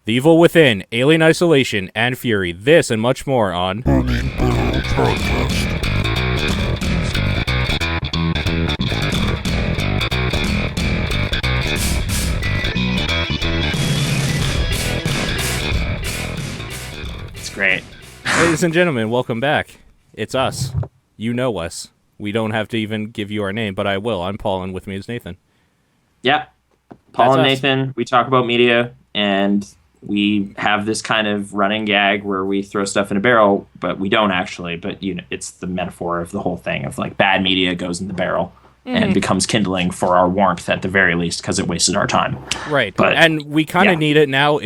The Evil Within, Alien Isolation, and Fury. This and much more on Burning Barrel Podcast. It's great. Ladies and gentlemen, welcome back. It's us. You know us. We don't have to even give you our name, but I will. I'm Paul, and with me is Nathan. Yep. Paul That's and us. Nathan, we talk about media, and we have this kind of running gag where we throw stuff in a barrel, but we don't actually. But you know, it's the metaphor of the whole thing of like bad media goes in the barrel and becomes kindling for our warmth at the very least because it wasted our time. Right. But, and we kind of yeah. need it now.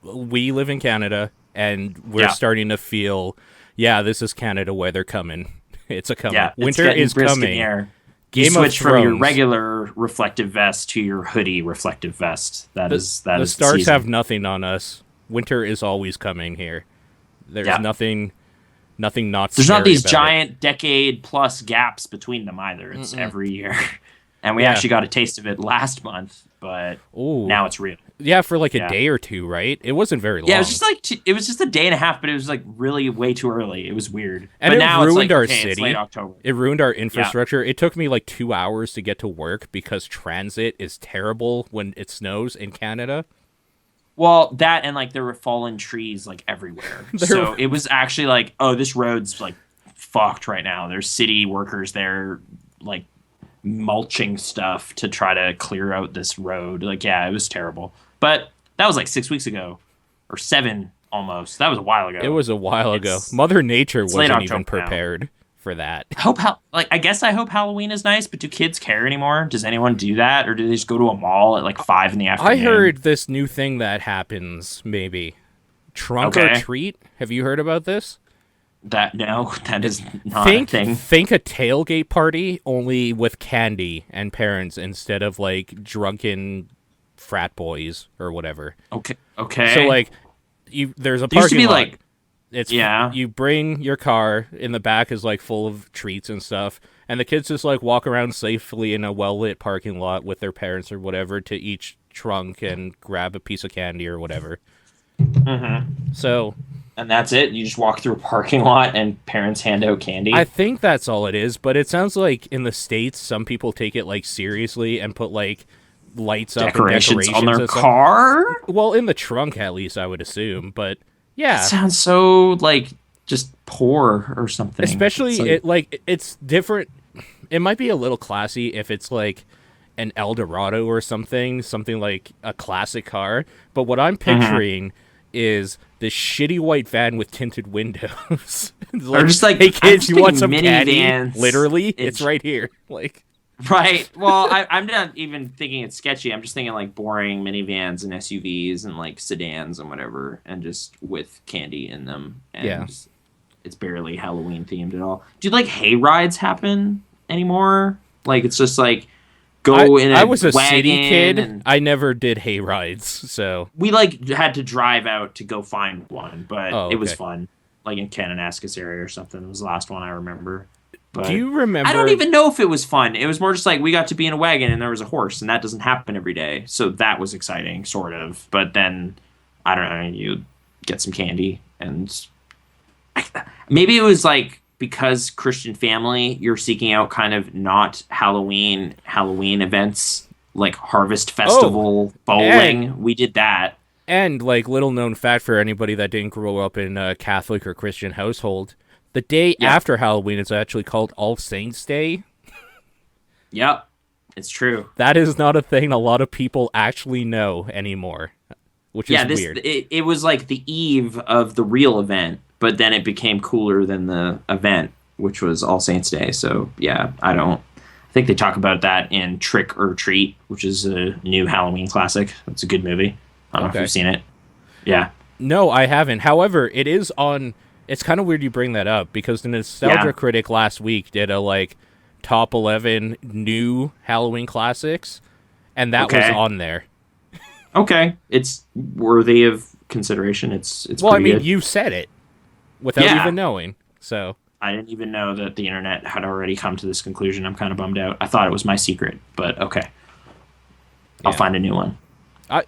We live in Canada, and we're Yeah. starting to feel, this is Canada weather coming. It's a coming. Yeah, it's Winter getting is brisk in the coming. air. Game You of switch from your Thrones. regular reflective vest to your hoodie reflective vest. That is The the stars season. have nothing on us. Winter is always coming here. There's Yeah. nothing not There's not scary these about it. giant decade plus gaps between them either. It's every year. And we Yeah. actually got a taste of it last month, but Ooh. now it's real. Yeah, for like a Yeah. day or two, right? It wasn't very long. Yeah, it was just like it was just a day and a half, but it was like really way too early. It was weird. And but it now ruined it's like, our okay, It's city. late October. It ruined our infrastructure. It took me like 2 hours to get to work because transit is terrible when it snows in Canada. Well, that and like there were fallen trees like everywhere. So it was actually like, oh, this road's like fucked right now. There's city workers there like mulching stuff to try to clear out this road. Like, yeah, it was terrible. But that was like 6 weeks ago or 7 almost. That was a while ago. It was a while ago. It's- Mother Nature it's late wasn't even October now. prepared for that. I guess I hope Halloween is nice, but do kids care anymore? Does anyone do that, or do they just go to a mall at like 5 in the I afternoon? heard this new thing that happens, maybe. Trunk or Okay. treat? Have you heard about this? that is not a thing. Think a tailgate party, only with candy and parents instead of like drunken frat boys or whatever. Okay. So like, there's a There used to parking be lot. like It's Yeah. You bring your car in the back is like full of treats and stuff, and the kids just like walk around safely in a well lit parking lot with their parents or whatever to each trunk and grab a piece of candy or whatever. So and that's it. You just walk through a parking lot and parents hand out candy. I think that's all it is, but it sounds like in the States some people take it like seriously and put like lights up and decorations on their and stuff. car. Well, in the trunk at least, I would assume, but yeah. It sounds so like just poor or something. Especially It's like- it's different. It might be a little classy if it's like an Eldorado or something like a classic car. But what I'm picturing is this shitty white van with tinted windows. It's Or just like, hey I'm kids, just you want some thinking candy? minivans. Literally, It's- it's right here. Like, Right. Well, I'm not even thinking it's sketchy. I'm just thinking like boring minivans and SUVs and like sedans and whatever, and just with candy in them. And Yeah. it's barely Halloween themed at all. Do like hay rides happen anymore? Like it's just like go in. I was a city wagon kid. and- I never did hay rides, so we like had to drive out to go find one, but Oh, it was okay. fun. Like in Kananaskis area or something. It was the last one I remember. But do you remember? I don't even know if it was fun. It was more just like we got to be in a wagon and there was a horse, and that doesn't happen every day. So that was exciting, sort of. But then, I don't know, you get some candy, and maybe it was like because Christian family, you're seeking out kind of not Halloween events like Harvest Festival, bowling. We did that. And, like, little known fact for anybody that didn't grow up in a Catholic or Christian household, the day Yeah. after Halloween is actually called All Saints Day. Yep, it's true. That is not a thing a lot of people actually know anymore, which is weird. It was like the eve of the real event, but then it became cooler than the event, which was All Saints Day. So, yeah, I think they talk about that in Trick or Treat, which is a new Halloween classic. It's a good movie. I don't know if Okay. you've seen it. Yeah. No, I haven't. However, it is on... It's kind of weird you bring that up, because the Nostalgia Yeah. Critic last week did a, like, top 11 new Halloween classics, and that was Okay. on there. Okay. It's worthy of consideration. It's Well, I pretty mean, good. you said it without Yeah. even knowing, so... I didn't even know that the internet had already come to this conclusion. I'm kind of bummed out. I thought it was my secret, but okay. I'll Yeah. find a new one.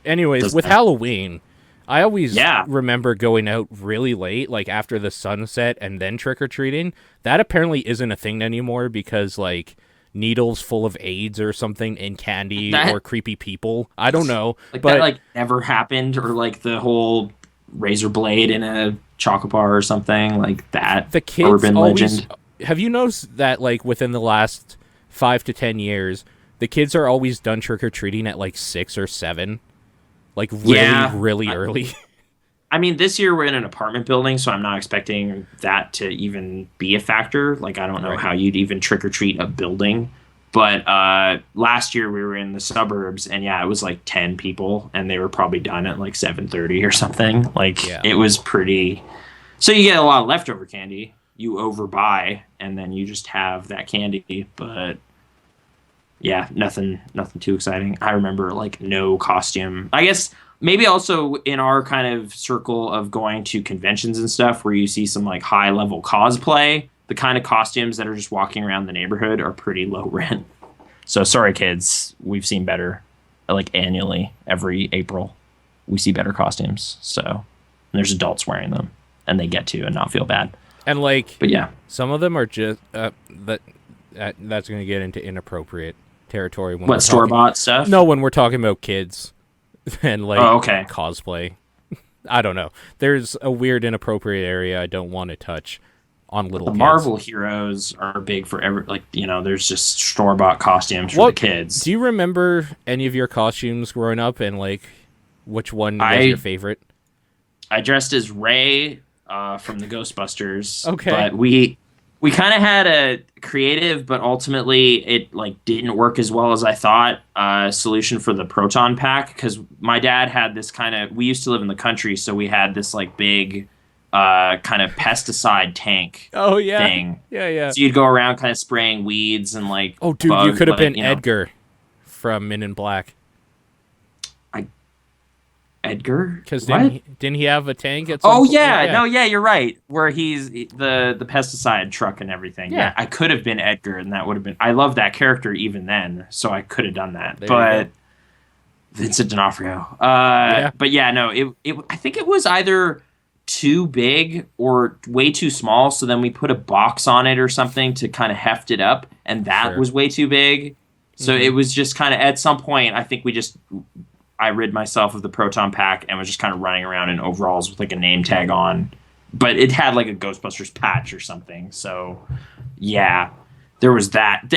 Anyways, Does with that- Halloween, I always Yeah. remember going out really late, like after the sunset, and then trick-or-treating. That apparently isn't a thing anymore because, like, needles full of AIDS or something in candy That or creepy people. I don't know. like but that like never happened, or like the whole razor blade in a chocolate bar or something like that. the kids Urban always... legend. Have you noticed that, like, within the last 5 to 10 years, the kids are always done trick-or-treating at, like, 6 or 7? Like, really, Yeah. really early. I mean, this year we're in an apartment building, so I'm not expecting that to even be a factor. Like, I don't know Right. how you'd even trick or treat a building. But last year we were in the suburbs, and yeah, it was like 10 people, and they were probably done at like 7:30 or something. Like, Yeah. it was pretty. So you get a lot of leftover candy. You overbuy, and then you just have that candy. But yeah, nothing too exciting. I remember like no costume. I guess maybe also in our kind of circle of going to conventions and stuff where you see some like high level cosplay, the kind of costumes that are just walking around the neighborhood are pretty low rent. So sorry kids, we've seen better. Like annually, every April, we see better costumes. So there's adults wearing them, and they get to and not feel bad. And, like, But yeah, some of them are just... that's going to get into inappropriate territory. When we're what store talking- bought stuff? No, when we're talking about kids and, like, Oh, okay. cosplay. I don't know. There's a weird inappropriate area I don't want to touch on little The kids. Marvel heroes are big for every, like, you know, there's just store bought costumes for the kids. Do you remember any of your costumes growing up, and, like, which one was I- your favorite? I dressed as Ray from the Ghostbusters. Okay. But we kind of had a creative, but ultimately it like didn't work as well as I thought. Solution for the proton pack, because my dad had this kind of. We used to live in the country, so we had this like big kind of pesticide tank. Oh, yeah. Thing. Yeah. So you'd go around kind of spraying weeds and like. Oh, dude, you bugs, could have like, been you know, Edgar from Men in Black. Edgar. Because What? didn't he have a tank at some Oh point? yeah, no, yeah, you're right. Where he's the pesticide truck and everything. Yeah. Yeah, I could have been Edgar, and that would have been. I love that character even then, so I could have done that. There you But go. Vincent D'Onofrio. Yeah. But yeah, no, it. I think it was either too big or way too small. So then we put a box on it or something to kind of heft it up, and that Sure. was way too big. So Mhm. it was just kind of at some point. I think I rid myself of the proton pack and was just kind of running around in overalls with like a name tag on, but it had like a Ghostbusters patch or something. So yeah, there was that.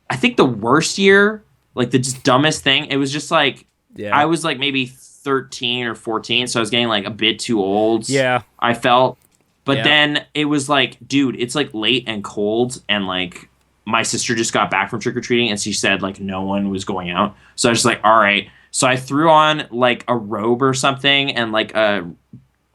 I think the worst year, like the just dumbest thing, it was just like, Yeah. I was like maybe 13 or 14. So I was getting like a bit too old. Yeah. I felt, but Yeah. then it was like, dude, it's like late and cold, and like my sister just got back from trick-or-treating, and she said like no one was going out. So I was just like, all right. So I threw on like a robe or something and like a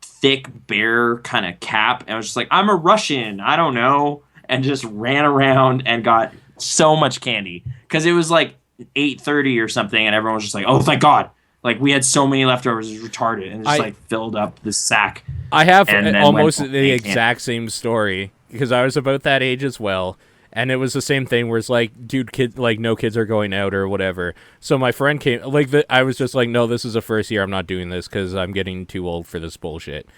thick bear kind of cap, and I was just like, I'm a Russian, I don't know, and just ran around and got so much candy because it was like 8:30 or something, and everyone was just like, oh thank God, like we had so many leftovers, it was retarded, and just like filled up the sack. I have and then almost went- the exact same story because I was about that age as well. And it was the same thing where it's like, dude, kids, like, no kids are going out or whatever. So my friend came, like, I was just like, no, this is the first year I'm not doing this because I'm getting too old for this bullshit.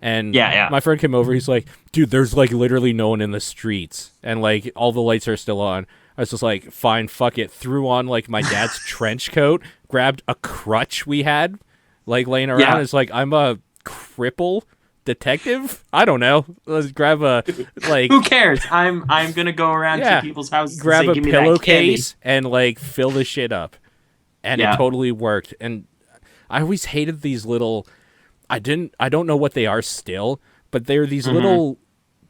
And Yeah. my friend came over, he's like, dude, there's, like, literally no one in the streets. And, like, all the lights are still on. I was just like, fine, fuck it. Threw on, like, my dad's trench coat, grabbed a crutch we had, like, laying around. Yeah. It's like, I'm a cripple detective? I don't know. Let's grab a, like... Who cares? I'm gonna go around Yeah. to people's houses, grab and a say, give me that candy. pillowcase and like fill the shit up, and Yeah. it totally worked. And I always hated these little, I don't know what they are still, but they're these little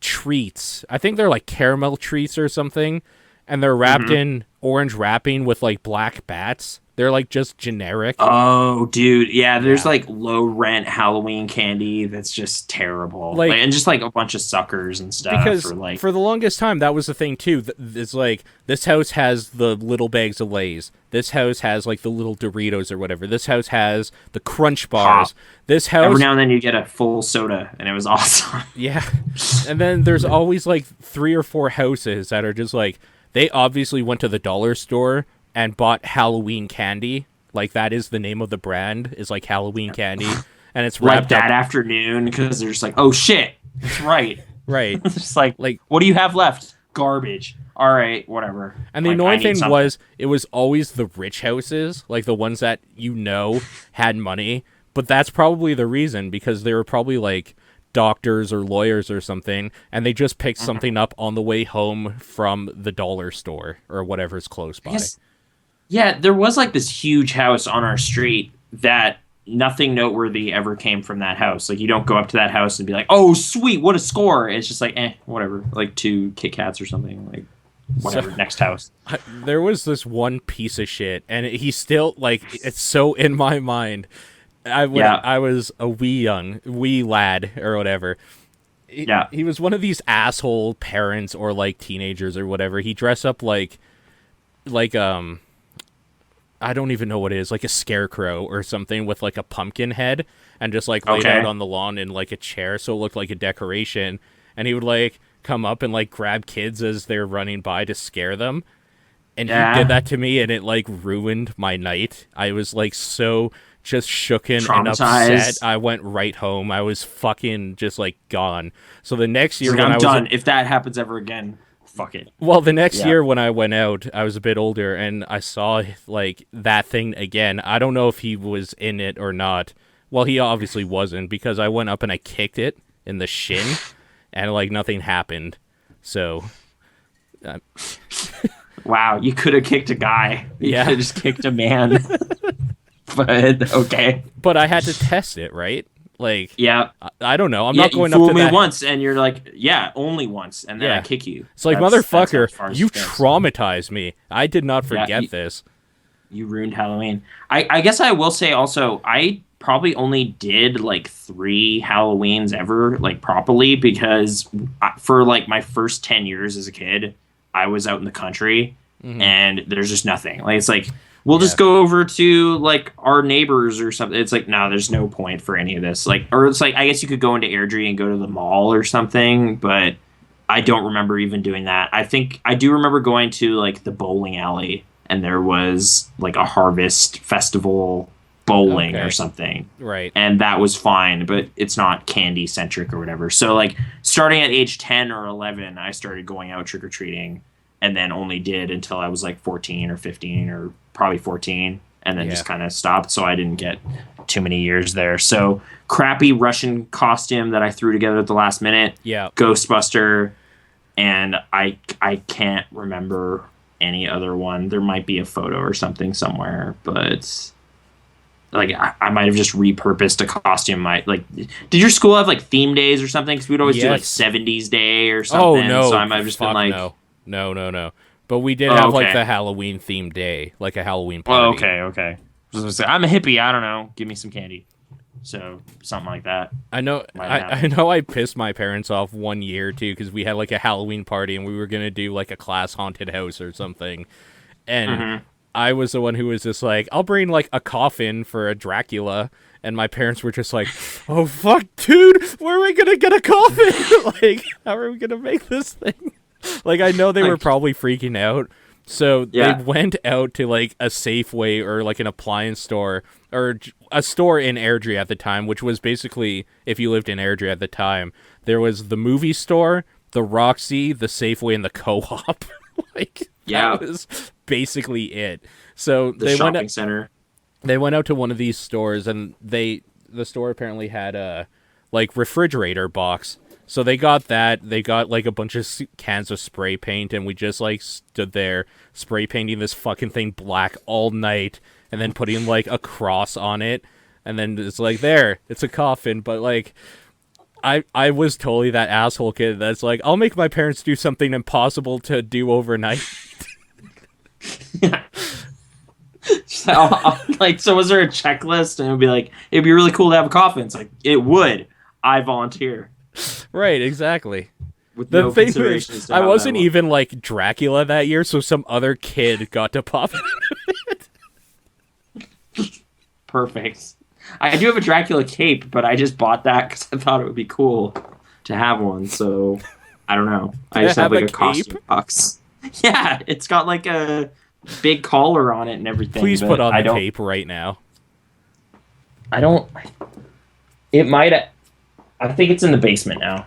treats. I think they're like caramel treats or something, and they're wrapped in orange wrapping with like black bats. They're like just generic. Oh, dude, yeah. There's Yeah. like low rent Halloween candy that's just terrible, Like- and just like a bunch of suckers and stuff. Because for, like, for the longest time, that was the thing too. It's like this house has the little bags of Lay's. This house has like the little Doritos or whatever. This house has the Crunch bars. Pop. This house, every now and then you get a full soda, and it was awesome. yeah. And then there's always like 3 or 4 houses that are just like they obviously went to the dollar store and bought Halloween candy. Like that is the name of the brand, is like Halloween candy. and it's like wrapped up. that afternoon because they're just like, oh shit, that's right. Right. It's just like, Like, what do you have left? Garbage. All right, whatever. and the Like, I annoying need thing something. was, it was always the rich houses, like the ones that had money. But that's probably the reason, because they were probably like doctors or lawyers or something, and they just picked something up on the way home from the dollar store or whatever's close by. Yes. Yeah, there was like this huge house on our street that nothing noteworthy ever came from that house. Like, you don't go up to that house and be like, "Oh, sweet, what a score!" It's just like, whatever. Like 2 Kit Kats or something. Like, whatever. Next house. There was this one piece of shit, and he still, like, it's so in my mind. I was a wee lad or whatever. He was one of these asshole parents or like teenagers or whatever. He dressed up like I don't even know what it is, like a scarecrow or something with like a pumpkin head, and just like laid out on the lawn in like a chair so it looked like a decoration. And he would like come up and like grab kids as they're running by to scare them. And he did that to me, and it like ruined my night. I was like so just shooken and upset. I went right home. I was fucking just like gone. So the next year, when I'm done. If that happens ever again, fuck it. Well, the next year when I went out, I was a bit older, and I saw like that thing again. I don't know if he was in it or not. Well, he obviously wasn't, because I went up and I kicked it in the shin, and like nothing happened. So, wow, you could have kicked a guy. You could have just kicked a man. But okay. But I had to test it, right? Like, I don't know. I'm not going up to that. You fooled me that once, and you're like, only once, and then I kick you. It's like, motherfucker, you traumatized me. I did not forget this. You ruined Halloween. I guess I will say also, I probably only did like 3 Halloweens ever, like properly, because for like my first 10 years as a kid, I was out in the country, and there's just nothing. Like, it's like, we'll just go over to like our neighbors or something. It's like, no, there's no point for any of this. Like, or it's like, I guess you could go into Airdrie and go to the mall or something, but I don't remember even doing that. I think I do remember going to like the bowling alley, and there was like a harvest festival bowling or something. Right. And that was fine, but it's not candy centric or whatever. So like starting at age 10 or 11, I started going out trick-or-treating, and then only did until I was like 14 or 15 or probably 14, and then just kind of stopped. So I didn't get too many years there. So crappy Russian costume that I threw together at the last minute. Yeah. Ghostbuster. And I can't remember any other one. There might be a photo or something somewhere, but like I might have just repurposed a costume. Did your school have like theme days or something? Because we'd always do like 70s day or something. Oh no! So I might have just been like, no. But we did have like the Halloween themed day, like a Halloween party. Oh, okay. I'm a hippie. I don't know. Give me some candy. So something like that. I know. I know. I pissed my parents off one year too, because we had like a Halloween party and we were gonna do like a class haunted house or something, and I was the one who was just like, I'll bring like a coffin for a Dracula. And my parents were just like, oh, fuck, dude, where are we going to get a coffin? Like, how are we going to make this thing? Like, I know they were probably freaking out. So they went out to like a Safeway or like an appliance store or a store in Airdrie at the time, which was basically, if you lived in Airdrie at the time, there was the movie store, the Roxy, the Safeway, and the Co-op. Like, that was basically it. So the shopping center. They went out to one of these stores, and the store apparently had a like refrigerator box. So they got that. They got like a bunch of cans of spray paint, and we just like stood there spray painting this fucking thing black all night, and then putting like a cross on it, and then it's like, there, it's a coffin. But like, I was totally that asshole kid that's like, I'll make my parents do something impossible to do overnight. Yeah. So was there a checklist? And it would be like, it'd be really cool to have a coffin. It's like, it would. I volunteer. Right, exactly. With no thing is, I wasn't even like Dracula that year, so some other kid got to pop it. Perfect. I do have a Dracula cape, but I just bought that because I thought it would be cool to have one. So I don't know. I just have like a costume box. Yeah, it's got like a big collar on it and everything. Please put on the cape right now. I don't. It might. I think it's in the basement now.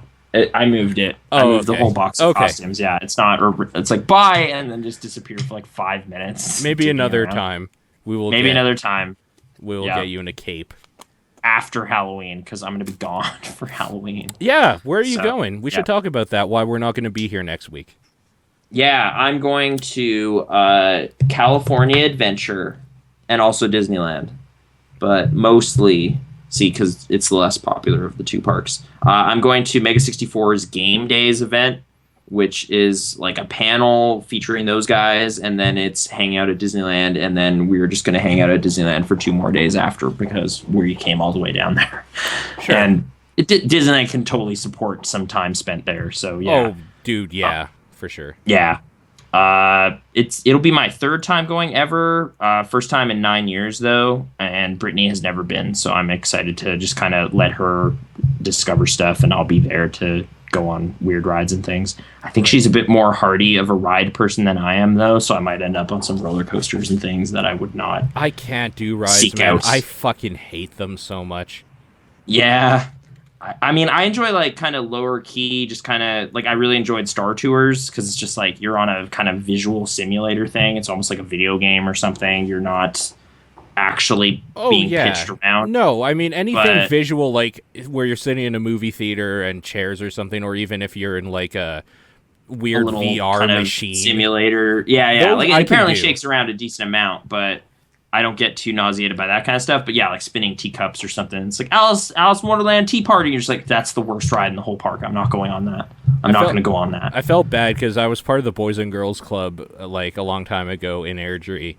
I moved it. I Oh, moved the okay. whole box of Okay. costumes. Yeah, it's not. Or it's like bye, and then just disappear for like 5 minutes. Maybe digging another around. time we will Maybe get another time. we will Yeah, get you in a cape. after Halloween because I'm gonna be gone for Halloween. Yeah, where are you So going? We yeah, should talk about that. Why we're not going to be here next week. yeah. I'm going to California Adventure and also Disneyland, but mostly see because it's the less popular of the two parks. I'm going to Mega 64's Game Days event, which is like a panel featuring those guys, and then it's hang out at Disneyland, and then we're just going to hang out at Disneyland for 2 more days after because we came all the way down there. Sure. And Disneyland can totally support some time spent there. So yeah, Oh, dude, yeah, for sure. yeah. It'll be my third time going ever. First time in 9 years though, and Brittany has never been, so I'm excited to just kind of let her discover stuff, and I'll be there to go on weird rides and things. I think she's a bit more hardy of a ride person than I am though, so I might end up on some roller coasters and things that I would not. I can't do rides, Seek man. out. I fucking hate them so much. Yeah. I mean, I enjoy like kind of lower key, just kind of like I really enjoyed Star Tours because it's just like you're on a kind of visual simulator thing. It's almost like a video game or something. You're not actually being pitched around. No, I mean anything But- visual, like where you're sitting in a movie theater and chairs or something, or even if you're in like a A weird little VR kind of machine. simulator. Yeah. Those Like I it can apparently do. shakes around a decent amount, but I don't get too nauseated by that kind of stuff. But yeah, like spinning teacups or something. It's like Alice in Wonderland Tea Party. You're just like, that's the worst ride in the whole park. I'm not going on that. I'm not going to go on that. I felt bad because I was part of the Boys and Girls Club like a long time ago in Airdrie,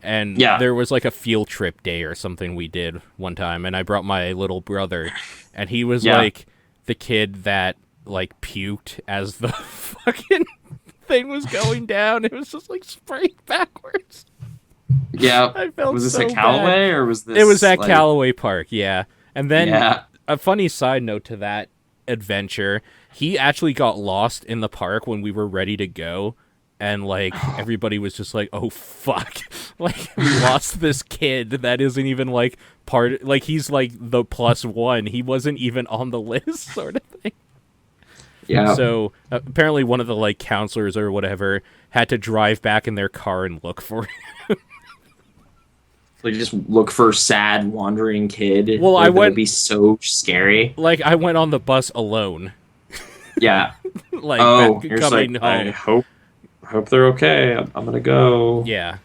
and Yeah. there was like a field trip day or something we did one time, and I brought my little brother, and he was Yeah. like the kid that like puked as the fucking thing was going down. It was just like spraying backwards. Yeah. I felt Was this so at Callaway bad. or was this? It was at like, Callaway Park, yeah. And then Yeah. a funny side note to that adventure, he actually got lost in the park when we were ready to go. And like everybody was just like, "Oh fuck!" Like we lost this kid that isn't even like part. Like he's like the +1. He wasn't even on the list, sort of thing. Yeah. So apparently, one of the like counselors or whatever had to drive back in their car and look for him. Like just look for sad wandering kid. Well, Like, I that went- would be so scary. Like I went on the bus alone. Yeah. Like Oh, back- you're just like, coming I home. hope they're okay. I'm gonna go. Yeah.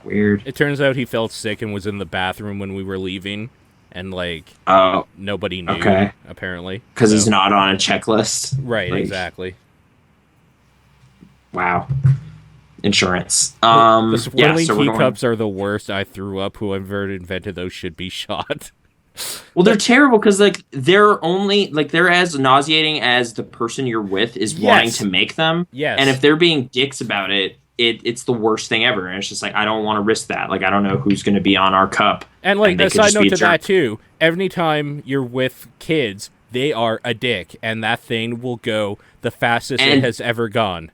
Weird. It turns out he felt sick and was in the bathroom when we were leaving, and like Oh, nobody knew. Okay. Apparently, because So- he's not on a checklist. right. Like, Exactly. Wow. Insurance. The Yeah. swirling So we're going. teacups are the worst. I threw up. Whoever invented those should be shot. Well, they're terrible because like they're only like they're as nauseating as the person you're with is wanting Yes. to make them. Yes. And if they're being dicks about it, it's the worst thing ever. And it's just like I don't want to risk that. Like I don't know who's going to be on our cup. And like they a could side just be note a to that jerk. too, every time you're with kids, they are a dick, and that thing will go the fastest it And- has ever gone.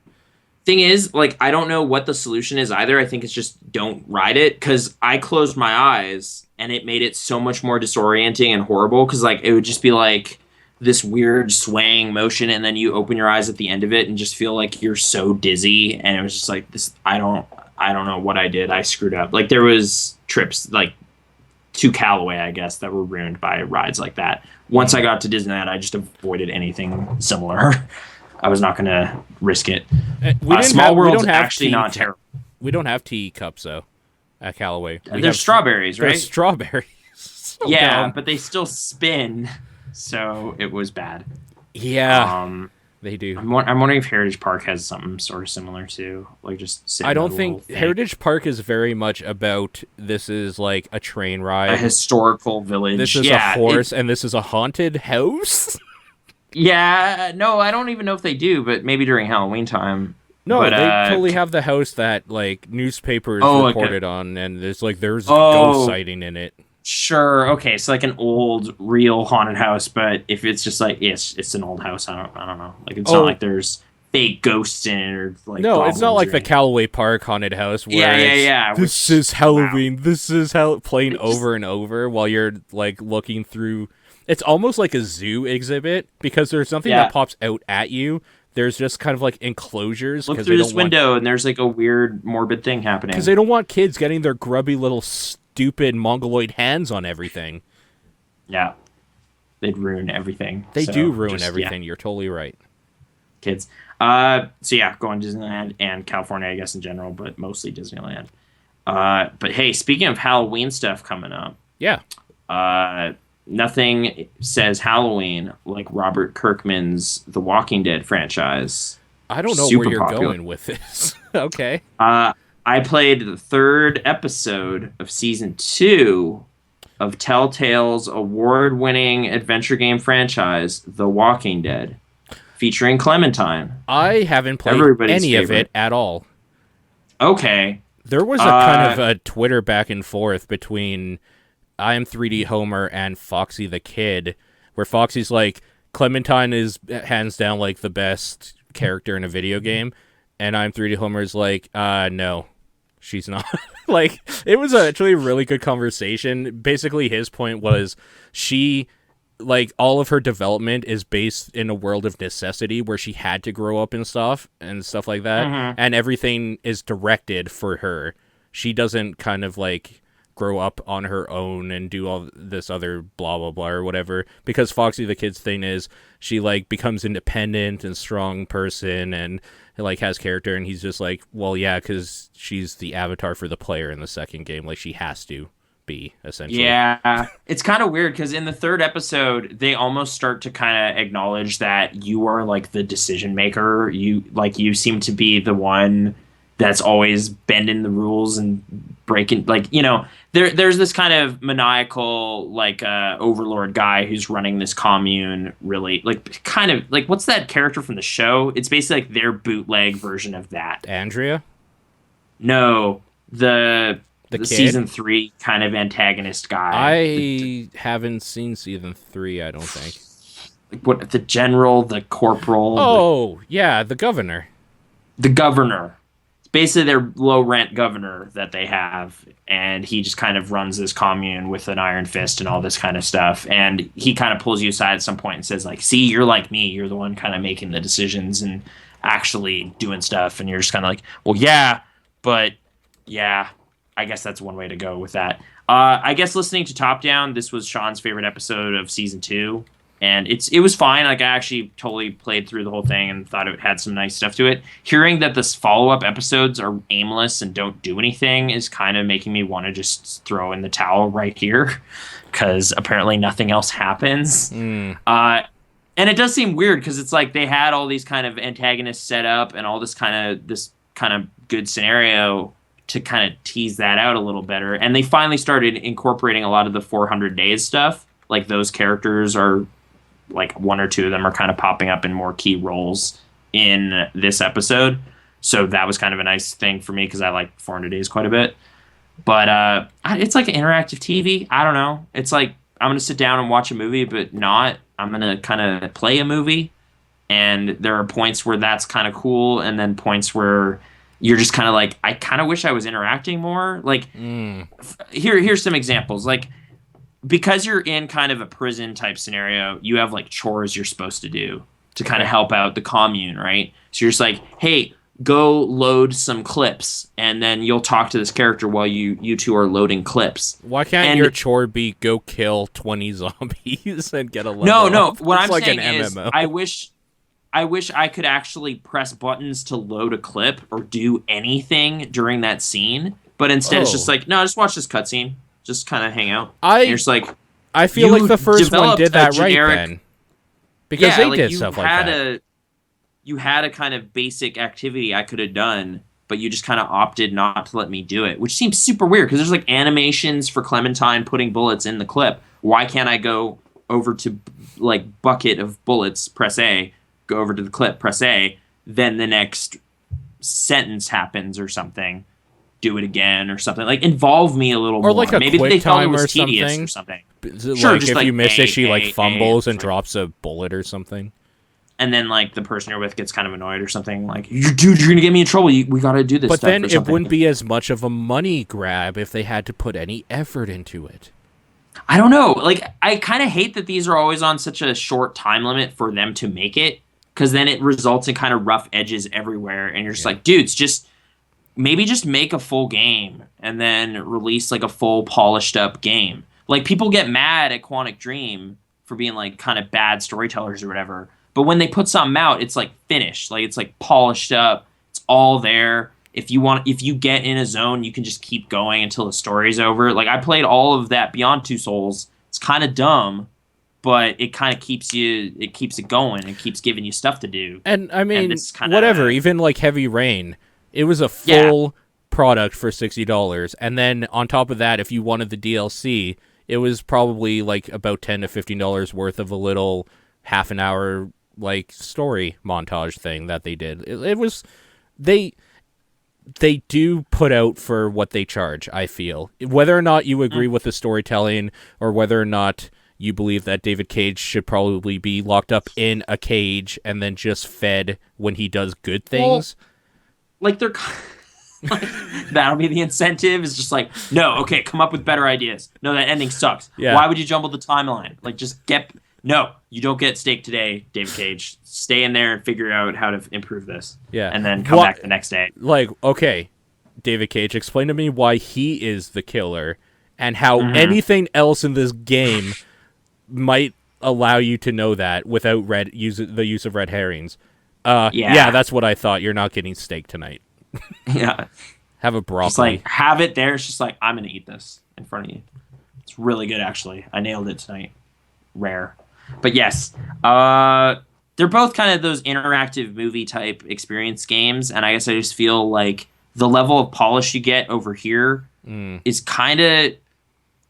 Thing is, like I don't know what the solution is either. I think it's just don't ride it because I closed my eyes and it made it so much more disorienting and horrible because like it would just be like this weird swaying motion and then you open your eyes at the end of it and just feel like you're so dizzy and it was just like this. I don't know what I did. I screwed up. Like there was trips like to Callaway, I guess, that were ruined by rides like that. Once I got to Disneyland, I just avoided anything similar. I was not going to risk it. Small we World's don't have actually tea- not terrible. We don't have teacups though at Callaway. We There's have strawberries, right? There's strawberries. So Yeah, dumb. but they still spin, so it was bad. Yeah, they do. I'm wondering if Heritage Park has something sort of similar to, like just sit I in don't a little think thing. Heritage Park is very much about this is like a train a ride. historical village. This is yeah, a horse, and this is a haunted house. Yeah, no, I don't even know if they do, but maybe during Halloween time. No, But, they totally have the house that like newspapers Oh, okay. reported on, and there's a Oh. ghost sighting in it. Sure. Okay, so like an old, real haunted house, but if it's just like it's an old house, I don't know. Like it's Oh. not like there's fake ghosts in it or like. No, it's not goblins like or the anything. Callaway Park haunted house where Yeah, it's, yeah. this which- is Halloween. This is playing It just- over and over while you're like looking through It's almost like a zoo exhibit because there's nothing that pops out at you. There's just kind of like enclosures. Look through this window and there's like a weird morbid thing happening. Because they don't want kids getting their grubby little stupid mongoloid hands on everything. Yeah. They'd ruin everything. They do ruin everything. Yeah. You're totally right. Kids. So yeah, going to Disneyland and California, I guess, in general, but mostly Disneyland. But hey, speaking of Halloween stuff coming up. Yeah. Nothing says Halloween like Robert Kirkman's The Walking Dead franchise. I don't know where you're going with this. Okay. I played the 3rd episode of season 2 of Telltale's award-winning adventure game franchise, The Walking Dead, featuring Clementine. I haven't played any of it at all. Okay. There was a kind of a Twitter back and forth between I Am 3D Homer and Foxy the Kid, where Foxy's like, Clementine is hands down like the best character in a video game, and I Am 3D Homer's like, no, she's not. Like, it was actually a really good conversation. Basically, his point was she, like, all of her development is based in a world of necessity where she had to grow up and stuff like that, and everything is directed for her. She doesn't kind of, like, grow up on her own and do all this other blah blah blah or whatever, because Foxy the Kid's thing is she like becomes independent and strong person and like has character, and he's just like, well, yeah, because she's the avatar for the player in the second game, like she has to be, essentially. Yeah, it's kind of weird because in the 3rd episode they almost start to kind of acknowledge that you are like the decision maker. You seem to be the one that's always bending the rules and breaking, like, you know, there's this kind of maniacal, like, overlord guy who's running this commune, really, like, kind of, like, what's that character from the show? It's basically, like, their bootleg version of that. Andrea? No, the season 3 kind of antagonist guy. I haven't seen season 3, I don't think. Like, what, the general, the corporal? Oh, yeah, the governor. The governor. Basically their low rent governor that they have, and he just kind of runs this commune with an iron fist and all this kind of stuff, and he kind of pulls you aside at some point and says, like, see, you're like me, you're the one kind of making the decisions and actually doing stuff, and you're just kind of like, well, yeah, but yeah, I guess that's one way to go with that. I guess listening to Top Down, this was Sean's favorite episode of season 2. And it was fine. Like, I actually totally played through the whole thing and thought it had some nice stuff to it. Hearing that the follow-up episodes are aimless and don't do anything is kind of making me want to just throw in the towel right here, because apparently nothing else happens. And it does seem weird because it's like they had all these kind of antagonists set up and all this kind of good scenario to kind of tease that out a little better. And they finally started incorporating a lot of the 400 Days stuff. Like, those characters are, like, 1 or 2 of them are kind of popping up in more key roles in this episode. So that was kind of a nice thing for me because I like 400 Days quite a bit. But it's like an interactive TV. I don't know. It's like I'm going to sit down and watch a movie, but not. I'm going to kind of play a movie. And there are points where that's kind of cool, and then points where you're just kind of like, I kind of wish I was interacting more. Like, here's some examples. Like, because you're in kind of a prison type scenario, you have like chores you're supposed to do to kind of help out the commune, right? So you're just like, hey, go load some clips, and then you'll talk to this character while you two are loading clips. Why can't your chore be go kill 20 zombies and get a level No. up? What it's I'm like saying an is, MMO. I wish I could actually press buttons to load a clip or do anything during that scene, but instead it's just like, no, just watch this cutscene. Just kind of hang out. And you're just like, I feel like the first one did that right then. Because they did stuff like that. You had a kind of basic activity I could have done, but you just kind of opted not to let me do it, which seems super weird because there's like animations for Clementine putting bullets in the clip. Why can't I go over to like bucket of bullets, press A, go over to the clip, press A, then the next sentence happens or something? Do it again or something. Like, involve me a little more. Or like a maybe quick they felt it time was or tedious something. or something. Sure, like if you miss it, she like fumbles and drops a bullet or something. And then like the person you're with gets kind of annoyed or something. Like, dude, you're gonna get me in trouble. We gotta do this. But stuff then or it something. wouldn't be as much of a money grab if they had to put any effort into it. I don't know. Like, I kind of hate that these are always on such a short time limit for them to make it, because then it results in kind of rough edges everywhere, and you're just Yeah. like, dudes, just maybe just make a full game and then release like a full polished up game. Like, people get mad at Quantic Dream for being like kind of bad storytellers or whatever, but when they put something out, it's like finished, like it's like polished up, it's all there. If you get in a zone, you can just keep going until the story's over. Like, I played all of that Beyond Two Souls. It's kind of dumb, but it kind of keeps it going and keeps giving you stuff to do. And I mean, this kinda, whatever. Even like Heavy Rain, it was a full product for $60, and then on top of that, if you wanted the DLC, it was probably like about $10 to $15 worth of a little half an hour like story montage thing that they did. It was they do put out for what they charge, I feel. Whether or not you agree with the storytelling, or whether or not you believe that David Cage should probably be locked up in a cage and then just fed when he does good things. Well, like, they're like, that'll be the incentive. Is just like, no, okay, come up with better ideas. No, that ending sucks. Yeah. Why would you jumble the timeline? Like, just get no. You don't get steak today, David Cage. Stay in there and figure out how to improve this. Yeah. And then come back the next day. Like, okay, David Cage, explain to me why he is the killer and how anything else in this game might allow you to know that without the use of red herrings. Yeah, that's what I thought. You're not getting steak tonight. Yeah. Have a broccoli. Just like, have it there. It's just like, I'm going to eat this in front of you. It's really good, actually. I nailed it tonight. Rare. But yes, they're both kind of those interactive movie type experience games, and I guess I just feel like the level of polish you get over here is kind of,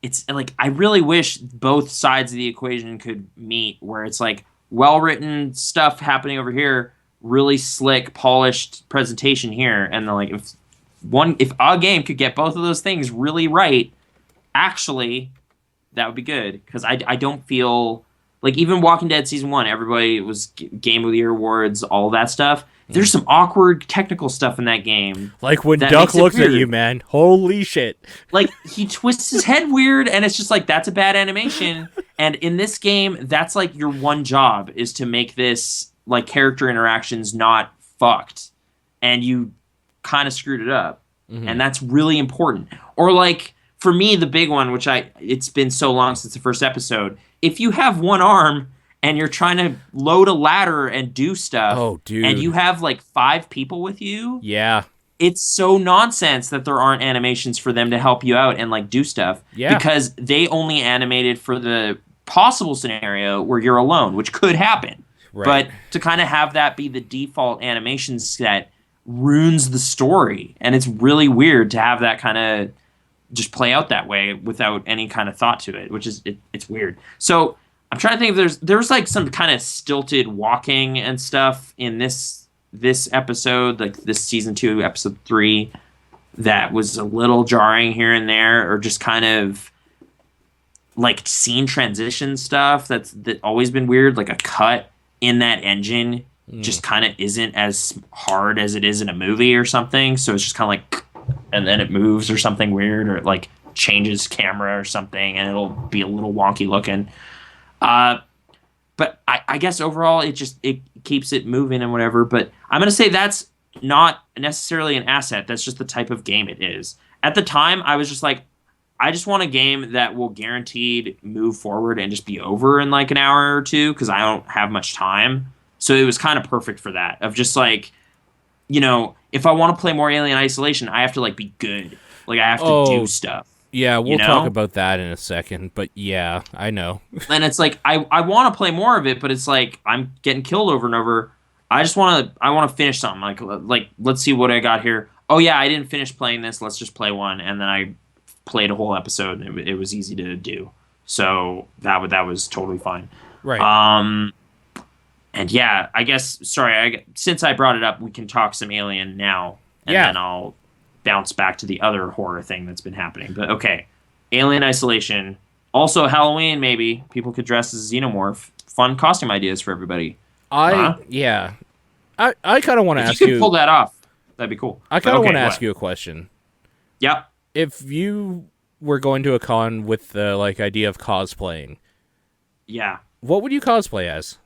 it's like, I really wish both sides of the equation could meet, where it's like well-written stuff happening over here, really slick, polished presentation here, and then like if a game could get both of those things really right, actually, that would be good, because I don't feel like, even Walking Dead Season 1, everybody was Game of the Year awards, all that stuff. There's some awkward technical stuff in that game. Like when Duck looks at you, man. Holy shit. Like, he twists his head weird, and it's just like, that's a bad animation. And in this game, that's like your one job, is to make this, like, character interactions not fucked. And you kind of screwed it up. And that's really important. Or like, for me, the big one, which it's been so long since the first episode, if you have one arm and you're trying to load a ladder and do stuff, oh, dude, and you have like 5 people with you, yeah, it's so nonsense that there aren't animations for them to help you out and like do stuff. Yeah, because they only animated for the possible scenario where you're alone, which could happen. Right. But to kind of have that be the default animation set ruins the story, and it's really weird to have that kind of just play out that way without any kind of thought to it, which is it's weird. So I'm trying to think if there's like some kind of stilted walking and stuff in this episode, like this season 2 episode 3, that was a little jarring here and there, or just kind of like scene transition stuff that always been weird, like a cut in that engine just kind of isn't as hard as it is in a movie or something, so it's just kind of like, and then it moves or something weird, or it like changes camera or something, and it'll be a little wonky looking. But I guess overall it keeps it moving and whatever. But I'm gonna say that's not necessarily an asset. That's just the type of game it is. At the time, I was just like, I just want a game that will guaranteed move forward and just be over in like an hour or two, because I don't have much time. So it was kind of perfect for that, of just like, you know, if I want to play more Alien Isolation, I have to like be good. Like, I have to do stuff. Yeah, we'll talk about that in a second, but yeah, I know. And it's like, I want to play more of it, but it's like, I'm getting killed over and over. I want to finish something. Like, let's see what I got here. Oh yeah, I didn't finish playing this. Let's just play one. And then I played a whole episode, and it was easy to do. So that was totally fine. Right. And yeah, I guess, since I brought it up, we can talk some Alien now, and then I'll bounce back to the other horror thing that's been happening. But okay, Alien Isolation. Also Halloween, maybe. People could dress as Xenomorph. Fun costume ideas for everybody. I kind of want to ask you... If you could pull that off, that'd be cool. I kind of want to ask you a question. Yep. If you were going to a con with the like idea of cosplaying, Yeah. what would you cosplay as?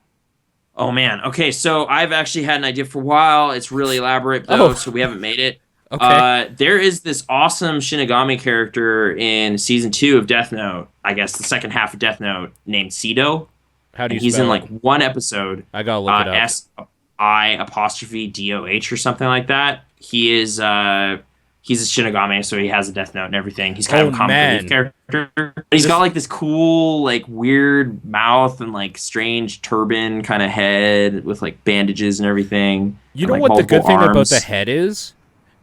Oh man. Okay, so I've actually had an idea for a while. It's really elaborate though, Oh. so we haven't made it. Okay. There is this awesome Shinigami character in season 2 of Death Note. I guess the second half of Death Note, named Sido. How do you And he's spell in like it? one episode. I gotta look it up. SI'DOH or something like that. He's a Shinigami, so he has a Death Note and everything. He's kind of a comic relief character. He's got like this cool, like weird mouth and like strange turban kind of head with like bandages and everything. You and, know like, what the good multiple thing about arms. the head is?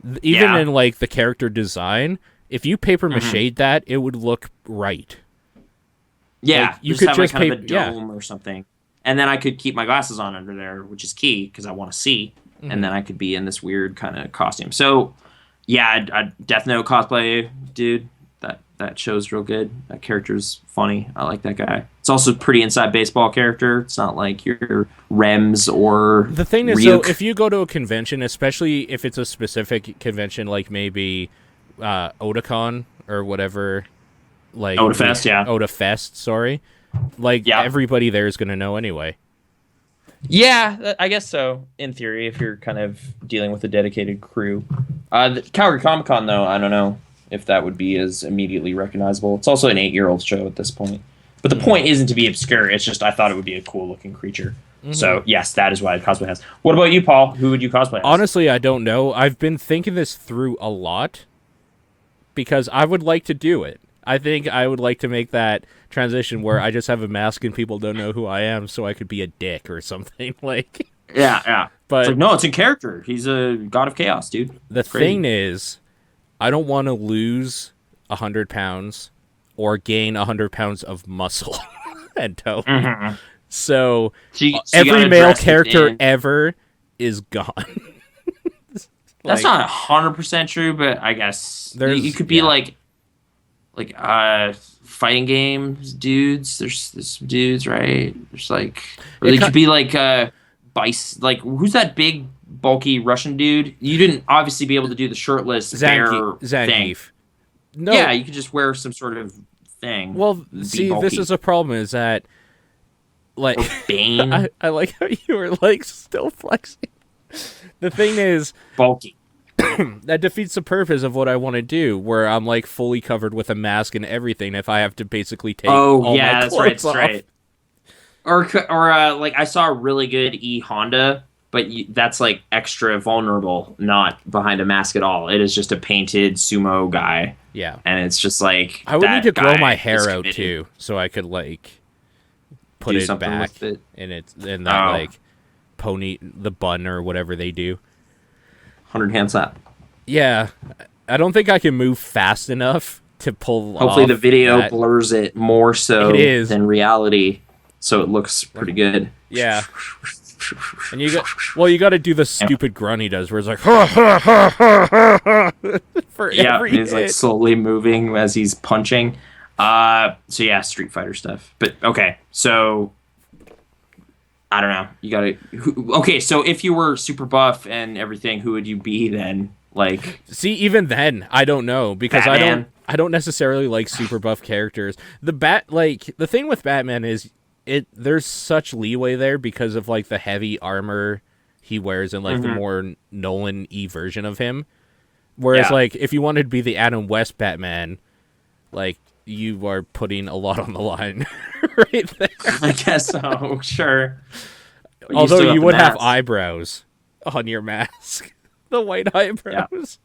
Even Yeah. in like the character design, if you paper Mm-hmm. mache that, it would look right. Yeah, like, you just could have just like kind of a yeah. dome or something, and then I could keep my glasses on under there, which is key because I want to see, and then I could be in this weird kind of costume. So, yeah, I'd Death Note cosplay, dude. That show's real good. That character's funny. I like that guy. It's also a pretty inside baseball character. It's not like your Rems or The thing is, Ryuk. though, if you go to a convention, especially if it's a specific convention, like maybe Otakon or whatever, like Otafest, yeah. Otafest, sorry, like Yeah. everybody there is gonna know anyway. Yeah, I guess so. In theory, if you're kind of dealing with a dedicated crew. The Calgary Comic Con, though, I don't know if that would be as immediately recognizable. It's also an 8-year-old show at this point. But the point isn't to be obscure. It's just I thought it would be a cool looking creature. So yes, that is why cosplay has. What about you, Paul? Who would you cosplay as? Honestly, I don't know. I've been thinking this through a lot because I would like to do it. I think I would like to make that transition where I just have a mask and people don't know who I am, so I could be a dick or something like. Yeah. But It's like, no, it's in character. He's a god of chaos, dude. the It's crazy. thing is, I don't want to lose 100 pounds or gain 100 pounds of muscle and tone. So So you every gotta male dress it character in. ever is gone. That's Like, not 100% true, but I guess There's- you could be yeah. like fighting games dudes. There's some dudes, right? There's like, or It they ki- could be like like who's that big bulky Russian dude? You didn't obviously be able to do the shirtless bear thing. Zangief. No. Yeah, you could just wear some sort of thing. Well, Be see, this bulky. is a problem. Is that like Bane, I like how you were like still flexing. The thing is, bulky. that defeats the purpose of what I want to do, where I'm like fully covered with a mask and everything. If I have to basically take Oh all yeah, my that's right. clothes That's off. right. Or like I saw a really good E Honda, but that's like extra vulnerable, not behind a mask at all. It is just a painted sumo guy, Yeah, and it's just like I would that need to grow guy my is hair out committed. too, so I could like put Do it something back with it. in that Oh. like pony the bun or whatever they do. 100 hand slap. Yeah, I don't think I can move fast enough to pull. Hopefully off the video that. blurs it more so It is. than reality, so it looks pretty good. Yeah, and you got to do the stupid grunt he does, where it's like ha ha ha ha ha ha for Yeah, every he's like hit. slowly moving as he's punching. So yeah, Street Fighter stuff. But okay, so I don't know. You gotta. Okay, so if you were super buff and everything, who would you be then? Like, See, even then, I don't know because Batman. I don't necessarily like super buff characters. The thing with Batman is there's such leeway there because of like the heavy armor he wears and like the more Nolan-y version of him. Whereas Yeah. like if you wanted to be the Adam West Batman, like you are putting a lot on the line right there. I guess so. Sure. But still Although got you the would have mask. eyebrows on your mask. The white eyebrows.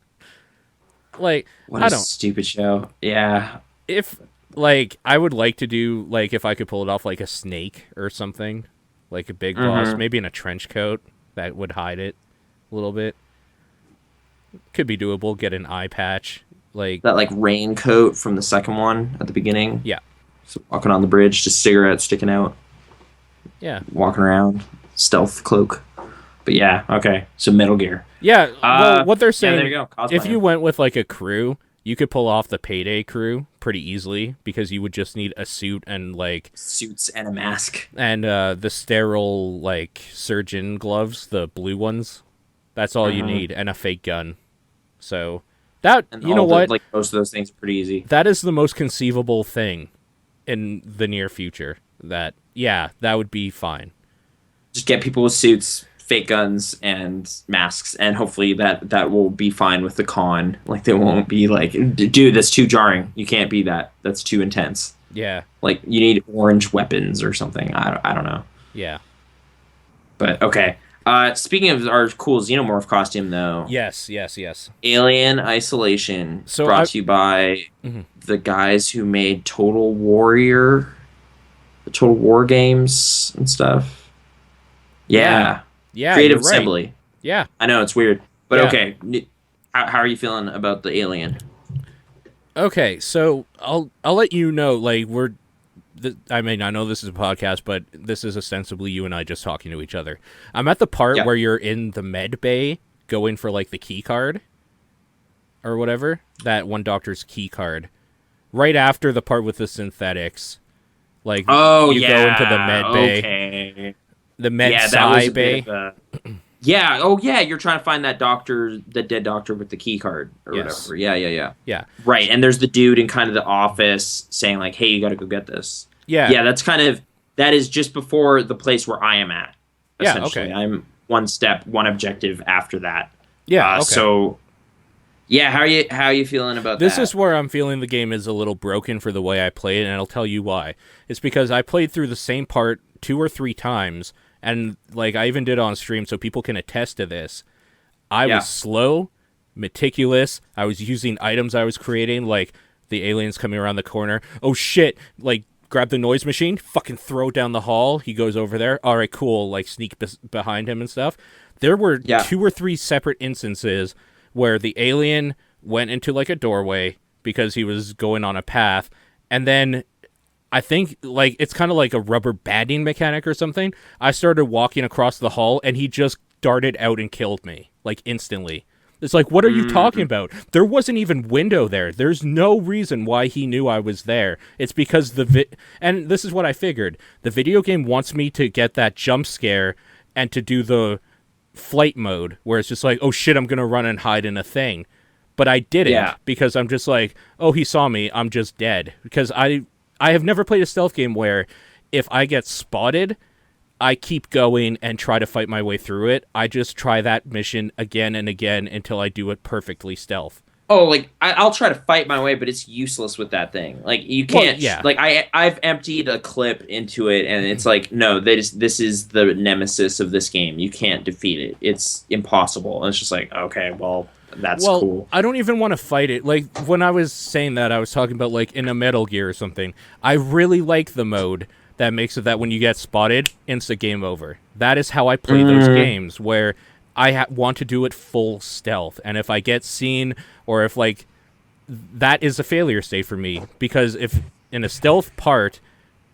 Like, What I a don't. stupid show. Yeah. If, like, I would like to do, like, if I could pull it off, like, a snake or something. Like a big boss. Maybe in a trench coat. That would hide it a little bit. Could be doable. Get an eye patch. Like, That like raincoat from the second one at the beginning. yeah. So walking on the bridge, just cigarette sticking out, Yeah. walking around, stealth cloak. But yeah, okay. So Metal Gear. Yeah. Well, what they're saying, there you go. Cosplay. if you went with, like, a crew, you could pull off the Payday crew pretty easily because you would just need a suit and, like, Suits and a mask. and the sterile like surgeon gloves, the blue ones. That's all you need, and a fake gun. So That, And you know what? like most of those things are pretty easy. That is the most conceivable thing in the near future. That would be fine. Just get people with suits, fake guns, and masks, and hopefully that will be fine with the con. Like they won't be like, dude, that's too jarring. You can't be that. That's too intense. Yeah. Like you need orange weapons or something. I don't know. Yeah. But okay. Speaking of our cool xenomorph costume, though. Yes. Alien Isolation. So brought to you by the guys who made Total Warrior, the Total War games and stuff. Yeah. Creative Assembly. Right. Yeah. I know it's weird, but Yeah. okay. How are you feeling about the Alien? Okay, so I'll let you know. Like I mean, I know this is a podcast, but this is ostensibly you and I just talking to each other. I'm at the part where you're in the med bay going for like the key card or whatever, that one doctor's key card. Right after the part with the synthetics. Like you go into the med bay. Okay. The med sci bay. Yeah, oh yeah, you're trying to find that doctor, the dead doctor with the key card or whatever. Yeah. Right, and there's the dude in kind of the office saying like, "Hey, you got to go get this." Yeah. Yeah, that is just before the place where I am at. Essentially. Yeah, okay. I'm one objective after that. Yeah, okay. So yeah, how are you feeling about this? That? This is where I'm feeling the game is a little broken for the way I played, and I'll tell you why. It's because I played through the same part 2 or 3 times. And, like, I even did it on stream so people can attest to this. I was slow, meticulous. I was using items I was creating, like the aliens coming around the corner. Oh, shit. Like, grab the noise machine, fucking throw it down the hall. He goes over there. All right, cool. Like, sneak behind him and stuff. There were 2 or 3 separate instances where the alien went into, like, a doorway because he was going on a path. And then I think, like, it's kind of like a rubber banding mechanic or something. I started walking across the hall, and he just darted out and killed me, like, instantly. It's like, what are you talking about? There wasn't even window there. There's no reason why he knew I was there. It's because and this is what I figured. The video game wants me to get that jump scare and to do the flight mode, where it's just like, oh, shit, I'm going to run and hide in a thing. But I didn't, because I'm just like, oh, he saw me, I'm just dead. Because I have never played a stealth game where if I get spotted, I keep going and try to fight my way through it. I just try that mission again and again until I do it perfectly stealth. Oh, like, I'll try to fight my way, but it's useless with that thing. Like, you can't... Well, like, I've emptied a clip into it, and it's like, no, this is the nemesis of this game. You can't defeat it. It's impossible. And it's just like, okay, well... That's cool. I don't even want to fight it. Like, when I was saying that, I was talking about, like, in a Metal Gear or something. I really like the mode that makes it that when you get spotted, instant game over. That is how I play those games, where I want to do it full stealth. And if I get seen, or if, like, that is a failure state for me. Because if, in a stealth part,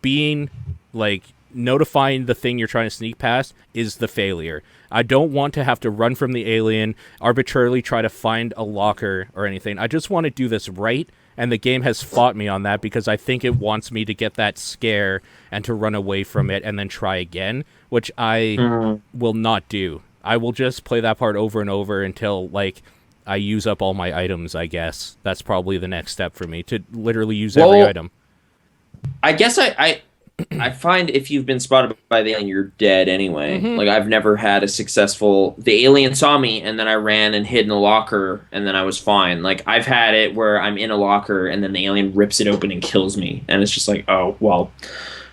being, like, notifying the thing you're trying to sneak past is the failure. I don't want to have to run from the alien, arbitrarily try to find a locker or anything. I just want to do this right, and the game has fought me on that because I think it wants me to get that scare and to run away from it and then try again, which I will not do. I will just play that part over and over until, like, I use up all my items, I guess. That's probably the next step for me, to literally use every item. I guess I find if you've been spotted by the alien, you're dead anyway. Like, I've never had a successful... The alien saw me, and then I ran and hid in a locker, and then I was fine. Like, I've had it where I'm in a locker, and then the alien rips it open and kills me. And it's just like, oh, well,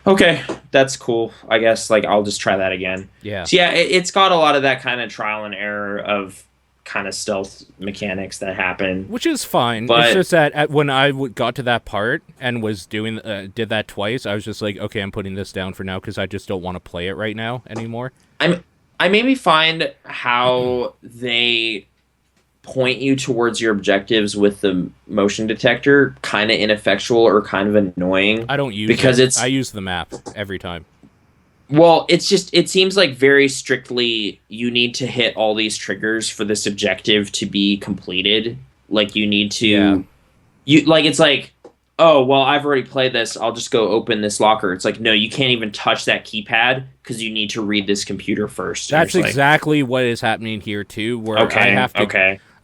okay, that's cool. I guess, like, I'll just try that again. Yeah. So, yeah, it's got a lot of that kind of trial and error of kind of stealth mechanics that happen, which is fine. But it's just that when I got to that part and was doing did that twice, I was just like, okay, I'm putting this down for now because I just don't want to play it right now anymore. I maybe find how they point you towards your objectives with the motion detector kind of ineffectual or kind of annoying. I don't use because it. I use the map every time. Well, it seems like very strictly you need to hit all these triggers for this objective to be completed. Like, you need to... it's like, oh, well, I've already played this. I'll just go open this locker. It's like, no, you can't even touch that keypad because you need to read this computer first. That's exactly what is happening here, too, where I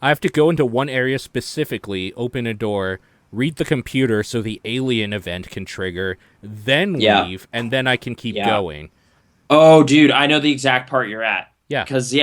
I have to go into one area specifically, open a door, read the computer so the alien event can trigger, then Yeah. leave, and then I can keep Yeah. going. Oh, dude, I know the exact part you're at. Yeah. Because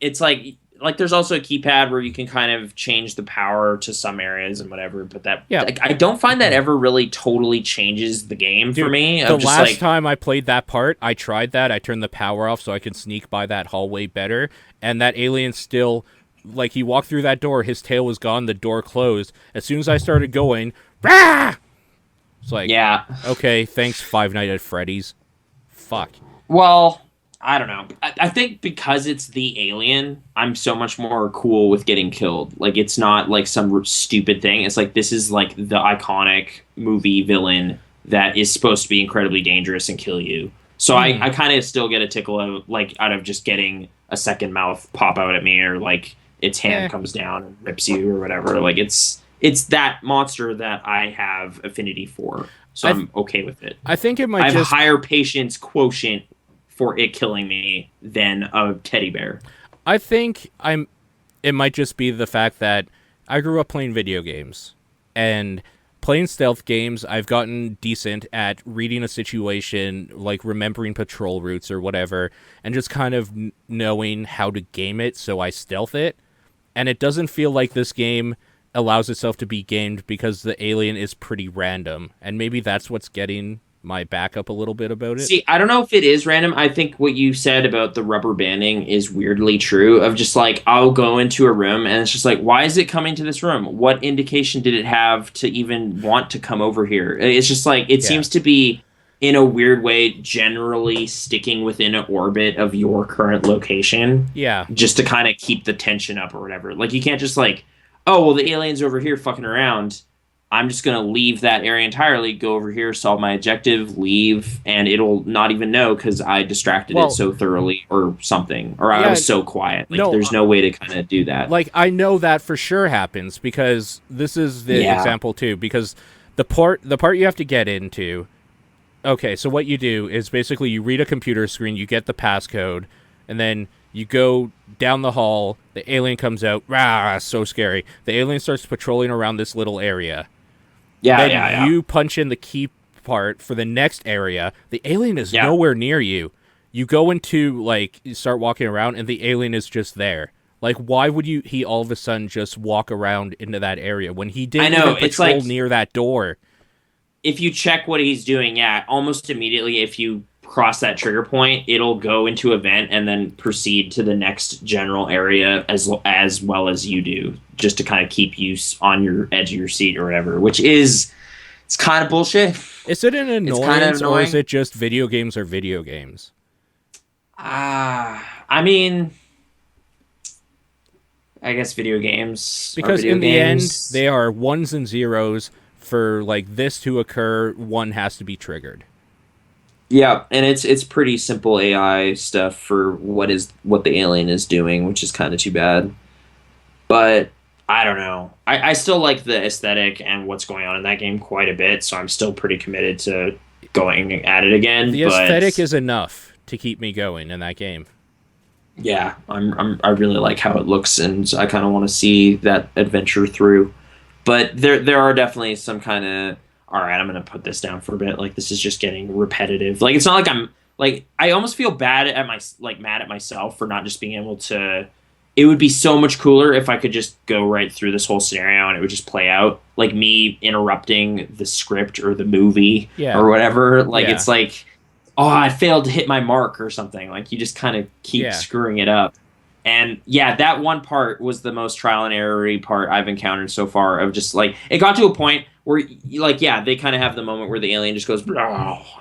it's like there's also a keypad where you can kind of change the power to some areas and whatever. But that Yeah. like, I don't find that ever really totally changes the game for Dude, me. the Of just last like, time I played that part, I tried that. I turned the power off so I could sneak by that hallway better. And that alien still, like, he walked through that door, his tail was gone, the door closed. As soon as I started going, rah! It's like, yeah. okay, thanks, Five Nights at Freddy's. Fuck. Well, I don't know. I think because it's the alien, I'm so much more cool with getting killed. Like, it's not like some stupid thing. It's like, this is like the iconic movie villain that is supposed to be incredibly dangerous and kill you. So I kind of still get a tickle out of just getting a second mouth pop out at me, or like its hand comes down and rips you or whatever. Like, it's that monster that I have affinity for. So I'm okay with it. I think it might I have just... a higher patience quotient for it killing me than a teddy bear. I think it might just be the fact that I grew up playing video games, and playing stealth games, I've gotten decent at reading a situation, like remembering patrol routes or whatever, and just kind of knowing how to game it so I stealth it. And it doesn't feel like this game allows itself to be gamed because the alien is pretty random, and maybe that's what's getting my back up a little bit about it. See, I don't know if it is random. I think what you said about the rubber banding is weirdly true, of just like, I'll go into a room and it's just like, why is it coming to this room? What indication did it have to even want to come over here? It's just like, it seems to be, in a weird way, generally sticking within an orbit of your current location. Yeah. Just to kind of keep the tension up or whatever. Like, you can't just like, oh, well, the alien's over here fucking around. I'm just going to leave that area entirely, go over here, solve my objective, leave, and it'll not even know because I distracted it so thoroughly or something. Or I was so quiet. Like, there's no way to kind of do that. Like, I know that for sure happens because this is the example too. Because the part you have to get into... Okay, so what you do is basically you read a computer screen, you get the passcode, and then you go down the hall, the alien comes out, rah, so scary. The alien starts patrolling around this little area. You punch in the key part for the next area. The alien is nowhere near you. You go into, like, you start walking around, and the alien is just there. Like, why would he all of a sudden just walk around into that area when he didn't even patrol near that door? If you check what he's doing, almost immediately, if you cross that trigger point, it'll go into event and then proceed to the next general area as well as you do, just to kind of keep you on your edge of your seat or whatever, which is, it's kind of bullshit. Is it an annoyance, or is it just video games are video games? I mean, I guess video games because video in games. The end, they are ones and zeros. For like this to occur, one has to be triggered. Yeah, and it's pretty simple AI stuff for what the alien is doing, which is kind of too bad. But I don't know. I still like the aesthetic and what's going on in that game quite a bit, so I'm still pretty committed to going at it again. The aesthetic is enough to keep me going in that game. Yeah, I really like how it looks, and I kind of want to see that adventure through. But there are definitely some kind of, all right, I'm going to put this down for a bit. Like, this is just getting repetitive. Like, it's not like I'm, like, I almost feel mad at myself for not just being able to, it would be so much cooler if I could just go right through this whole scenario and it would just play out. Like, me interrupting the script or the movie or whatever. Like, it's like, oh, I failed to hit my mark or something. Like, you just kind of keep screwing it up. And that one part was the most trial and error part I've encountered so far, of just like, it got to a point where like, they kind of have the moment where the alien just goes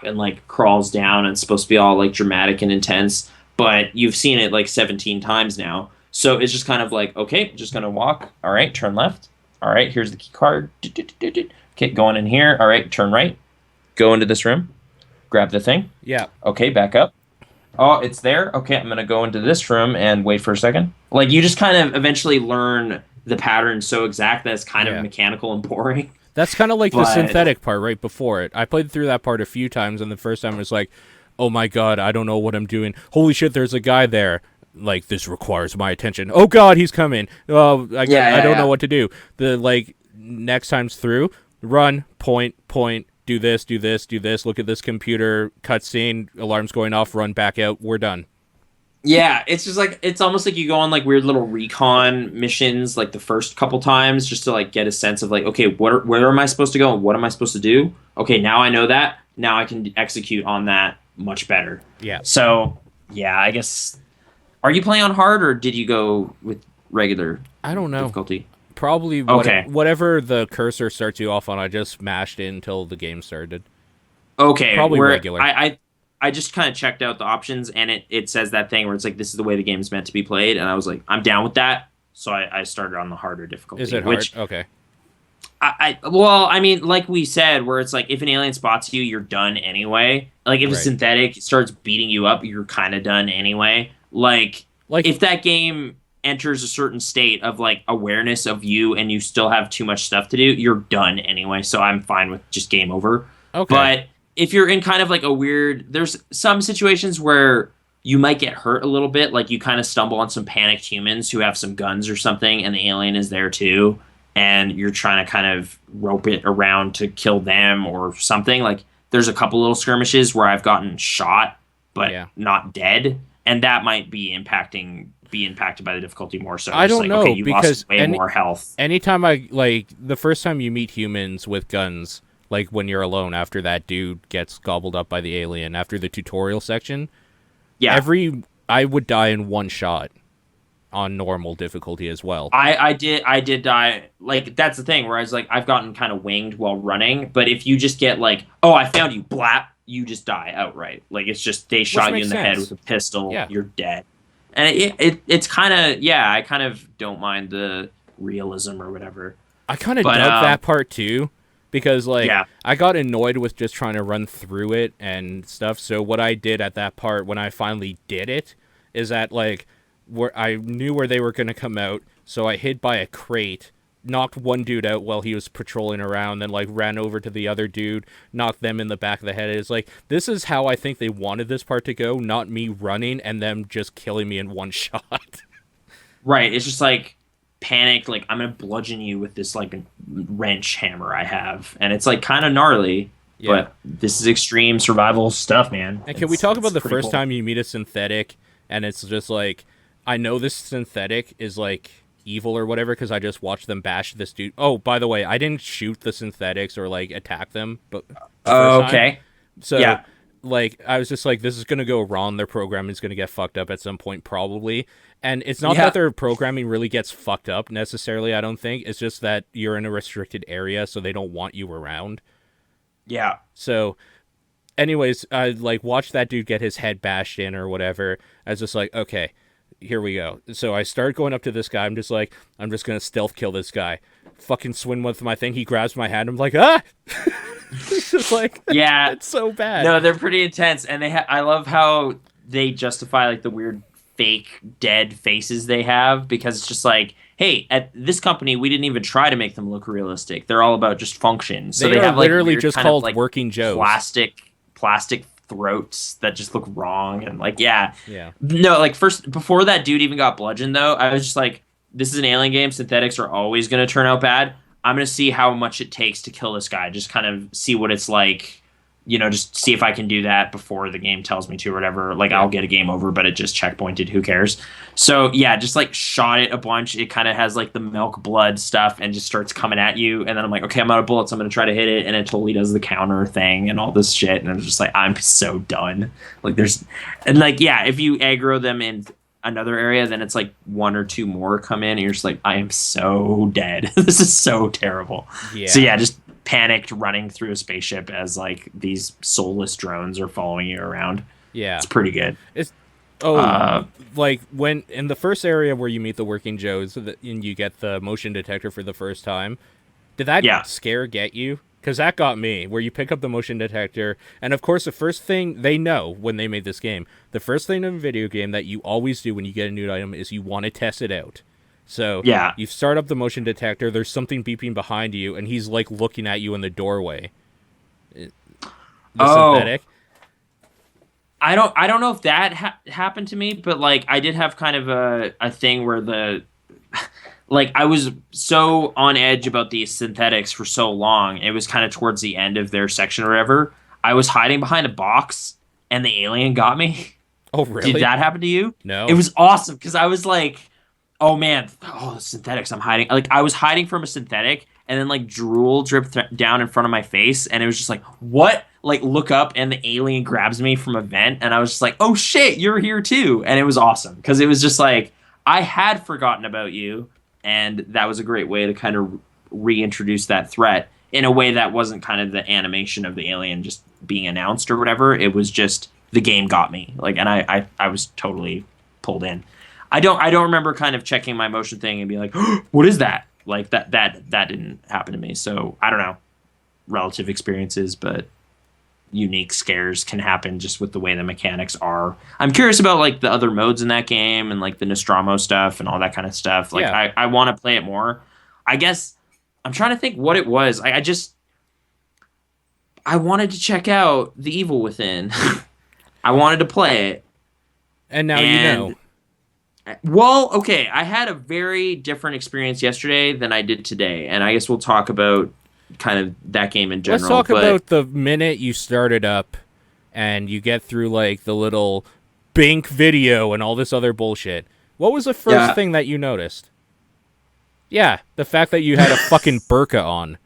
and like crawls down, and it's supposed to be all like dramatic and intense, but you've seen it like 17 times now. So it's just kind of like, okay, just going to walk. All right, turn left. All right, here's the key card. Okay, going in here. All right, turn right. Go into this room. Grab the thing. Yeah. Okay, back up. Oh, it's there? Okay, I'm going to go into this room and wait for a second. Like, you just kind of eventually learn the pattern so exact that it's kind of mechanical and boring. That's kind of like the synthetic part right before it. I played through that part a few times, and the first time it was like, oh my god, I don't know what I'm doing. Holy shit, there's a guy there. like, this requires my attention. Oh God, he's coming. Oh, I don't know what to do. The like next time's through, run, point, do this, do this, do this. Look at this computer cutscene. Alarms going off. Run back out. We're done. Yeah, it's just like it's almost like you go on like weird little recon missions like the first couple times just to like get a sense of like, okay, where am I supposed to go and what am I supposed to do? Okay, now I know that. Now I can execute on that much better. Yeah. So yeah, I guess. Are you playing on hard or did you go with regular? I don't know. Difficulty. Probably Okay. Whatever the cursor starts you off on. I just mashed it until the game started. Okay, Probably regular. I just kind of checked out the options, and it says that thing where it's like, this is the way the game's meant to be played, and I was like, I'm down with that, so I started on the harder difficulty. Is it hard? Okay. Well, I mean, like we said, where it's like, if an alien spots you, you're done anyway. Like, if a synthetic starts beating you up, you're kind of done anyway. Like, if that game enters a certain state of, like, awareness of you, and you still have too much stuff to do, you're done anyway, so I'm fine with just game over. Okay. But if you're in kind of like a weird, there's some situations where you might get hurt a little bit, like you kind of stumble on some panicked humans who have some guns or something, and the alien is there too, and you're trying to kind of rope it around to kill them or something. Like, there's a couple little skirmishes where I've gotten shot but not dead, and that might be impacted by the difficulty more. So I don't know, okay, you because lost way more health. Anytime the first time you meet humans with guns, like when you're alone after that dude gets gobbled up by the alien, after the tutorial section, I would die in one shot on normal difficulty as well. I did die. Like, that's the thing where I was like, I've gotten kind of winged while running, but if you just get like, oh, I found you, blap, you just die outright. Like, it's just, they shot you in the head with a pistol, you're dead. And it's kind of, I kind of don't mind the realism or whatever. I kind of dug that part too. Because, like, I got annoyed with just trying to run through it and stuff. So what I did at that part, when I finally did it, is that, like, where I knew where they were going to come out. So I hid by a crate, knocked one dude out while he was patrolling around, then, like, ran over to the other dude, knocked them in the back of the head. It's like, this is how I think they wanted this part to go, not me running and them just killing me in one shot. Right. It's just, like, panicked, like, I'm gonna bludgeon you with this like wrench hammer I have, and it's like kind of gnarly, but this is extreme survival stuff, man. And can we talk about the first time you meet a synthetic and it's just like, I know this synthetic is like evil or whatever because I just watched them bash this dude. Oh, by the way, I didn't shoot the synthetics or like attack them, but okay. So like, I was just like, this is going to go wrong. Their programming is going to get fucked up at some point, probably. And it's not that their programming really gets fucked up necessarily, I don't think. It's just that you're in a restricted area, so they don't want you around. Yeah. So, anyways, I like watched that dude get his head bashed in or whatever. I was just like, okay, here we go. So I start going up to this guy. I'm just like, I'm just going to stealth kill this guy. Fucking swing with my thing. He grabs my hand. I'm like, ah! It's just like, it's so bad. No, they're pretty intense. And I love how they justify like the weird fake dead faces they have, because it's just like, hey, at this company, we didn't even try to make them look realistic. They're all about just function. So they have literally like, just called working Joes. Plastic throats that just look wrong. And like, no, like before that dude even got bludgeoned though, I was just like, this is an alien game. Synthetics are always going to turn out bad. I'm going to see how much it takes to kill this guy. Just kind of see what it's like, you know, just see if I can do that before the game tells me to or whatever. Like, I'll get a game over, but it just checkpointed. Who cares? So, just like shot it a bunch. It kind of has like the milk blood stuff and just starts coming at you. And then I'm like, okay, I'm out of bullets. I'm going to try to hit it. And it totally does the counter thing and all this shit. And I'm just like, I'm so done. Like, if you aggro them in another area, then it's like one or two more come in and you're just like, I am so dead. This is so terrible. So just panicked running through a spaceship as like these soulless drones are following you around. It's pretty good. Like when in the first area where you meet the working Joes and you get the motion detector for the first time, did that scare get you? Because that got me, where you pick up the motion detector, and of course the first thing they know when they made this game, the first thing in a video game that you always do when you get a new item is you want to test it out. So you start up the motion detector, there's something beeping behind you, and he's like looking at you in the doorway. The synthetic. I don't know if that happened to me, but like I did have kind of a thing where the like I was so on edge about these synthetics for so long. It was kind of towards the end of their section or whatever. I was hiding behind a box and the alien got me. Oh, Did really? that happen to you? It No. was awesome because I was like, oh man, oh, the synthetics, I'm hiding. Like I was hiding from a synthetic and then like drool dripped down in front of my face and it was just like, what? Like look up and the alien grabs me from a vent and I was just like, oh shit, you're here too. And it was awesome because it was just like, I had forgotten about you and that was a great way to kind of reintroduce that threat in a way that wasn't kind of the animation of the alien just being announced or whatever. It was just the game got me. Like, and I was totally pulled in. I don't remember kind of checking my motion thing and being like, oh, what is that? Like that didn't happen to me. So I don't know, relative experiences, but unique scares can happen just with the way the mechanics are. I'm curious about like the other modes in that game and like the Nostromo stuff and all that kind of stuff. Like Yeah. I want to play it more. I guess I'm trying to think what it was. I wanted to check out The Evil Within. I wanted to play it. And now you And know. well, okay, I had a very different experience yesterday than I did today, and I guess we'll talk about kind of that game in general. Let's talk but about the minute you started up and you get through like the little Bink video and all this other bullshit. What was the first Yeah. thing that you noticed? Yeah, the fact that you had a fucking burqa on.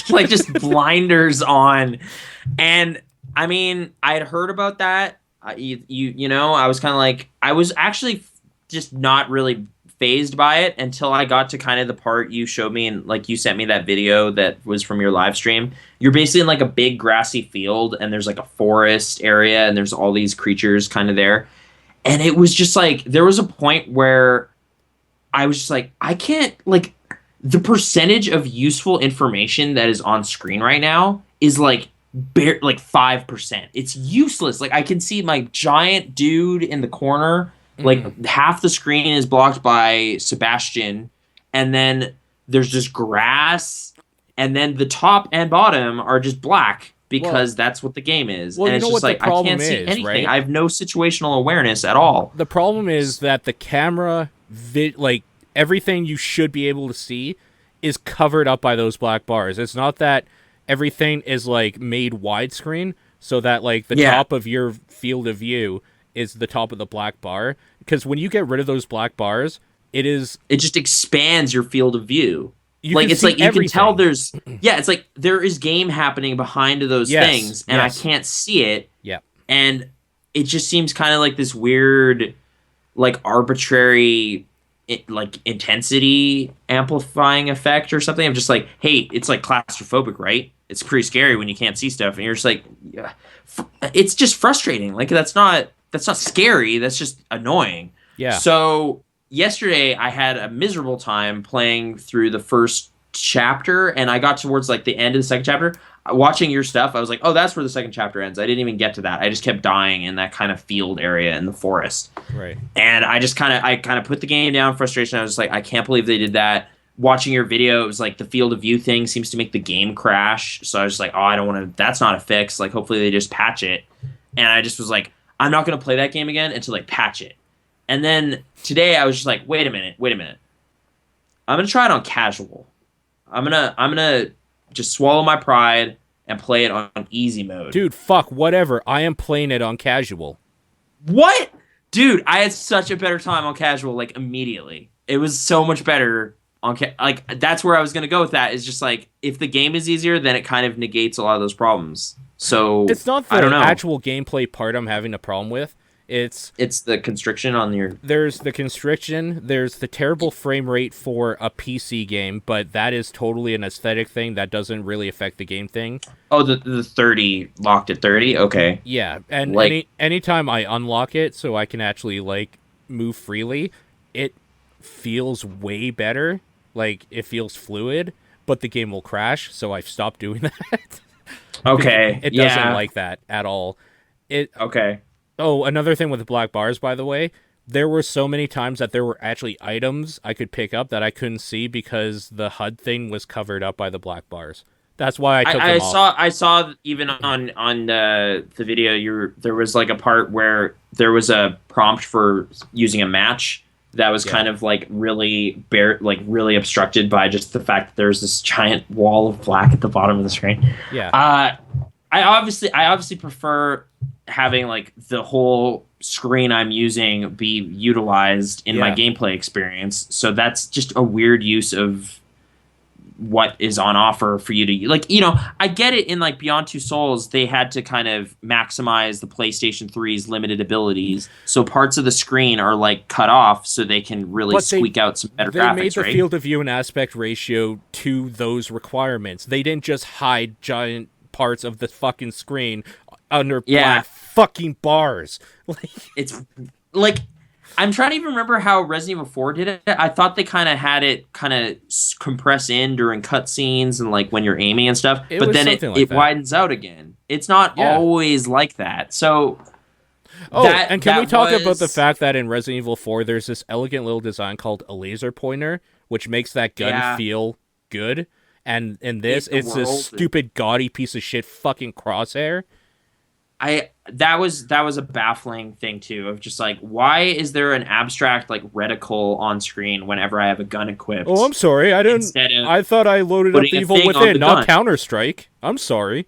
like just blinders on, and I mean, I had heard about that. You know, I was kind of like, I was actually just not really phased by it until I got to kind of the part you showed me and like you sent me that video that was from your live stream. You're basically in like a big grassy field and there's like a forest area and there's all these creatures kind of there. And it was just like there was a point where I was just like, I can't like the percentage of useful information that is on screen right now is like like 5%. It's useless. Like I can see my giant dude in the corner. Like half the screen is blocked by Sebastian, and then there's just grass, and then the top and bottom are just black because that's what the game is. Well, and you it's know just what the like I problem can't see is, anything. right? I have no situational awareness at all. The problem is that the camera, like everything you should be able to see, is covered up by those black bars. It's not that everything is like made widescreen so that like the Yeah. top of your field of view is the top of the black bar. Because when you get rid of those black bars, it just expands your field of view. you Like can it's see like you can tell everything. it's like there is game happening behind those Yes, things, and yes. I can't see it. Yeah. And it just seems kind of like this weird like arbitrary like intensity amplifying effect or something. I'm just like, hey, it's like claustrophobic, right? It's pretty scary when you can't see stuff and you're just like, yeah. It's just frustrating. Like that's not scary, that's just annoying. Yeah. So yesterday I had a miserable time playing through the first chapter, and I got towards like the end of the second chapter. Watching your stuff, I was like, oh, that's where the second chapter ends. I didn't even get to that. I just kept dying in that kind of field area in the forest. Right. And I kind of put the game down, frustration. I was like, I can't believe they did that. Watching your video, it was like the field of view thing seems to make the game crash. So I was like, oh, I don't want to, that's not a fix. Like, hopefully they just patch it. And I just was like, I'm not going to play that game again until they patch it. And then today I was just like, wait a minute. I'm going to try it on casual. I'm going to just swallow my pride and play it on easy mode. Dude, fuck, whatever. I am playing it on casual. What? Dude, I had such a better time on casual, like, immediately. It was so much better on like, that's where I was going to go with that, is just, like, if the game is easier, then it kind of negates a lot of those problems. So, It's not I don't the know. actual gameplay part I'm having a problem with. It's the constriction on your... there's the constriction, there's the terrible frame rate for a PC game, but that is totally an aesthetic thing that doesn't really affect the game thing. Oh, the 30, locked at 30? Okay. Yeah, and Like- anytime I unlock it so I can actually like move freely, it feels way better. Like it feels fluid, but the game will crash, so I've stopped doing that. Okay. It doesn't yeah. like that at all. Okay. Oh, another thing with the black bars, by the way, there were so many times that there were actually items I could pick up that I couldn't see because the HUD thing was covered up by the black bars. That's why I took them off. I saw even on the video there was like a part where there was a prompt for using a match that was kind of like really obstructed by just the fact that there's this giant wall of black at the bottom of the screen. Yeah. I obviously prefer having like the whole screen I'm using be utilized in my gameplay experience. So that's just a weird use of what is on offer for you to like. I get it in like Beyond Two Souls, they had to kind of maximize the PlayStation 3's limited abilities, so parts of the screen are like cut off so they can really squeak out some better graphics. They made the field of view and aspect ratio to those requirements. They didn't just hide giant parts of the fucking screen under black fucking bars. It's like, I'm trying to even remember how Resident Evil 4 did it. I thought they kind of had it kind of compress in during cutscenes and like when you're aiming and stuff, but then it widens out again. It's not always like that. So and can we talk about the fact that in Resident Evil 4 there's this elegant little design called a laser pointer, which makes that gun feel good, and in this it's this stupid gaudy piece of shit fucking crosshair. That was a baffling thing too, of just like, why is there an abstract like reticle on screen whenever I have a gun equipped? Oh, I'm sorry, I thought I loaded up Evil Within, not Counter-Strike. I'm sorry.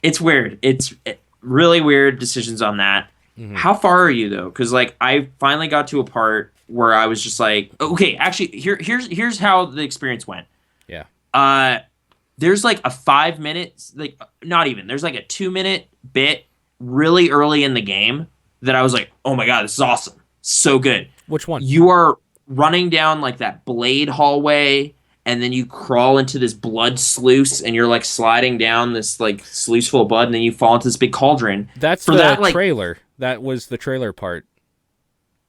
It's weird. It's really weird decisions on that. Mm-hmm. How far are you though? Because like I finally got to a part where I was just like, okay, actually here's how the experience went. Yeah. There's like a 5 minutes, like not even, there's like a 2-minute bit really early in the game that I was like, oh my God, this is awesome. So good. Which one? You are running down like that blade hallway, and then you crawl into this blood sluice, and you're like sliding down this like sluice full of blood, and then you fall into this big cauldron. That's the trailer. That was the trailer part.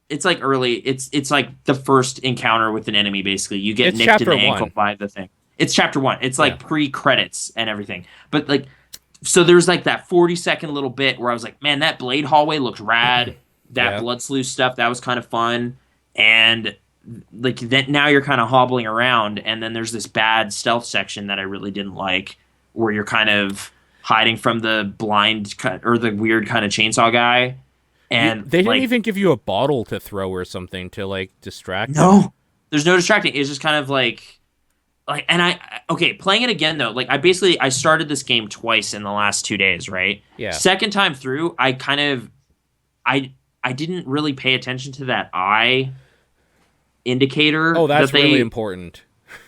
It's like early, it's like the first encounter with an enemy, basically. You get nicked in the ankle by the thing. It's chapter 1. It's like pre-credits and everything. But like, so there's like that 40-second little bit where I was like, man, that blade hallway looks rad. That blood sluice stuff, that was kind of fun. And like that, now you're kind of hobbling around, and then there's this bad stealth section that I really didn't like, where you're kind of hiding from the blind or the weird kind of chainsaw guy. And they didn't even give you a bottle to throw or something to like distract. No, there's no distracting. It's just kind of like, and playing it again though, like I started this game twice in the last 2 days, right? Yeah. Second time through, I didn't really pay attention to that eye indicator. Oh, that's really important.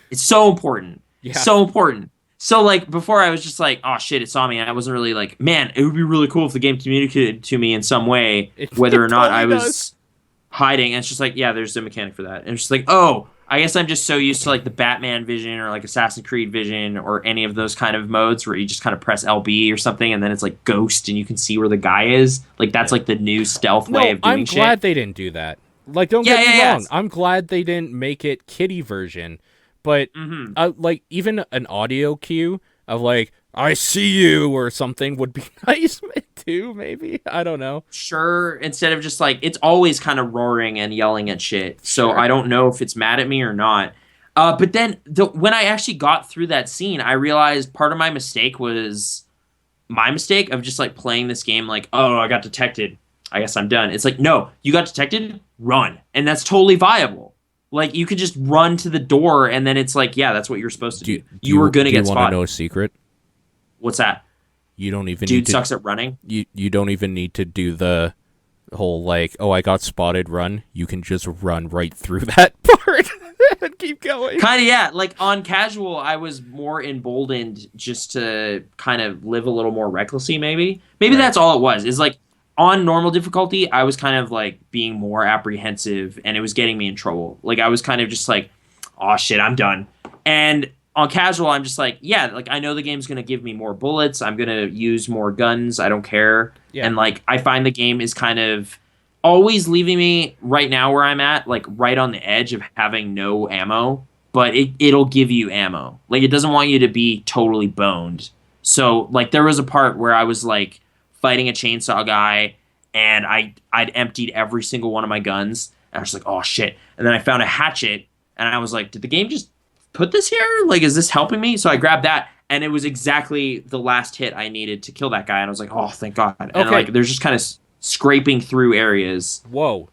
It's so important. Yeah. So important. So like before I was just like, oh shit, it saw me, and I wasn't really like, man, it would be really cool if the game communicated to me in some way, whether or not I was hiding. And it's just like, yeah, there's a mechanic for that. And it's just like, oh, I guess I'm just so used to like the Batman vision or like Assassin's Creed vision or any of those kind of modes where you just kind of press LB or something, and then it's like ghost and you can see where the guy is. Like that's like the new stealth way of doing shit. I'm glad they didn't do that. Like, don't get me wrong. I'm glad they didn't make it kiddie version, but like even an audio cue of like, I see you or something would be nice too, maybe. I don't know. Sure, instead of just like, it's always kind of roaring and yelling at shit. So I don't know if it's mad at me or not. But then when I actually got through that scene, I realized part of my mistake was my mistake of just like playing this game like, oh, I got detected, I guess I'm done. It's like, no, you got detected, run. And that's totally viable. Like, you could just run to the door, and then it's like, yeah, that's what you're supposed to do. You were going to get spotted. Do you want to know a secret? What's that? You don't even Dude sucks at running? You don't even need to do the whole, like, oh, I got spotted run. You can just run right through that part and keep going. Kind of, yeah. Like, on casual, I was more emboldened just to kind of live a little more recklessly, maybe. Maybe that's all it was. Is like, on normal difficulty, I was kind of like being more apprehensive, and it was getting me in trouble. Like, I was kind of just like, oh shit, I'm done. And on casual, I'm just like, yeah, like I know the game's going to give me more bullets. I'm going to use more guns. I don't care. Yeah. And like, I find the game is kind of always leaving me right now where I'm at, like right on the edge of having no ammo, but it'll give you ammo. Like, it doesn't want you to be totally boned. So like, there was a part where I was like, fighting a chainsaw guy, and I'd emptied every single one of my guns, and I was like, oh shit. And then I found a hatchet, and I was like, did the game just put this here? Like, is this helping me? So I grabbed that, and it was exactly the last hit I needed to kill that guy. And I was like, oh, thank God. And Okay. like, there's just kind of scraping through areas. Whoa.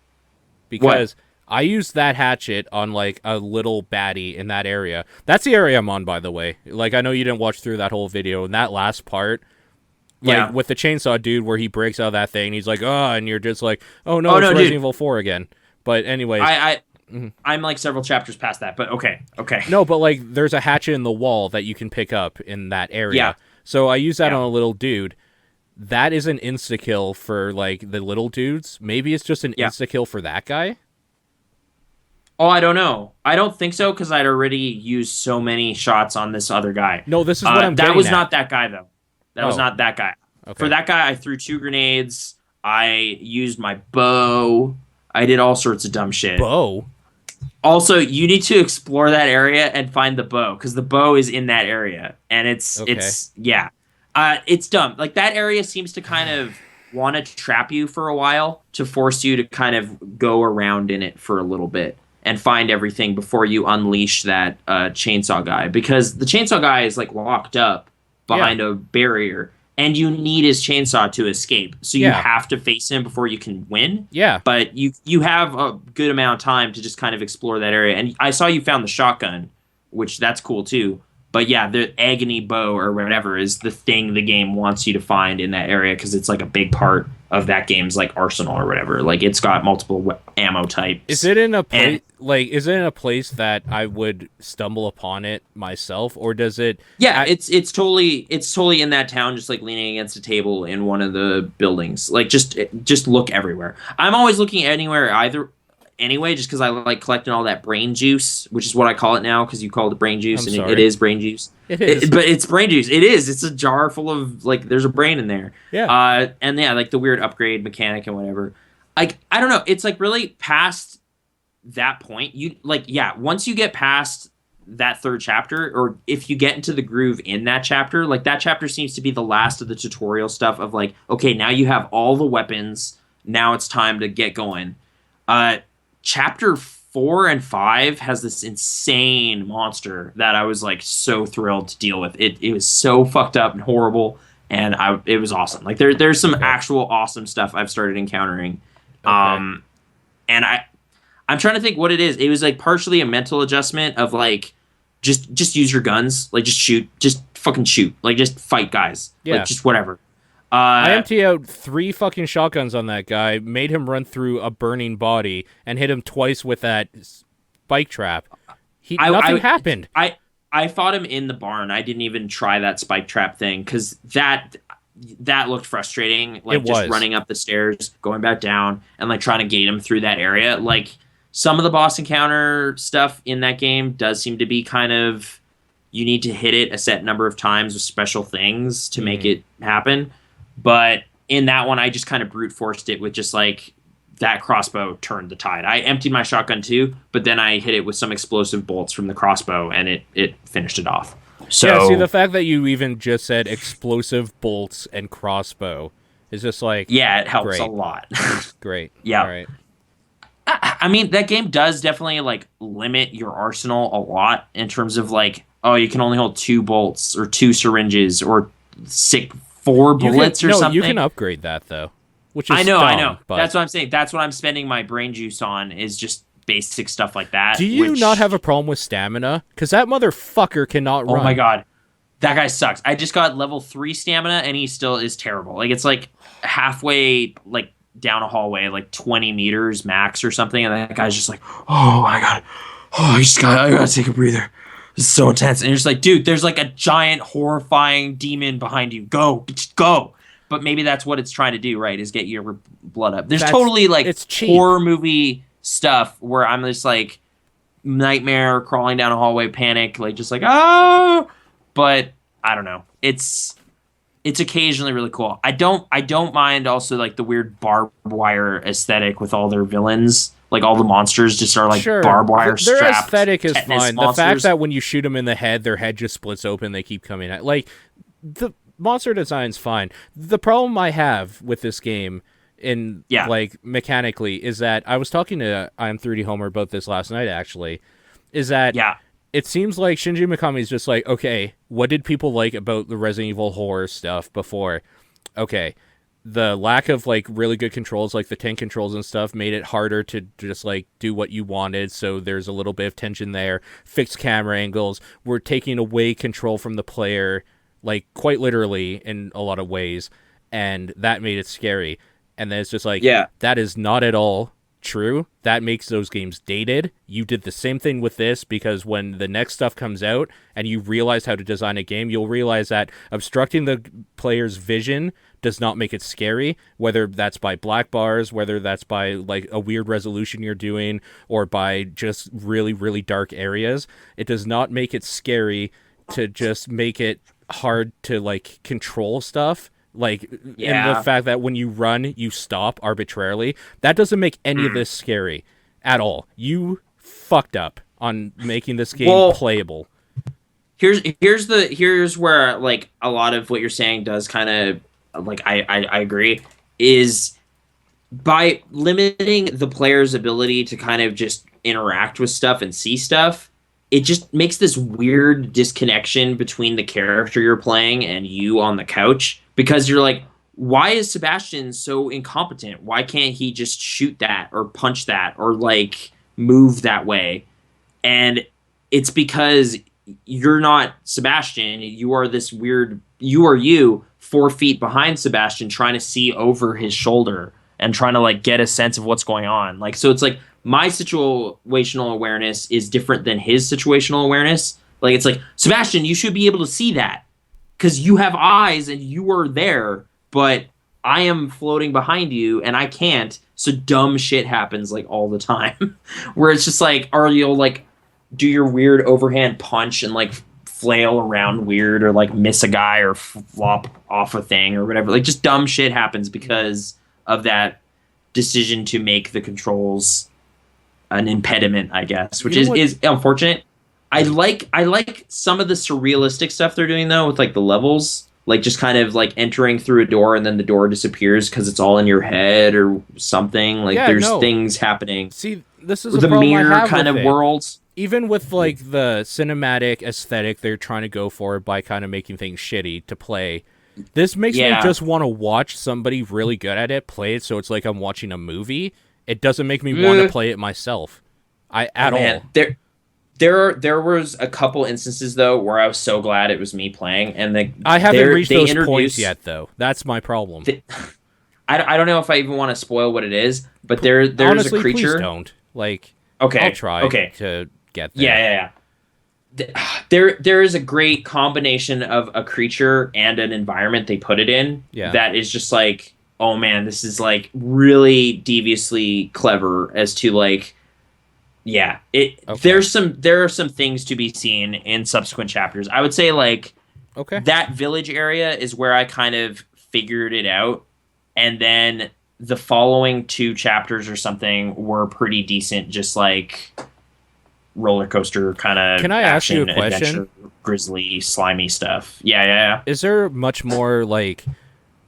Because I used that hatchet on, like, a little baddie in that area. That's the area I'm on, by the way. Like, I know you didn't watch through that whole video. And that last part, like, with the chainsaw dude where he breaks out of that thing, he's like, oh, and you're just like, oh, no, it's Resident Evil 4 again. But anyways. I'm like several chapters past that, but okay. No, but, like, there's a hatchet in the wall that you can pick up in that area. Yeah. So I use that on a little dude. That is an insta-kill for, like, the little dudes. Maybe it's just an insta-kill for that guy? Oh, I don't know. I don't think so, because I'd already used so many shots on this other guy. No, this is what I'm getting That was at. not that guy, though. That was not that guy. Okay. For that guy, I threw 2 grenades. I used my bow. I did all sorts of dumb shit. Bow? Also, you need to explore that area and find the bow, because the bow is in that area. And it's dumb. Like, that area seems to kind of want to trap you for a while to force you to kind of go around in it for a little bit and find everything before you unleash that chainsaw guy, because the chainsaw guy is like locked up behind a barrier and you need his chainsaw to escape. So you have to face him before you can win. Yeah. But you have a good amount of time to just kind of explore that area. And I saw you found the shotgun, which that's cool too. But yeah, the agony bow or whatever is the thing the game wants you to find in that area, because it's like a big part of that game's like arsenal or whatever. Like, it's got multiple ammo types. Is it in a place is it in a place that I would stumble upon it myself, or does it? Yeah, it's totally in that town, just like leaning against a table in one of the buildings. Like, just look everywhere. I'm always looking anywhere anyway, just because I like collecting all that brain juice, which is what I call it now, because you call it brain juice, it is brain juice. It is. But it's brain juice. It is. It's a jar full of, like, there's a brain in there. Yeah. And yeah, like the weird upgrade mechanic and whatever. Like, I don't know. It's like really past that point. Once you get past that 3rd chapter, or if you get into the groove in that chapter, like, that chapter seems to be the last of the tutorial stuff of like, okay, now you have all the weapons. Now it's time to get going. Chapter 4 and 5 has this insane monster that I was like so thrilled to deal with. It was so fucked up and horrible, and it was awesome. Like, there's some actual awesome stuff I've started encountering. And I'm trying to think what it is. It was like partially a mental adjustment of like just use your guns, like just shoot, just fucking shoot, like just fight guys, like just whatever. I emptied out 3 fucking shotguns on that guy, made him run through a burning body, and hit him twice with that spike trap. Nothing happened. I fought him in the barn. I didn't even try that spike trap thing, because that looked frustrating. Like, just running up the stairs, going back down, and like trying to gate him through that area. Like, some of the boss encounter stuff in that game does seem to be kind of, you need to hit it a set number of times with special things to make it happen. But in that one, I just kind of brute forced it with just like that crossbow turned the tide. I emptied my shotgun too, but then I hit it with some explosive bolts from the crossbow, and it finished it off. So yeah, see, the fact that you even just said explosive bolts and crossbow is just like, it helps a lot. Great. Yeah. All right. I mean, that game does definitely like limit your arsenal a lot in terms of like, oh, you can only hold 2 bolts or 2 syringes or 4 bullets or something. You can upgrade that though, which is I know. But that's what I'm saying. That's what I'm spending my brain juice on, is just basic stuff like that. Do you not have a problem with stamina? Because that motherfucker cannot run. Oh my god, that guy sucks. I just got level 3 stamina, and he still is terrible. Like, it's like halfway like down a hallway, like 20 meters max or something, and that guy's just like, oh my god, I gotta take a breather. This is so intense. And you're just like, dude, there's like a giant horrifying demon behind you. Go. But maybe that's what it's trying to do, right? Is get your blood up. There's totally like horror movie stuff where I'm just like nightmare, crawling down a hallway, panic, like just like, oh. But I don't know. It's occasionally really cool. I don't mind also like the weird barbed wire aesthetic with all their villains. Like, all the monsters just are like barbed wire strapped. Their aesthetic is fine. Monsters. The fact that when you shoot them in the head, their head just splits open, they keep coming at. Like, the monster design's fine. The problem I have with this game, like mechanically, is that I was talking to I'm 3D Homer about this last night. Actually, is that it seems like Shinji Mikami is just like, okay, what did people like about the Resident Evil horror stuff before? Okay, the lack of like really good controls, like the tank controls and stuff, made it harder to just like do what you wanted. So there's a little bit of tension there. Fixed camera angles. We're taking away control from the player, like quite literally in a lot of ways, and that made it scary. And then it's just like, Yeah. that is not at all true. That makes those games dated. You did the same thing with this, because when the next stuff comes out and you realize how to design a game, you'll realize that obstructing the player's vision does not make it scary, whether that's by black bars, whether that's by like a weird resolution you're doing, or by just really, really dark areas. It does not make it scary to just make it hard to like control stuff. Like, in the fact that when you run, you stop arbitrarily. That doesn't make any of this scary at all. You fucked up on making this game playable. Here's where like a lot of what you're saying does kind of like I agree, is by limiting the player's ability to kind of just interact with stuff and see stuff, it just makes this weird disconnection between the character you're playing and you on the couch, because you're like, why is Sebastian so incompetent? Why can't he just shoot that or punch that or like move that way? And it's because you're not Sebastian. You are this weird, you are you 4 feet behind Sebastian trying to see over his shoulder and trying to like get a sense of what's going on. Like, so it's like my situational awareness is different than his situational awareness. Like, it's like, Sebastian, you should be able to see that because you have eyes and you are there, but I am floating behind you and I can't. So dumb shit happens like all the time where it's just like, or you'll like do your weird overhand punch and like flail around weird or like miss a guy or flop off a thing or whatever. Like, just dumb shit happens because of that decision to make the controls an impediment, I guess, which is unfortunate. I like some of the surrealistic stuff they're doing though with like the levels, like just kind of like entering through a door and then the door disappears because it's all in your head or something. Like, there's things happening. See, this is the mirror kind of worlds. Even with like the cinematic aesthetic they're trying to go for by kind of making things shitty to play, this makes me just want to watch somebody really good at it play it, so it's like I'm watching a movie. It doesn't make me want to play it myself. All. There was a couple instances though where I was so glad it was me playing, and I haven't reached those points yet though. That's my problem. I don't know if I even want to spoil what it is, but there's honestly, a creature. Please don't. Like, okay, I'll try to get there. Yeah. There is a great combination of a creature and an environment they put it in that is just like, oh man, this is like really deviously clever as to like, there are some things to be seen in subsequent chapters. I would say like, that village area is where I kind of figured it out, and then the following 2 chapters or something were pretty decent, just like roller coaster kind of. Can I ask you a question? Adventure, grisly, slimy stuff. Yeah. Is there much more like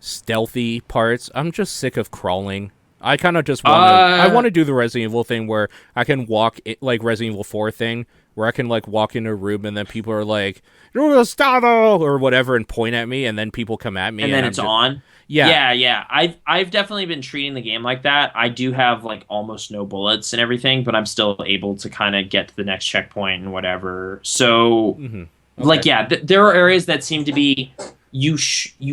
stealthy parts? I'm just sick of crawling. I kind of just want to. I want to do the Resident Evil thing where I can walk, like Resident Evil 4 thing, where I can like walk into a room and then people are like, "You're a Stado," or whatever, and point at me, and then people come at me, and then it's just on. Yeah. I've definitely been treating the game like that. I do have like almost no bullets and everything, but I'm still able to kind of get to the next checkpoint and whatever. So, like, there are areas that seem to be you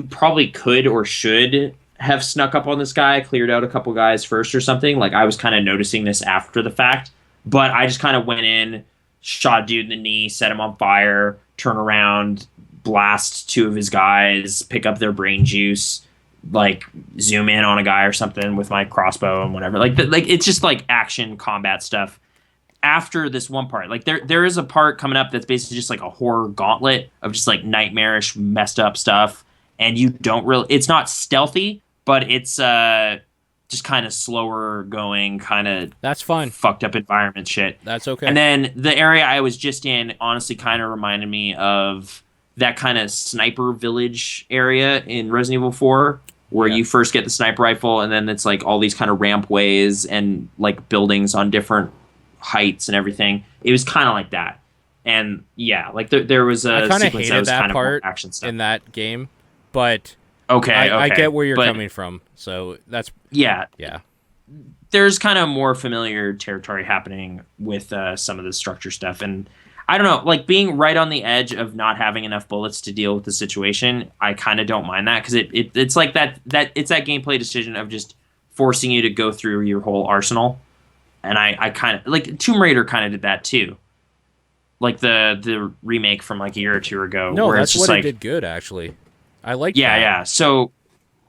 probably could or should have snuck up on this guy, cleared out a couple guys first or something. Like, I was kind of noticing this after the fact, but I just kind of went in, shot a dude in the knee, set him on fire, turn around, blast 2 of his guys, pick up their brain juice, like zoom in on a guy or something with my crossbow and whatever. Like it's just like action combat stuff. After this one part, like there is a part coming up that's basically just like a horror gauntlet of just like nightmarish, messed up stuff, and you don't really. It's not stealthy, but it's just kind of slower going, kind of that's fine, fucked up environment shit. That's okay. And then the area I was just in honestly kind of reminded me of that kind of sniper village area in Resident Evil 4, where you first get the sniper rifle, and then it's like all these kind of rampways and like buildings on different heights and everything. It was kind of like that. And yeah, like there was a I kind of sequence that hated was that kind of more part action stuff. in that game, but Okay, I get where you're but coming from. So that's yeah, yeah. there's kind of more familiar territory happening with some of the structure stuff, and I don't know, like being right on the edge of not having enough bullets to deal with the situation. I kind of don't mind that because it's like that it's that gameplay decision of just forcing you to go through your whole arsenal, and I kind of like Tomb Raider kind of did that too, like the remake from like a year or two ago, No, where it's that's just what like it did good actually. I like yeah, that. yeah. So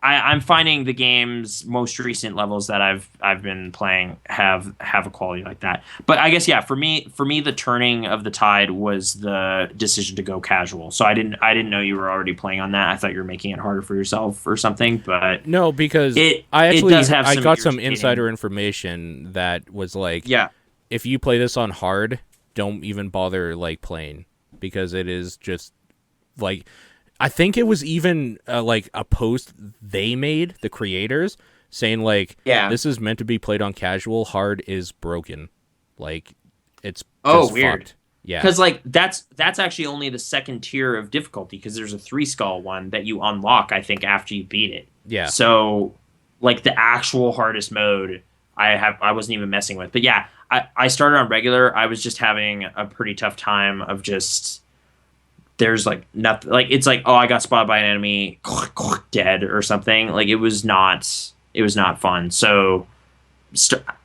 I'm finding the game's most recent levels that I've been playing have a quality like that. But I guess yeah, for me the turning of the tide was the decision to go casual. So I didn't know you were already playing on that. I thought you were making it harder for yourself or something. But No, because it I it does actually have I some got some irritating- insider information that was like, Yeah, if you play this on hard, don't even bother like playing because it is just like I think it was even like a post they made, the creators, saying like, yeah. this is meant to be played on casual, hard is broken. Like, it's Oh, just weird. fucked. Yeah. Because like that's actually only the second tier of difficulty because there's a 3 skull one that you unlock I think after you beat it. Yeah. So like the actual hardest mode I wasn't even messing with. But yeah, I started on regular. I was just having a pretty tough time of just there's like nothing like it's like oh I got spotted by an enemy dead or something. Like it was not fun. So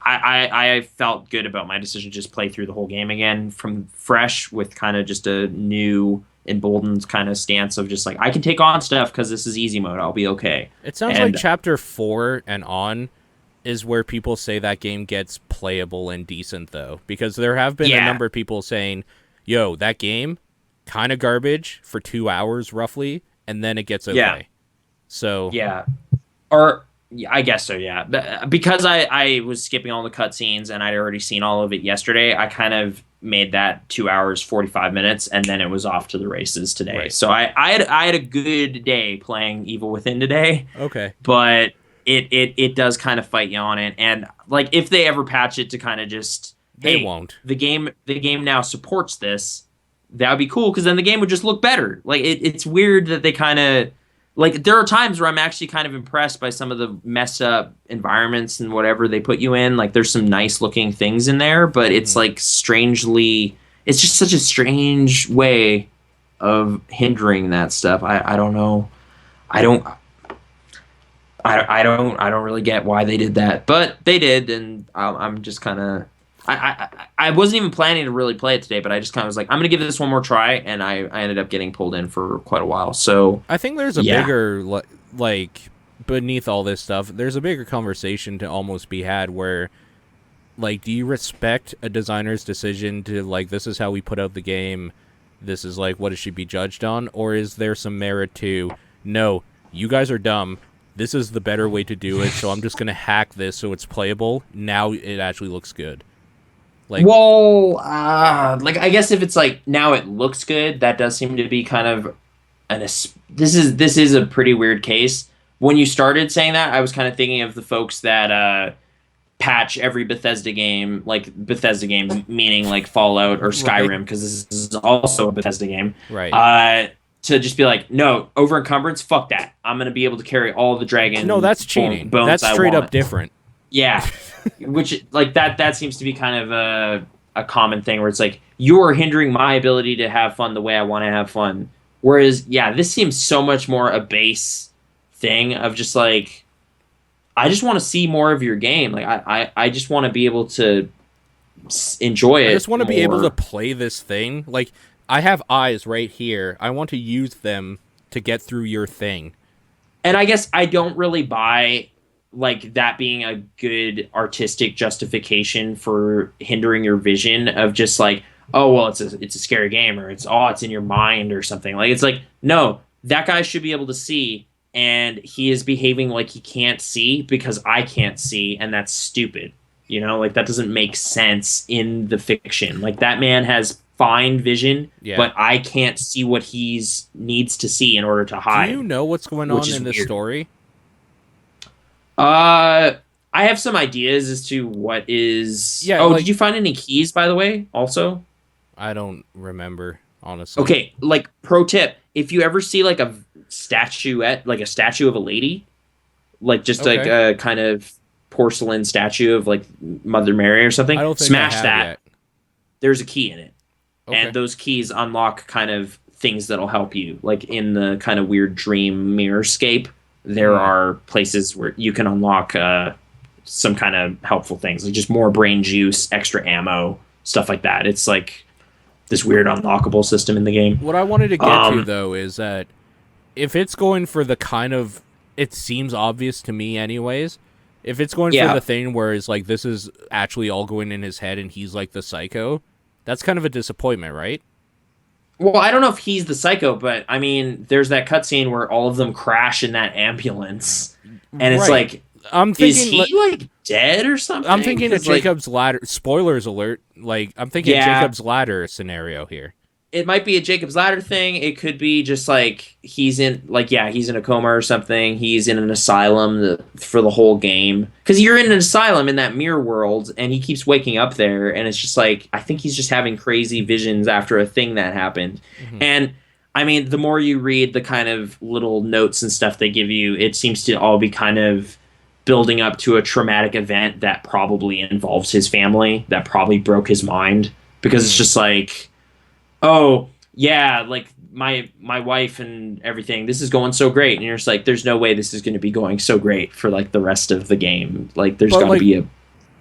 I felt good about my decision to just play through the whole game again from fresh with kind of just a new emboldened kind of stance of just like I can take on stuff because this is easy mode. I'll be okay. It sounds like chapter 4 and on is where people say that game gets playable and decent though, because there have been a number of people saying, yo, that game kind of garbage for 2 hours roughly, and then it gets okay. Yeah. So yeah, or yeah, I guess so. Yeah, because I was skipping all the cutscenes and I'd already seen all of it yesterday. I kind of made that 2 hours 45 minutes, and then it was off to the races today. Right. So I had a good day playing Evil Within today. Okay. But it does kind of fight you on it, and like if they ever patch it to kind of just they hey, won't. The game now supports this. That would be cool because then the game would just look better. Like it's weird that they kind of like there are times where I'm actually kind of impressed by some of the messed up environments and whatever they put you in. Like there's some nice looking things in there, but it's like strangely, it's just such a strange way of hindering that stuff. I don't know. I don't really get why they did that, but they did, and I'm just kind of I wasn't even planning to really play it today, but I just kind of was like, I'm gonna give this one more try, and I ended up getting pulled in for quite a while. So I think there's a bigger like beneath all this stuff, there's a bigger conversation to almost be had where like, do you respect a designer's decision to like, this is how we put out the game, this is like what it should be judged on, or is there some merit to no, you guys are dumb. This is the better way to do it, so I'm just gonna hack this so it's playable. Now it actually looks good. Like, well, like I guess if it's like now it looks good, that does seem to be kind of this is a pretty weird case. When you started saying that, I was kind of thinking of the folks that patch every Bethesda game, like Bethesda game, meaning like Fallout or Skyrim, because this is also a Bethesda game, right? To just be like, no, over encumbrance, fuck that. I'm gonna be able to carry all the dragon. No, that's cheating. Bones That's straight up different. Yeah, which like that seems to be kind of a common thing where it's like you are hindering my ability to have fun the way I want to have fun. Whereas, yeah, this seems so much more a base thing of just like I just want to see more of your game. Like I just want to be able to enjoy it. I just want to be able to play this thing. Like I have eyes right here. I want to use them to get through your thing. And I guess I don't really buy like that being a good artistic justification for hindering your vision of just like, oh well, it's a scary game, or it's in your mind or something. Like it's like, no, that guy should be able to see, and he is behaving like he can't see because I can't see, and that's stupid. You know, like that doesn't make sense in the fiction. Like that man has fine vision, but I can't see what he's needs to see in order to hide. Do you know what's going on in this story? I have some ideas as to what is. Yeah. Oh, did you find any keys, by the way? Also. I don't remember, honestly. Okay, like pro tip, if you ever see like a statuette, like a statue of a lady, like just like Okay. a kind of porcelain statue of like Mother Mary or I something, don't think I smash have that. yet. There's a key in it, and Okay. those keys unlock kind of things that'll help you. Like in the kind of weird dream mirrorscape, there Hmm. are places where you can unlock some kind of helpful things, like just more brain juice, extra ammo, stuff like that. It's like this weird unlockable system in the game. What I wanted to get to, Um, though, is that if it's going for the kind of, it seems obvious to me anyways, if it's going for the yeah. thing where it's like this is actually all going in his head and he's like the psycho, that's kind of a disappointment, right? Well, I don't know if he's the psycho, but I mean, there's that cutscene where all of them crash in that ambulance, and it's Right. like, I'm is thinking he like dead or something? I'm thinking a 'Cause, like, Jacob's ladder, spoilers alert, like I'm thinking yeah, Jacob's ladder scenario here. it might be a Jacob's Ladder thing. It could be just like he's in, like, yeah, he's in a coma or something. He's in an asylum for the whole game because you're in an asylum in that mirror world, and he keeps waking up there, and it's just like I think he's just having crazy visions after a thing that happened, Hmm. and. I mean, the more you read the kind of little notes and stuff they give you, it seems to all be kind of building up to a traumatic event that probably involves his family, that probably broke his mind. Because it's Mm. just like, oh yeah, like my wife and everything, this is going so great, and you're just like, there's no way this is going to be going so great for like the rest of the game. Like there's But got to like be a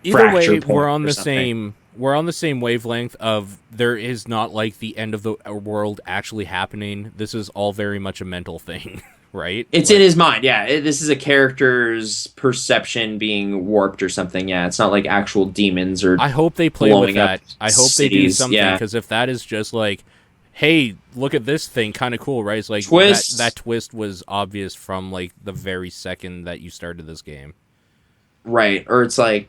either fracture way, point or something. we're on the same wavelength of there is not like the end of the world actually happening. This is all very much a mental thing, right? It's in Like his mind, yeah. This is a character's perception being warped or something. Yeah, it's not like actual demons or I hope they play with blowing up that. I hope they do cities. something Yeah, because if that is just like, hey, look at this thing, kind of cool, right? It's like that twists. twist was obvious from like the very second that you started this game. Right, or it's like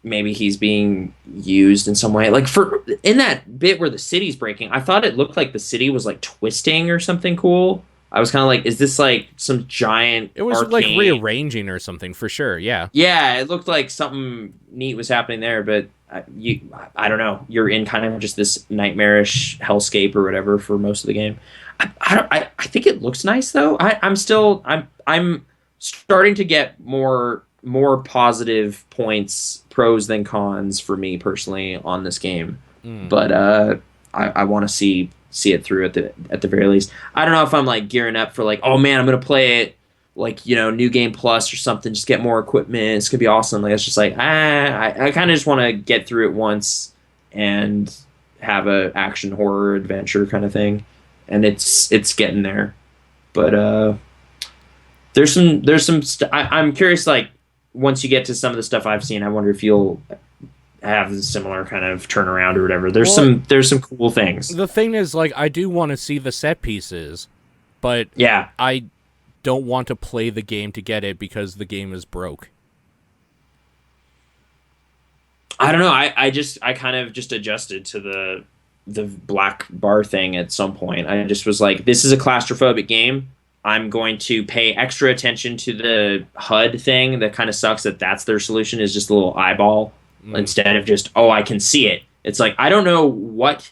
maybe he's being used in some way. Like for in that bit where the city's breaking, I thought it looked like the city was like twisting or something cool. I was kind of like, is this like some giant It was like arcane? rearranging or something for sure. Yeah. Yeah, it looked like something neat was happening there, but I don't know. You're in kind of just this nightmarish hellscape or whatever for most of the game. I think it looks nice though. I'm starting to get more positive points, pros than cons for me personally on this game. Mm. But I want to see it through at the very least. I don't know if I'm like gearing up for like, oh man, I'm gonna play it like, new game plus or something, just get more equipment, it's gonna be awesome. Like it's just like, I kind of just want to get through it once and have a action horror adventure kind of thing, and it's getting there. But I'm curious, like once you get to some of the stuff I've seen, I wonder if you'll have a similar kind of turnaround or whatever. There's Well, some cool things. the thing is, like, I do want to see the set pieces, but Yeah. I don't want to play the game to get it because the game is broke. I don't know. I kind of just adjusted to the black bar thing at some point. I just was like, this is a claustrophobic game. I'm going to pay extra attention to the HUD thing. That kind of sucks that that's their solution, is just a little eyeball Mm. instead of just, oh, I can see it. It's like, I don't know what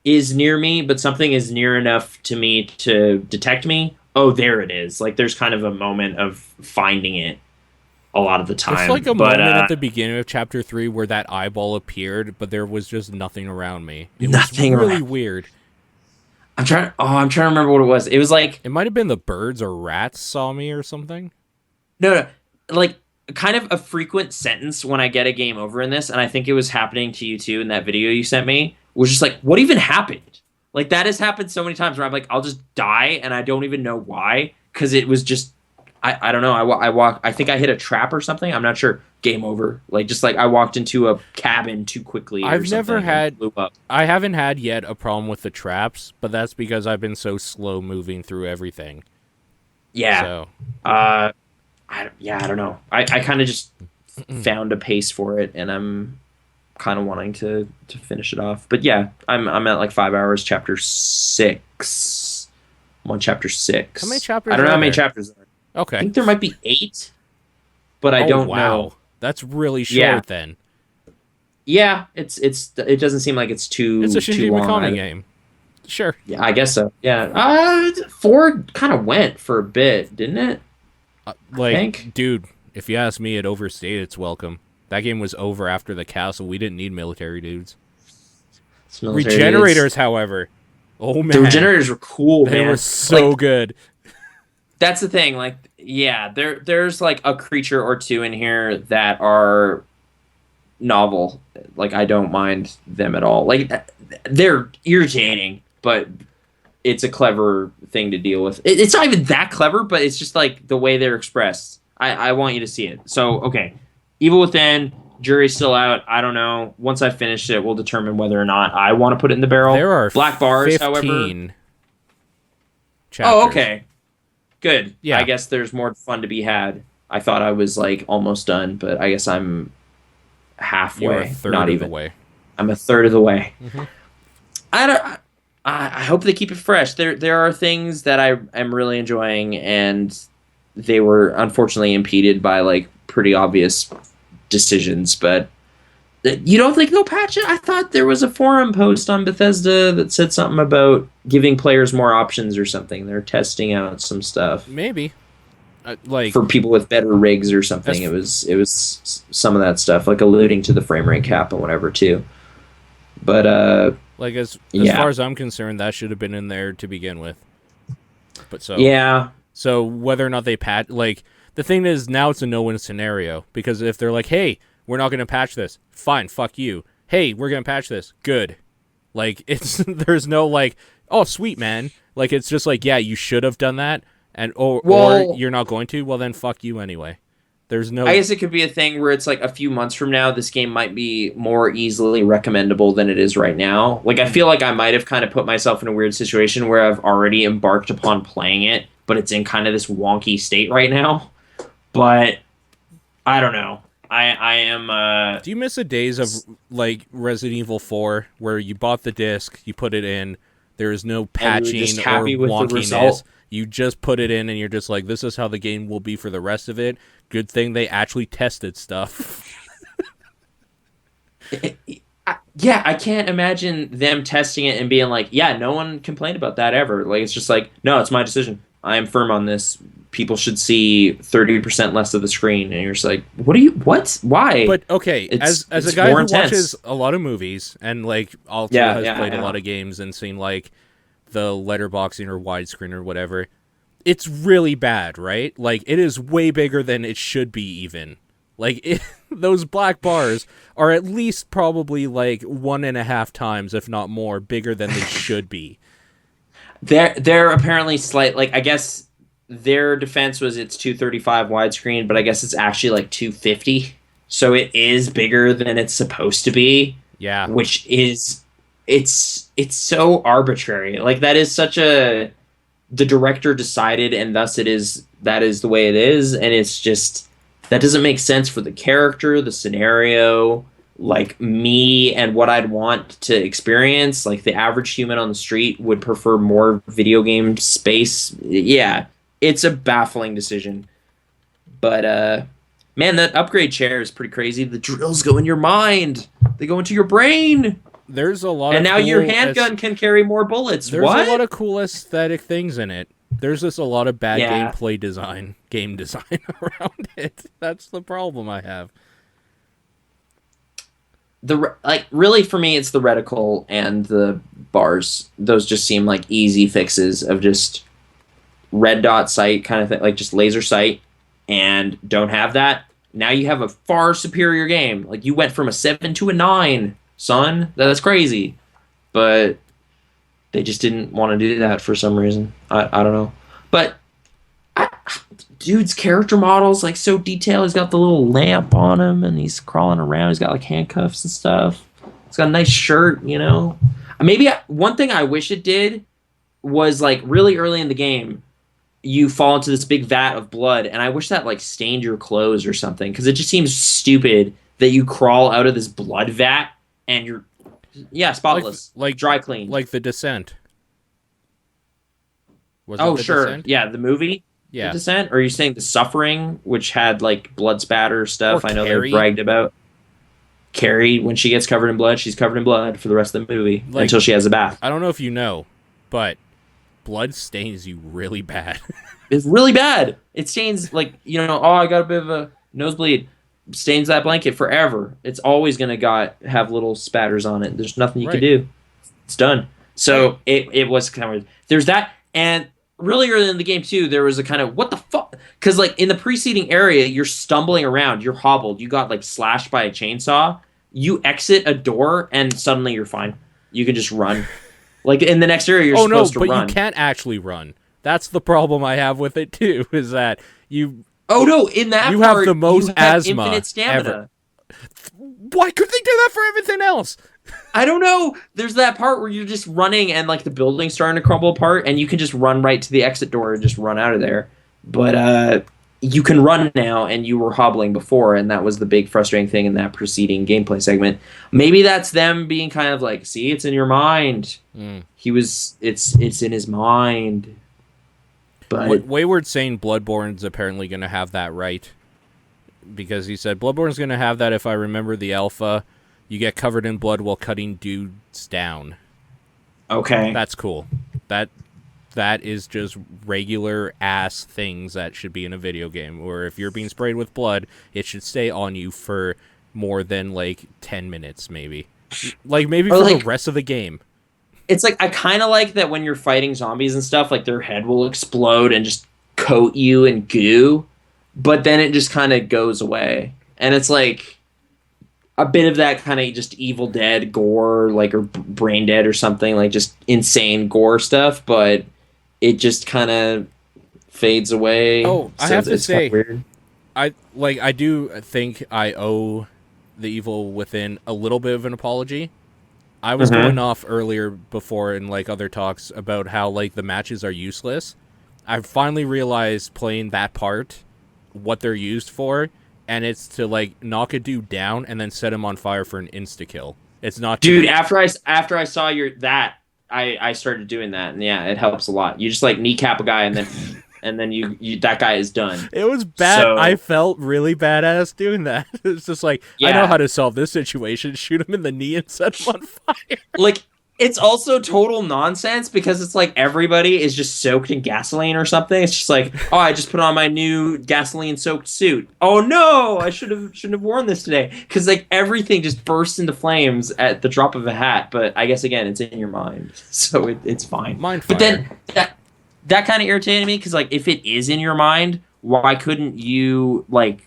is near me, but something is near enough to me to detect me. Oh, there it is. Like there's kind of a moment of finding it a lot of the It's time. like a But moment at the beginning of chapter 3 where that eyeball appeared, but there was just nothing around me. It nothing was really around. weird. I'm trying to remember what it was. It was like, It might have been the birds or rats saw me or something. no, like kind of a frequent sentence when I get a game over in this, and I think it was happening to you too in that video you sent me, was just like, what even happened? Like that has happened so many times where I'm like, I'll just die and I don't even know why, because it was just, I don't know. I walk. I think I hit a trap or something. I'm not sure. Game over. Like just like I walked into a cabin too quickly. Or I've never something and had. blew up. I haven't had yet a problem with the traps, but that's because I've been so slow moving through everything. Yeah. So I don't know. I kind of just found a pace for it, and I'm kind of wanting to finish it off. But yeah, I'm at like 5 hours, chapter 6. I'm on chapter 6. How many chapters I don't know are how many there? chapters there are. I okay. think there might be 8, but I Oh, don't wow. know. That's really short Yeah. then. Yeah, it doesn't seem like it's It's a too Shinji long Mikami either. game. Sure. Yeah, I guess so. Yeah. 4 kind of went for a bit, didn't it? I think. Dude, if you ask me, it overstayed its welcome. That game was over after the castle. We didn't need military dudes. It's military dudes. Regenerators, however, oh The man, regenerators were cool, they were man. so Like good. that's the thing. Like, yeah, there's like a creature or two in here that are novel. Like, I don't mind them at all. Like, they're irritating, but it's a clever thing to deal with. It's not even that clever, but it's just like the way they're expressed. I want you to see it. So, okay, Evil Within, jury's still out. I don't know. Once I finish it, we'll determine whether or not I want to put it in the barrel. There are Black Bars, however. 15 Oh, chapters. okay. Good. I Yeah, guess there's more fun to be had. I thought I was like almost done, but I guess I'm you're a halfway. third Not of the even. way. I'm a third of the way. Hmm. I don't. I hope they keep it fresh. There are things that I am really enjoying, and they were unfortunately impeded by like pretty obvious decisions. But you don't think they'll patch it? I thought there was a forum post on Bethesda that said something about giving players more options or something. They're testing out some stuff Maybe. Like for people with better rigs or something. as It was some of that stuff, like alluding to the frame rate cap and whatever too. But as yeah, far as I'm concerned, that should have been in there to begin with. But yeah, so whether or not they patch, like the thing is now it's a no-win scenario because if they're like, hey, we're not going to patch this, fine, fuck you. Hey, we're going to patch this, good. Like it's there's no like, oh sweet man, like it's just like yeah, you should have done that, and or well, you're not going to, well then fuck you anyway. There's I no guess it could be a thing where it's like a few months from now, this game might be more easily recommendable than it is right now. Like, I feel like I might have kind of put myself in a weird situation where I've already embarked upon playing it, but it's in kind of this wonky state right now. But I don't know. I am. Do you miss the days of like Resident Evil 4 where you bought the disc, you put it in, there is no And you were just patching or happy with the wonkiness. result. You just put it in and you're just like, this is how the game will be for the rest of it. Good thing they actually tested stuff. Yeah, I can't imagine them testing it and being like, yeah, no one complained about that ever. Like, it's just like, no, it's my decision. I am firm on this. People should see 30% less of the screen. And you're just like, what? Why? But okay, as a It's guy more who intense. watches a lot of movies and like also Yeah, has yeah, played a yeah. lot of games and seen like the letterboxing or widescreen or whatever, it's really bad, right? Like it is way bigger than it should be even. Like those black bars are at least probably like 1.5 times, if not more, bigger than they should be. They're apparently slight. Like, I guess their defense was it's 235 widescreen, but I guess it's actually like 250. So it is bigger than it's supposed to be, Yeah, which is it's so arbitrary. Like, that is such a the director decided, and thus that is the way it is, and it's just that doesn't make sense for the character, the scenario, like me and what I'd want to experience. Like, the average human on the street would prefer more video game space. Yeah, it's a baffling decision. But man, that upgrade chair is pretty crazy. The drills go in your mind. They go into your brain. there's a lot And of now your handgun can carry more bullets. there's What? a lot of cool aesthetic things in it. There's just a lot of bad Yeah. game design around it. That's the problem I have. Like, really, for me, it's the reticle and the bars. Those just seem like easy fixes of just red dot sight kind of thing, like just laser sight, and don't have that. Now you have a far superior game. Like, you went from a 7 to a 9, son. That's crazy. But they just didn't want to do that for some reason. I don't know. But I, dude's character model's like so detailed. He's got the little lamp on him and he's crawling around. He's got like handcuffs and stuff. He's got a nice shirt, you know. One thing I wish it did was like really early in the game, you fall into this big vat of blood, and I wish that like stained your clothes or something, because it just seems stupid that you crawl out of this blood vat and you're spotless, Like dry clean. like The Descent. Was it Oh, The sure. Descent? Yeah, the movie, The Yeah. Descent? Or are you saying The Suffering, which had, like, blood spatter stuff Or I know they Carrie. bragged about? Carrie, when she gets covered in blood, she's covered in blood for the rest of the movie Like, until she has a bath. I don't know if you know, but blood stains you really bad. It's really bad. It stains like, oh, I got a bit of a nosebleed. Stains that blanket forever. It's always gonna have little spatters on it. There's nothing you can do. It's done. So it was kind of, there's that, and really early in the game too, there was a kind of what the fuck, because like in the preceding area, you're stumbling around, you're hobbled, you got like slashed by a chainsaw, you exit a door, and suddenly you're fine. You can just run. Like in the next area, you're supposed to run. Oh no, but you can't actually run. That's the problem I have with it too. Is that you? Oh no! In that you part, have the most you have asthma infinite stamina. ever. Why couldn't they do that for everything else? I don't know. There's that part where you're just running and like the building's starting to crumble apart, and you can just run right to the exit door and just run out of there. But you can run now, and you were hobbling before, and that was the big frustrating thing in that preceding gameplay segment. Maybe that's them being kind of like, see, it's in your mind. It's in his mind. But Wayward's saying Bloodborne's apparently going to have that right. Because he said, Bloodborne's going to have that if I remember the alpha. You get covered in blood while cutting dudes down. Okay. That's cool. That is just regular ass things that should be in a video game. Or if you're being sprayed with blood, it should stay on you for more than like 10 minutes maybe. Like maybe for the rest of the game. It's like, I kind of like that when you're fighting zombies and stuff, like their head will explode and just coat you in goo, but then it just kind of goes away. And it's like a bit of that kind of just Evil Dead gore, like, or Brain Dead or something, like just insane gore stuff, but it just kind of fades away. Oh, I have to say, weird. I do think I owe The Evil Within a little bit of an apology. I was going off earlier before in like other talks about how like the matches are useless. I finally realized playing that part what they're used for, and it's to like knock a dude down and then set him on fire for an insta kill. It's not dude. After I saw I started doing that, and yeah, it helps a lot. You just like kneecap a guy and then you that guy is done. It was bad. So, I felt really badass doing that. It's just like, I know how to solve this situation. Shoot him in the knee and set him on fire. Like, it's also total nonsense because it's like everybody is just soaked in gasoline or something. It's just like, oh, I just put on my new gasoline-soaked suit. Oh no, I shouldn't have worn this today, because like everything just bursts into flames at the drop of a hat. But I guess again, it's in your mind, so it's fine. Mind fire. But then that kind of irritated me because like if it is in your mind, why couldn't you like,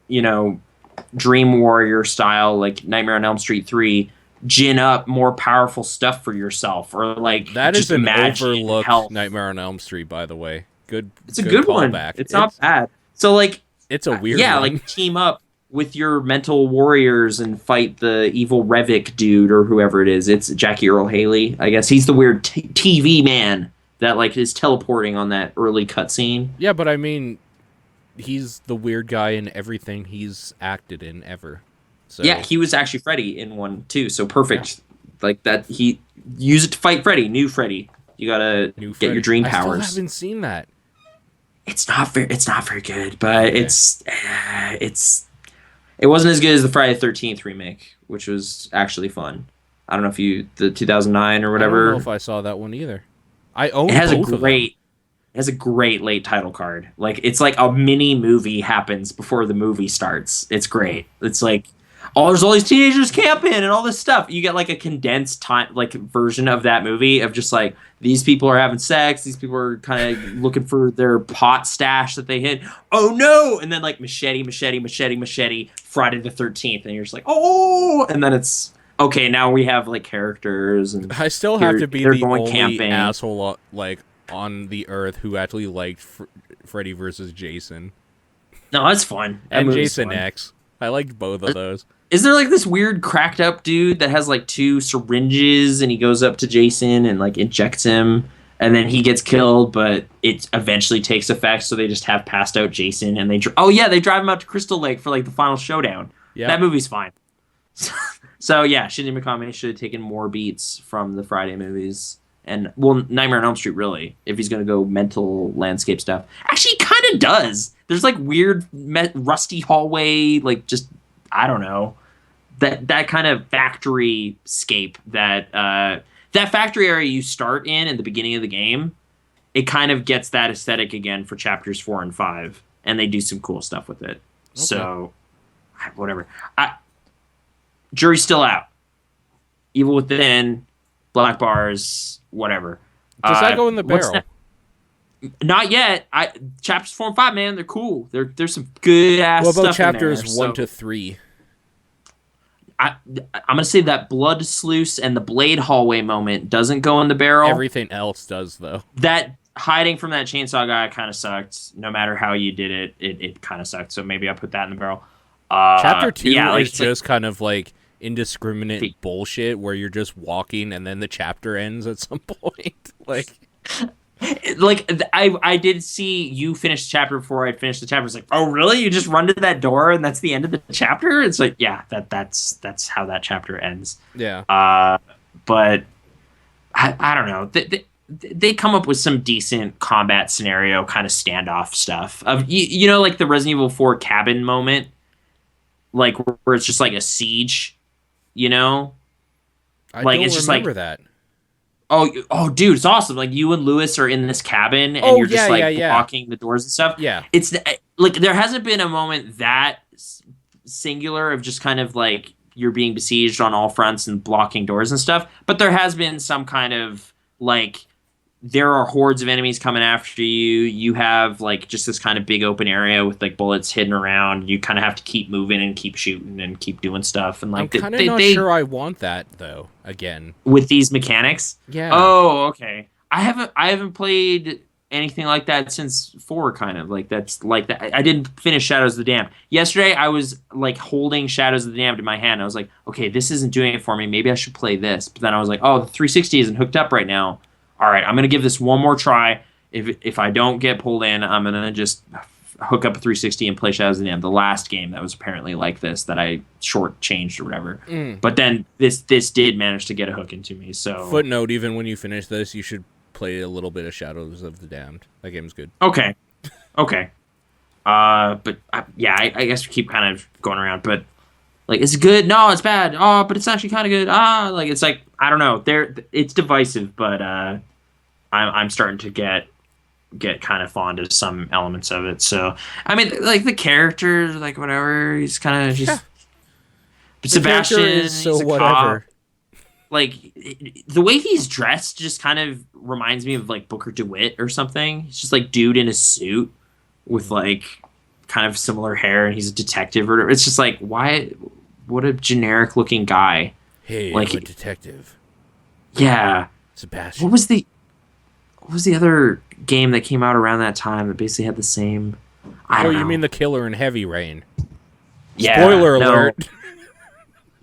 Dream Warrior style, like Nightmare on Elm Street 3, gin up more powerful stuff for yourself, or like that just is an overlooked health. Nightmare on Elm Street, by the way. It's a good one. Back. It's not bad. So like it's a weird one. Like team up with your mental warriors and fight the evil Revik dude or whoever it is. It's Jackie Earl Haley, I guess. He's the weird TV man that like is teleporting on that early cutscene. Yeah, but I mean, he's the weird guy in everything he's acted in ever. So. Yeah, he was actually Freddy in one too. So perfect. Yeah. Like that, he use it to fight Freddy. New Freddy. You gotta get your dream powers. I still haven't seen that. It's not very good, but it wasn't as good as the Friday the 13th remake, which was actually fun. I don't know if the 2009 or whatever. I don't know if I saw that one either. I own it has both of them. It has a great late title card. Like it's like a mini movie happens before the movie starts. It's great. It's like, there's all these teenagers camping and all this stuff. You get like a condensed time, like version of that movie of just like these people are having sex. These people are kind of looking for their pot stash that they hid. Oh no! And then like machete, Friday the 13th, and you're just like, oh! And then it's okay. Now we have like characters, and I still have to be the only asshole like on the earth who actually liked Freddy versus Jason. No, that's fun. And Jason X. I liked both of those. Is there like this weird cracked up dude that has like 2 syringes and he goes up to Jason and like injects him and then he gets killed, but it eventually takes effect, so they just have passed out Jason and they drive him out to Crystal Lake for like the final showdown. Yeah, that movie's fine. So yeah, Shinji Mikami should have taken more beats from the Friday movies. And well, Nightmare on Elm Street, really, if he's going to go mental landscape stuff. Actually, he kind of does. There's like weird rusty hallway, like just, I don't know, that kind of factory scape that factory area you start in the beginning of the game. It kind of gets that aesthetic again for chapters 4 and 5, and they do some cool stuff with it. Okay. So, whatever. Jury's still out. Evil Within, Black Bars, whatever. Does that go in the barrel? Not yet. Chapters 4 and 5, man, they're cool. There's some good ass stuff. What about in chapters there, 1 to 3? I'm gonna say that Blood Sluice and the Blade Hallway moment doesn't go in the barrel. Everything else does, though. That hiding from that chainsaw guy kind of sucked. No matter how you did it, it kind of sucked. So maybe I put that in the barrel. Chapter 2 is just kind of like indiscriminate bullshit where you're just walking and then the chapter ends at some point. I did see you finish the chapter before I'd finished the chapter. It's like, oh really? You just run to that door and that's the end of the chapter? It's like, yeah, that's how that chapter ends. Yeah. But I don't know. They come up with some decent combat scenario kind of standoff stuff of you know, like the Resident Evil 4 cabin moment, like where it's just like a siege, you know. I don't remember that. Oh, dude, it's awesome. Like, you and Lewis are in this cabin, and you're just, blocking the doors and stuff. Yeah. It's, like, there hasn't been a moment that singular of just kind of, like, you're being besieged on all fronts and blocking doors and stuff, but there has been some kind of, like, there are hordes of enemies coming after you. You have, like, just this kind of big open area with, like, bullets hidden around. You kind of have to keep moving and keep shooting and keep doing stuff. And, like, I'm kind of not sure I want that, though, again. With these mechanics? Yeah. Oh, okay. I haven't played anything like that since 4, kind of. Like, that's like that. I didn't finish Shadows of the Damned. Yesterday, I was, like, holding Shadows of the Damned in my hand. I was like, okay, this isn't doing it for me. Maybe I should play this. But then I was like, oh, the 360 isn't hooked up right now. All right, I'm going to give this one more try. If I don't get pulled in, I'm going to just hook up a 360 and play Shadows of the Damned, the last game that was apparently like this that I shortchanged or whatever. But then this did manage to get a hook into me. So footnote, even when you finish this, you should play a little bit of Shadows of the Damned. That game's good. Okay. But I guess we keep kind of going around. But like, it's good. No, it's bad. Oh, but it's actually kind of good. Like, it's like, I don't know. It's divisive, but I'm starting to get kind of fond of some elements of it. So, I mean, like, the character, like, whatever, he's kind of just... But Sebastian is so whatever. Cop. Like, the way he's dressed just kind of reminds me of, like, Booker DeWitt or something. He's just, like, dude in a suit with, like, kind of similar hair, and he's a detective or whatever. It's just like, why... What a generic-looking guy. Hey, like, I'm a detective. Yeah. Sebastian. What was the other game that came out around that time that basically had the same... I don't know. You mean the killer in Heavy Rain? Yeah. Spoiler alert.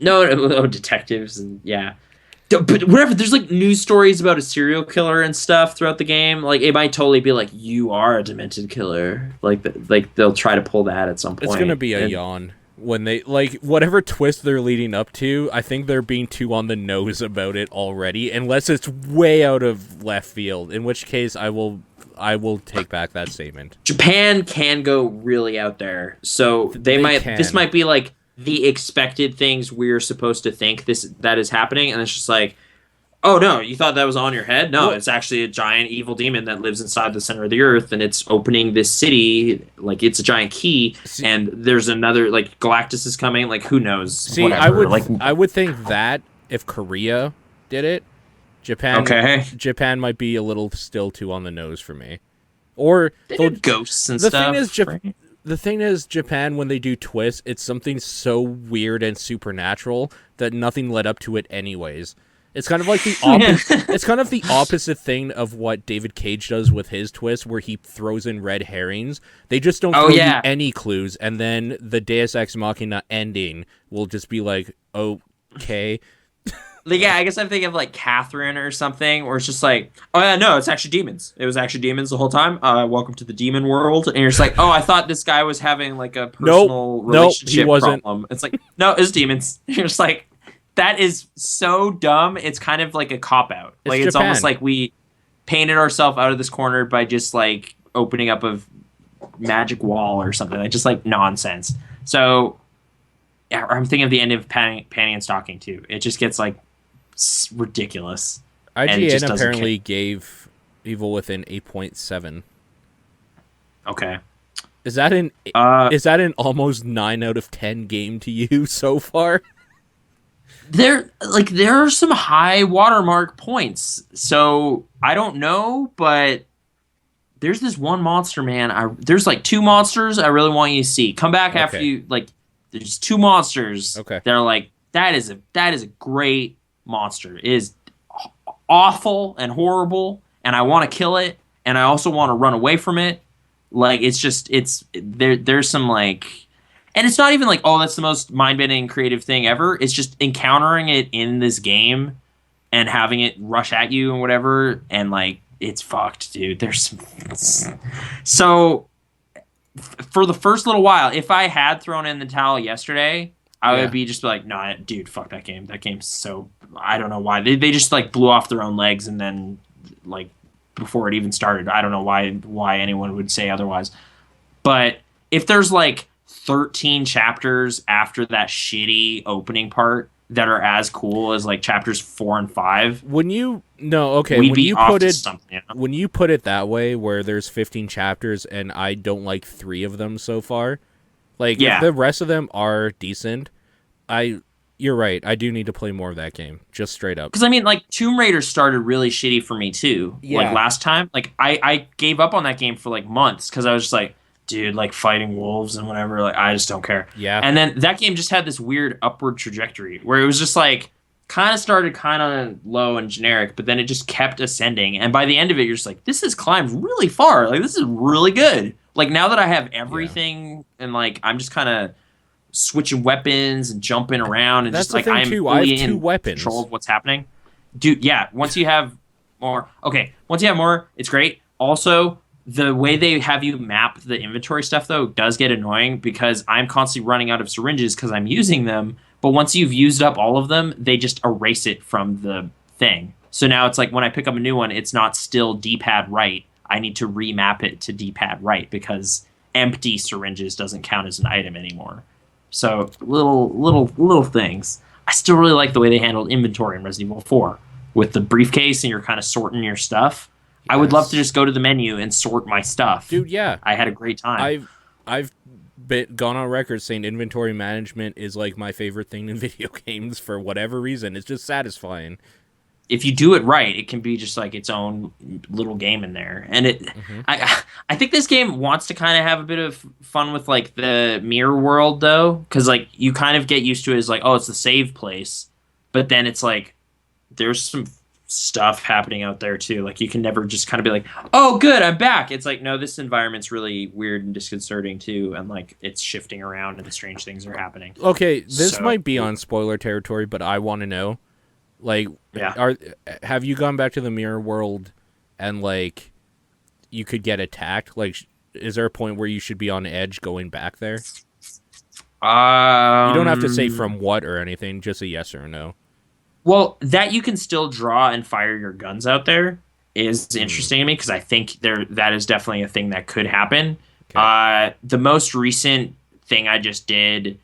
No, detectives and yeah. But whatever, there's like news stories about a serial killer and stuff throughout the game. Like, it might totally be like, you are a demented killer. Like they'll try to pull that at some point. It's gonna be a yawn. When they, like, whatever twist they're leading up to, I think they're being too on the nose about it already, unless it's way out of left field, in which case I will take back that statement. Japan can go really out there, so this might be like the expected things we're supposed to think that is happening, and it's just like, oh no, you thought that was on your head? No, it's actually a giant evil demon that lives inside the center of the earth, and it's opening this city. Like, it's a giant key, and there's another, like, Galactus is coming. Like, who knows? See, whatever. I would think that if Korea did it, Japan might be a little still too on the nose for me. Or they did ghosts and stuff. The thing is, Japan, when they do twists, it's something so weird and supernatural that nothing led up to it anyways. It's kind of like the opposite. It's kind of the opposite thing of what David Cage does with his twist, where he throws in red herrings. They just don't throw you any clues, and then the Deus Ex Machina ending will just be like, okay. Yeah, I guess I'm thinking of like Catherine or something, where it's just like, oh yeah, no, it's actually demons. It was actually demons the whole time. Welcome to the demon world. And you're just like, oh, I thought this guy was having like a personal relationship problem. It's like, no, it's demons. You're just like, that is so dumb. It's kind of like a cop-out. Like, it's almost like we painted ourselves out of this corner by just, like, opening up a magic wall or something. Like, just, like, nonsense. So, I'm thinking of the end of Panty and Stocking too. It just gets like ridiculous, and it IGN just doesn't care. apparently gave Evil Within 8.7. Okay. Is that an Uh, is that an almost 9 out of 10 game to you so far? there are some high watermark points, so I don't know, but there's this one monster, man. There's like two monsters I really want you to see. Come back after Okay. you like. There's two monsters Okay. that are like that is a great monster. It is awful and horrible, and I want to kill it, and I also want to run away from it. Like it's there. There's some like, and it's not even like, oh, that's the most mind-bending creative thing ever. It's just encountering it in this game and having it rush at you and whatever, and like it's fucked, dude. There's some, so for the first little while, if I had thrown in the towel yesterday, I Yeah. would be just like, nah, dude, fuck that game. That game's so, I don't know why they just like blew off their own legs, and then like before it even started, I don't know why anyone would say otherwise. But if there's like 13 chapters after that shitty opening part that are as cool as like chapters 4 and 5, When you no, okay, we'd when be you off put to it something. You know? when you put it that way, where there's 15 chapters and I don't like 3 of them so far, like if Yeah. the rest of them are decent, you're right. I do need to play more of that game, just straight up. Because I mean, like Tomb Raider started really shitty for me too. Yeah. Like last time, like I gave up on that game for like months because I was just like, dude, like fighting wolves and whatever. Like I just don't care. Yeah. And then that game just had this weird upward trajectory where it was just like kind of started kind of low and generic, but then it just kept ascending. And by the end of it, you're just like, this has climbed really far. Like this is really good. Like now that I have everything and like I'm just kind of switching weapons and jumping around and That's just the like thing, I'm too. I have fully 2 in weapons. control of what's happening. Dude, yeah, once you have more, it's great. Also, the way they have you map the inventory stuff though does get annoying because I'm constantly running out of syringes because I'm using them, but once you've used up all of them, they just erase it from the thing. So now it's like when I pick up a new one, it's not still D-pad right. I need to remap it to D-pad right because empty syringes doesn't count as an item anymore. So little things. I still really like the way they handled inventory in Resident Evil 4 with the briefcase and you're kind of sorting your stuff. Yes. I would love to just go to the menu and sort my stuff. Dude, yeah. I had a great time. I've gone on record saying inventory management is like my favorite thing in video games for whatever reason. It's just satisfying. If you do it right, it can be just like its own little game in there. And I think this game wants to kind of have a bit of fun with like the mirror world though, because like you kind of get used to it as like, oh, it's the save place, but then it's like there's some stuff happening out there too. Like you can never just kind of be like, oh, good, I'm back. It's like, no, this environment's really weird and disconcerting too, and like it's shifting around and strange things are happening. Okay, this might be on spoiler territory, but I want to know. Like, yeah. Have you gone back to the mirror world and, like, you could get attacked? Like, is there a point where you should be on edge going back there? You don't have to say from what or anything, just a yes or a no. Well, that you can still draw and fire your guns out there is interesting to me because I think that is definitely a thing that could happen. Okay. The most recent thing I just did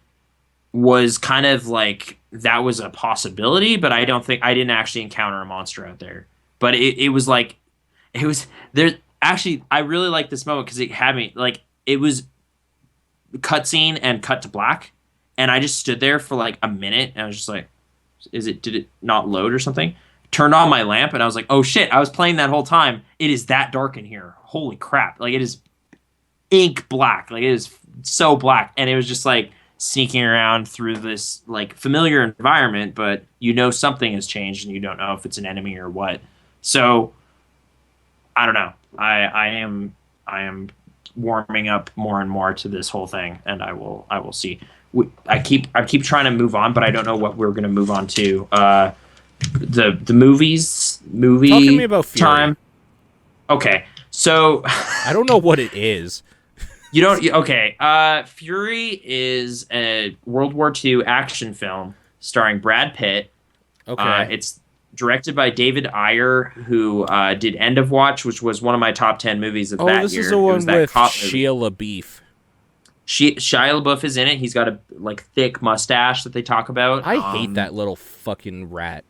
was kind of like that was a possibility, but I didn't actually encounter a monster out there. But it was like it was there. Actually, I really like this moment because it had me like it was cutscene and cut to black, and I just stood there for like a minute, and I was just like, did it not load or something? Turned on my lamp, and I was like, oh shit! I was playing that whole time. It is that dark in here. Holy crap! Like it is ink black. Like it is so black, and it was just like sneaking around through this like familiar environment, but you know something has changed and you don't know if it's an enemy or what. So I don't know. I am warming up more and more to this whole thing, and I will see. I keep trying to move on, but I don't know what we're going to move on to. The movie Talk to me about Fury. Time. Okay. So I don't know what it is. You don't? Okay. Fury is a World War II action film starring Brad Pitt. Okay. It's directed by David Ayer, who did End of Watch, which was one of my top 10 movies of that year. Oh, this is the one with Shia LaBeouf. Shia LaBeouf is in it. He's got a like thick mustache that they talk about. I hate that little fucking rat.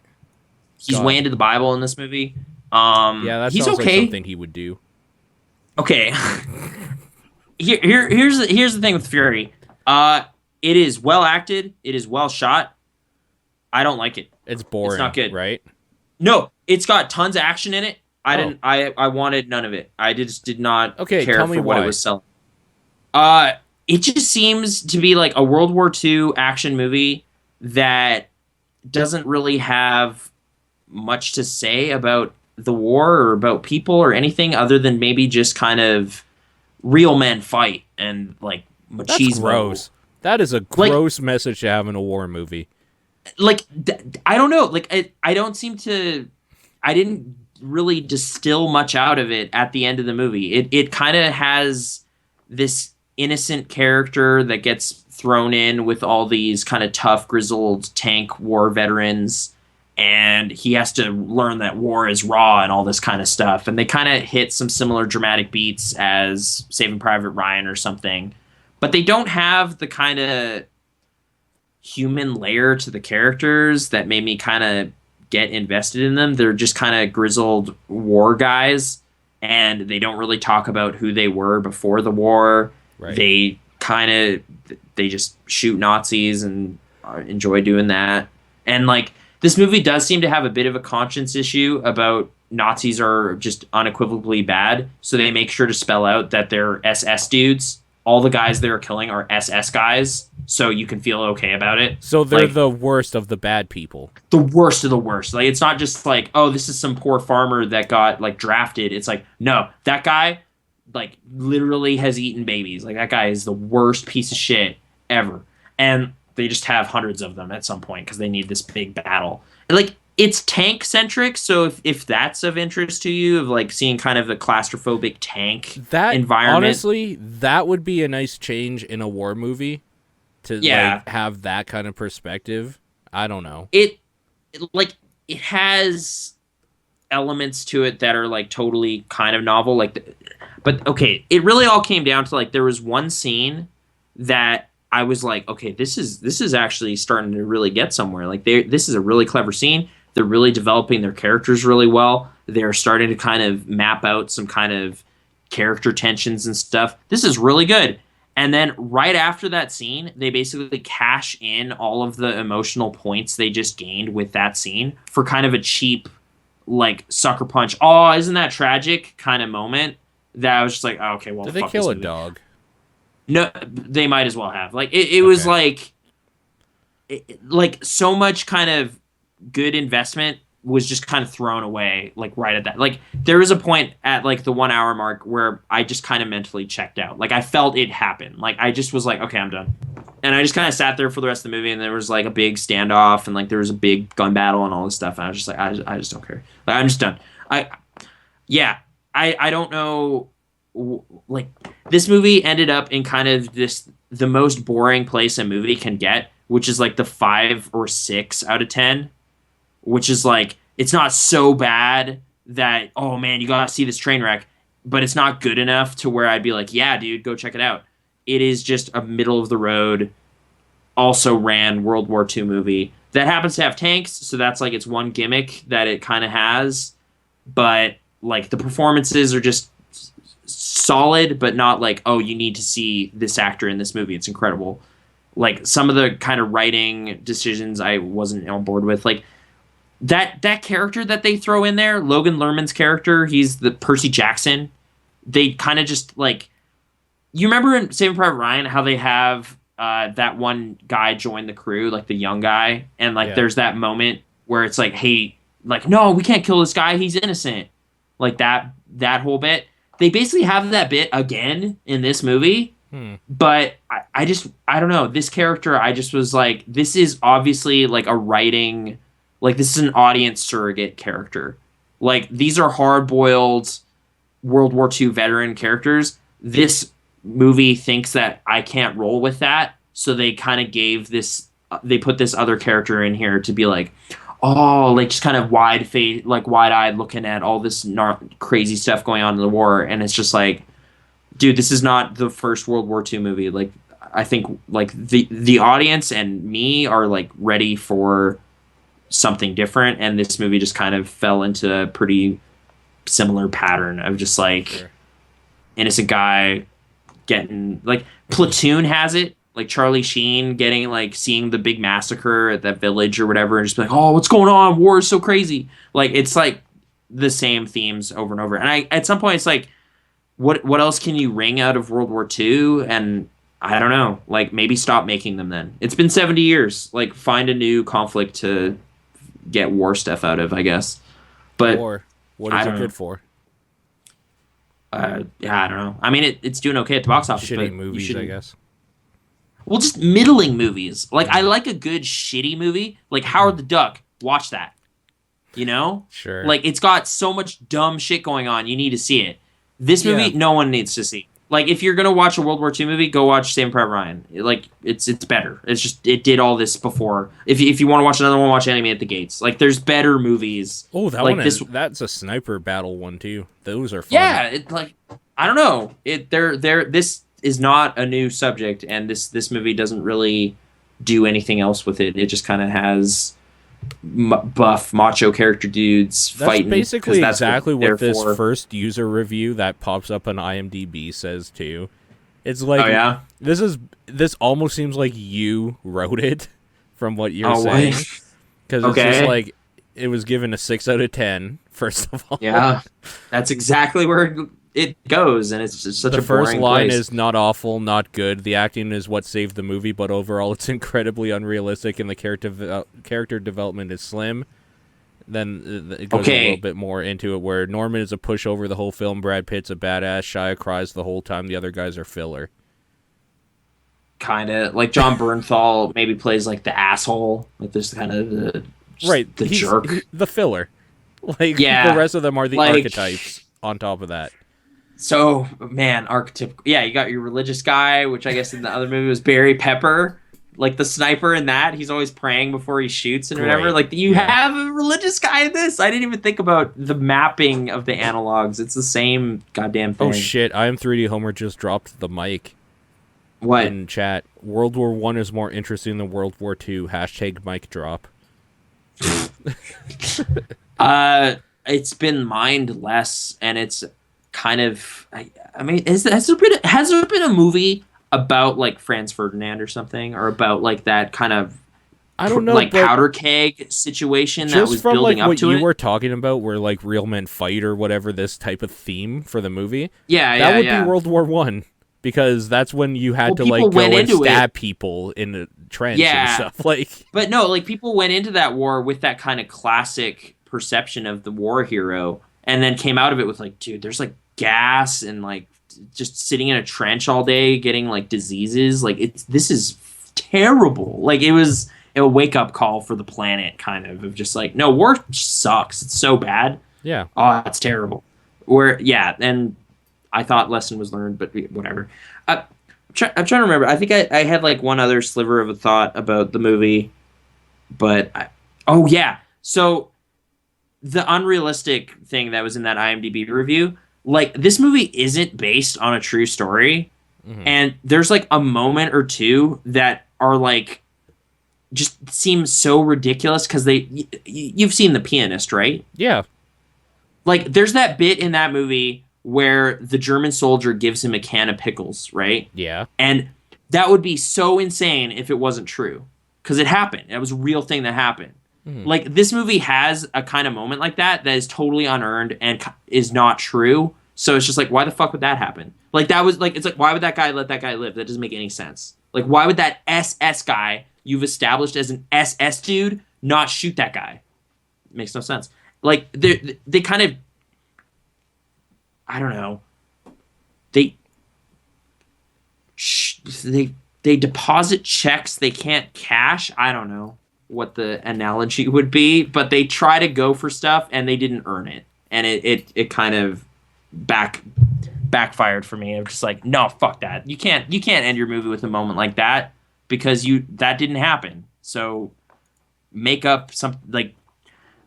He's God. way into the Bible in this movie. Yeah, that He's sounds like okay. something he would do. Okay. Here's the thing with Fury. It is well acted. It is well shot. I don't like it. It's boring. It's not good. Right? No, it's got tons of action in it. I wanted none of it. I just did not care tell me for what why. it was selling. It just seems to be like a World War II action movie that doesn't really have much to say about the war or about people or anything other than maybe just kind of real men fight and like machismo. That's gross. That is a gross message to have in a war movie. Like, I don't know. Like, I don't seem to... I didn't really distill much out of it at the end of the movie. It kind of has this innocent character that gets thrown in with all these kind of tough, grizzled tank war veterans, and he has to learn that war is raw and all this kind of stuff. And they kind of hit some similar dramatic beats as Saving Private Ryan or something. But they don't have the kind of human layer to the characters that made me kind of get invested in them. They're just kind of grizzled war guys, and they don't really talk about who they were before the war. Right. They just shoot Nazis and enjoy doing that. And like, this movie does seem to have a bit of a conscience issue about Nazis are just unequivocally bad, so they make sure to spell out that they're SS dudes. All the guys they're killing are SS guys, so you can feel okay about it. So they're like, the worst of the bad people. The worst of the worst. Like, it's not just like, oh, this is some poor farmer that got like drafted. It's like, no, that guy like literally has eaten babies. Like, that guy is the worst piece of shit ever. And they just have hundreds of them at some point because they need this big battle. And, like, it's tank centric, so if that's of interest to you, of like seeing kind of a claustrophobic tank environment, honestly, that would be a nice change in a war movie to like have that kind of perspective. I don't know. It has elements to it that are like totally kind of novel, like, but okay, it really all came down to like there was one scene that I was like, okay, this is actually starting to really get somewhere. Like, this is a really clever scene. They're really developing their characters really well. They're starting to kind of map out some kind of character tensions and stuff. This is really good. And then right after that scene, they basically cash in all of the emotional points they just gained with that scene for kind of a cheap, like, sucker punch. Oh, isn't that tragic kind of moment that I was just like, oh, okay, well, did they kill a dog? No, they might as well have. Like, it was like so much kind of good investment was just kind of thrown away, like, right at that. Like, there was a point at like the 1 hour mark where I just kind of mentally checked out. Like, I felt it happen. Like, I just was like, okay, I'm done. And I just kind of sat there for the rest of the movie, and there was like a big standoff, and like there was a big gun battle and all this stuff. And I was just like, I just don't care. Like, I'm just done. I don't know. Like, this movie ended up in kind of the most boring place a movie can get, which is like the 5 or 6 out of 10, which is like, it's not so bad that, oh man, you gotta see this train wreck, but it's not good enough to where I'd be like, yeah, dude, go check it out. It is just a middle of the road, also ran World War II movie that happens to have tanks, so that's like its one gimmick that it kind of has, but like the performances are just solid, but not like, oh, you need to see this actor in this movie, it's incredible. Like, some of the kind of writing decisions I wasn't on board with, like that character that they throw in there, Logan Lerman's character, he's the Percy Jackson. They kind of just like, you remember in Saving Private Ryan how they have that one guy join the crew, like the young guy, and like there's that moment where it's like, hey, like, no, we can't kill this guy, he's innocent. Like that whole bit. They basically have that bit again in this movie, but I don't know. This character, I just was like, this is obviously like a writing, like this is an audience surrogate character. Like, these are hard-boiled World War II veteran characters. This movie thinks that I can't roll with that, so they kind of gave this, they put this other character in here to be like, oh, like just kind of wide-eyed looking at all this crazy stuff going on in the war, and it's just like, dude, this is not the first World War II movie. Like, I think like the audience and me are like ready for something different, and this movie just kind of fell into a pretty similar pattern of just like Sure. innocent guy getting like Platoon has it, like Charlie Sheen getting like seeing the big massacre at that village or whatever, and just be like, oh, what's going on? War is so crazy. Like it's like the same themes over and over. And I at some point it's like, what else can you wring out of World War II? And I don't know, like maybe stop making them then. It's been 70 years. Like find a new conflict to get war stuff out of, I guess. But Or what is it good for? yeah, I don't know. I mean, it's doing okay at the box office. Shitty but movies, I guess. Well, just middling movies. Like I like a good shitty movie, like Howard the Duck. Watch that. You know, Sure. like it's got so much dumb shit going on. You need to see it. This movie, no one needs to see. Like if you're gonna watch a World War II movie, go watch Saving Private Ryan. Like it's better. It's just it did all this before. If you want to watch another one, watch Enemy at the Gates. Like there's better movies. Oh, that like one this. That's a sniper battle one too. Those are fun. Yeah, it like I don't know. This is not a new subject, and this movie doesn't really do anything else with it. It just kind of has buff macho character dudes fighting. That's basically exactly what this for. first user review that pops up on IMDb says too. It's like, oh yeah, this almost seems like you wrote it from what you're oh, saying, because it's just okay. like it was given a 6 out of 10. First of all, yeah, that's exactly where it goes, and it's just such the a first boring line place. is not awful, not good. The acting is what saved the movie, but overall it's incredibly unrealistic, and the character development is slim. Then it goes a little bit more into it, where Norman is a pushover the whole film. Brad Pitt's a badass. Shia cries the whole time. The other guys are filler. Kind of like John Bernthal maybe plays like the asshole, like this kind of the jerk, the filler. Like yeah, the rest of them are the like, archetypes on top of that. So, man, archetypical. Yeah, you got your religious guy, which I guess in the other movie was Barry Pepper, like the sniper in that. He's always praying before he shoots and whatever. Like, you have a religious guy in this. I didn't even think about the mapping of the analogs. It's the same goddamn thing. Oh shit! I am 3D Homer just dropped the mic. What? In chat? World War I is more interesting than World War II. # mic drop. It's been mined less, and it's kind of. I mean, has there been a movie about like Franz Ferdinand or something, or about like that kind of? I don't know, like powder keg situation that was from building like up what to you it. were talking about, where like real men fight or whatever, this type of theme for the movie. Yeah, that would be World War I, because that's when you had to like go and stab people in the trench and stuff. Like, but no, like people went into that war with that kind of classic perception of the war hero, and then came out of it with like, dude, there's like gas and like just sitting in a trench all day getting like diseases. Like this is terrible. Like it was a wake up call for the planet, kind of just like, no, war sucks. It's so bad. Yeah. Oh, it's terrible. And I thought lesson was learned, but whatever. I'm trying to remember. I think I had like one other sliver of a thought about the movie, but so the unrealistic thing that was in that IMDb review, like this movie isn't based on a true story, and there's like a moment or two that are like just seem so ridiculous because you've seen The Pianist, right? Yeah. Like there's that bit in that movie where the German soldier gives him a can of pickles, right? Yeah. And that would be so insane if it wasn't true, because it happened. It was a real thing that happened. Like this movie has a kind of moment like that is totally unearned and is not true. So it's just like, why the fuck would that happen? Like that was like, it's like, why would that guy let that guy live? That doesn't make any sense. Like, why would that SS guy you've established as an SS dude not shoot that guy? It makes no sense. Like they kind of, I don't know. They deposit checks they can't cash. I don't know what the analogy would be, but they try to go for stuff and they didn't earn it, and it kind of backfired for me. I'm just like, no, fuck that. You can't end your movie with a moment like that, because that didn't happen. So make up some, like,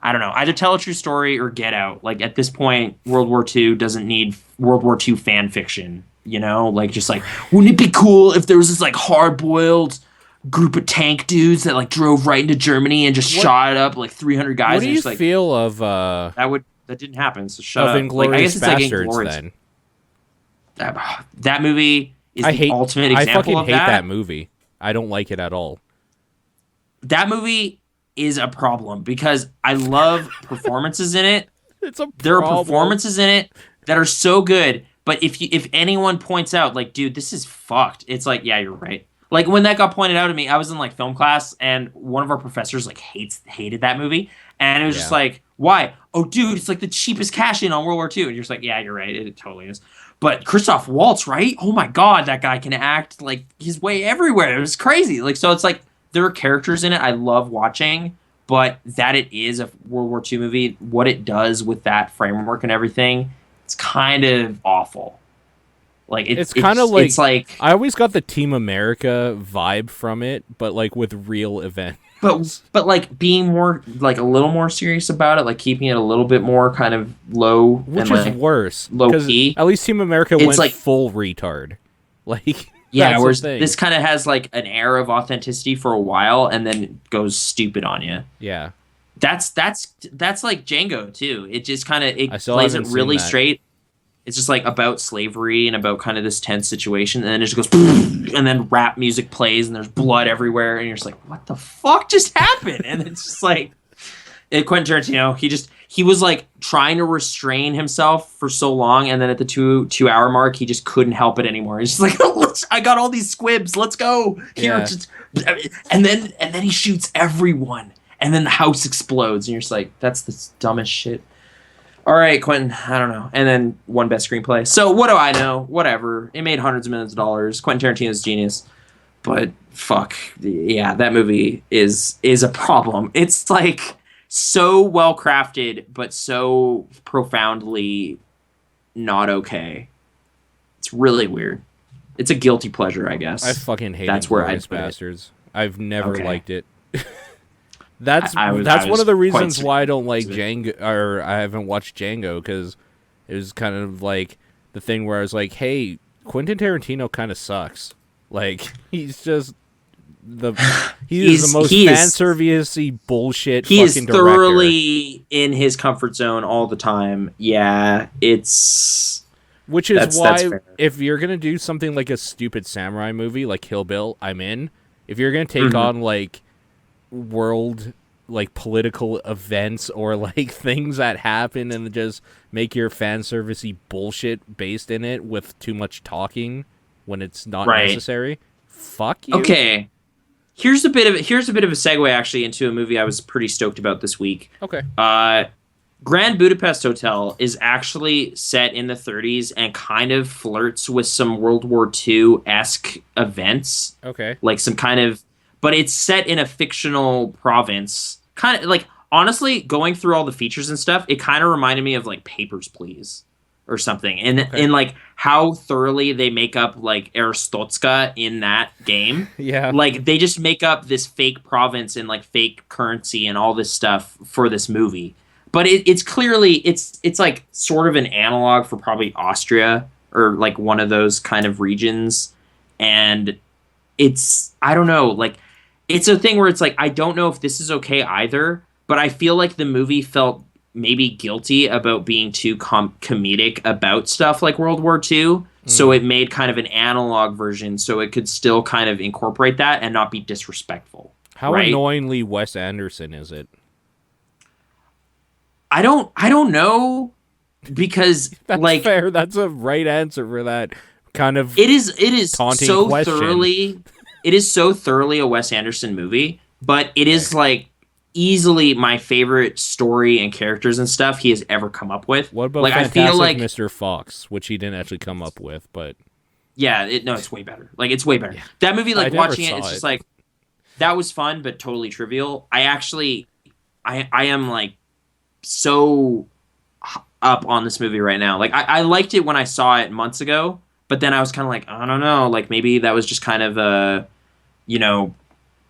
I don't know, either tell a true story or get out. Like at this point, World War II doesn't need World War II fan fiction. you know, like just like, wouldn't it be cool if there was this like hard boiled group of tank dudes that like drove right into Germany and just shot up like 300 guys? What do and you just, like, feel of that didn't happen? So shut up. Like, I Inglorious guess it's like Bastards Inglorious. then? That movie is the ultimate I example fucking of hate that. that movie. I don't like it at all. That movie is a problem because I love performances in it. It's a There are problem. performances in it that are so good, but if anyone points out like, dude, this is fucked, it's like, yeah, you're right. Like when that got pointed out to me, I was in like film class and one of our professors like hated that movie, and it was just like, why? Oh, dude, it's like the cheapest cash in on World War II, and you're just like, yeah, you're right, it totally is. But Christoph Waltz, right? Oh my god, that guy can act like his way everywhere. It was crazy. Like, so it's like there are characters in it I love watching, but that it is a World War II movie, what it does with that framework and everything, it's kind of awful. Like it's kind of like, it's like, I always got the Team America vibe from it, but like with real events. but like being more like a little more serious about it, like keeping it a little bit more kind of low, Which and is like worse. low 'Cause key. At least Team America It's went like, full retard. Like, yeah, that's the whereas thing. this kind of has like an air of authenticity for a while and then goes stupid on you. Yeah. That's like Django too. It just kind of I still plays it haven't seen really that. straight. It's just like about slavery and about kind of this tense situation, and then it just goes, and then rap music plays, and there's blood everywhere, and you're just like, what the fuck just happened? And it's just like, Quentin Tarantino, he was like trying to restrain himself for so long, and then at the 2 hour mark, he just couldn't help it anymore. He's just like, I got all these squibs, let's go here, and then he shoots everyone, and then the house explodes, and you're just like, that's the dumbest shit. All right, Quentin, I don't know. And then won best screenplay. So what do I know? Whatever. It made hundreds of millions of dollars. Quentin Tarantino's genius. But fuck, yeah, that movie is a problem. It's like so well crafted, but so profoundly not okay. It's really weird. It's a guilty pleasure, I guess. I fucking hate That's where Inglourious I'd put it. Bastards. I've never Okay. liked it. That's I was one of the quite reasons why I don't like surprised. Django, or I haven't watched Django, because it was kind of like the thing where I was like, hey, Quentin Tarantino kind of sucks. Like, he's just he's the most fan servicey bullshit He fucking is director. thoroughly in his comfort zone all the time. Yeah, it's... Which is that's why fair. if you're gonna do something like a stupid samurai movie like Kill Bill, I'm in. If you're gonna take on like world like political events or like things that happen and just make your fan servicey bullshit based in it with too much talking when it's not necessary, fuck you. Okay. Here's a bit of a segue actually into a movie I was pretty stoked about this week. Okay. Grand Budapest Hotel is actually set in the 30s and kind of flirts with some World War II-esque events. Okay. Like some kind of... But it's set in a fictional province. Kind of like, honestly, going through all the features and stuff, it kind of reminded me of like Papers, Please or something. And in like how thoroughly they make up like Aristotska in that game. Yeah. Like they just make up this fake province and like fake currency and all this stuff for this movie. But it's clearly, it's like sort of an analog for probably Austria or like one of those kind of regions. And it's, I don't know, like it's a thing where it's like, I don't know if this is okay either, but I feel like the movie felt maybe guilty about being too comedic about stuff like World War II. So it made kind of an analog version so it could still kind of incorporate that and not be disrespectful. How right? annoyingly Wes Anderson is it? I don't know, because That's like fair. That's a right answer for that kind of it is taunting so question. thoroughly a Wes Anderson movie, but it is like easily my favorite story and characters and stuff he has ever come up with. What about like Fantastic I feel like Mr. Fox, which he didn't actually come up with, but yeah, it's way better. Like it's way better. Yeah. That movie, like watching it, it's just like that was fun but totally trivial. I am like so up on this movie right now. Like I liked it when I saw it months ago, but then I was kind of like, I don't know, like maybe that was just kind of a, you know,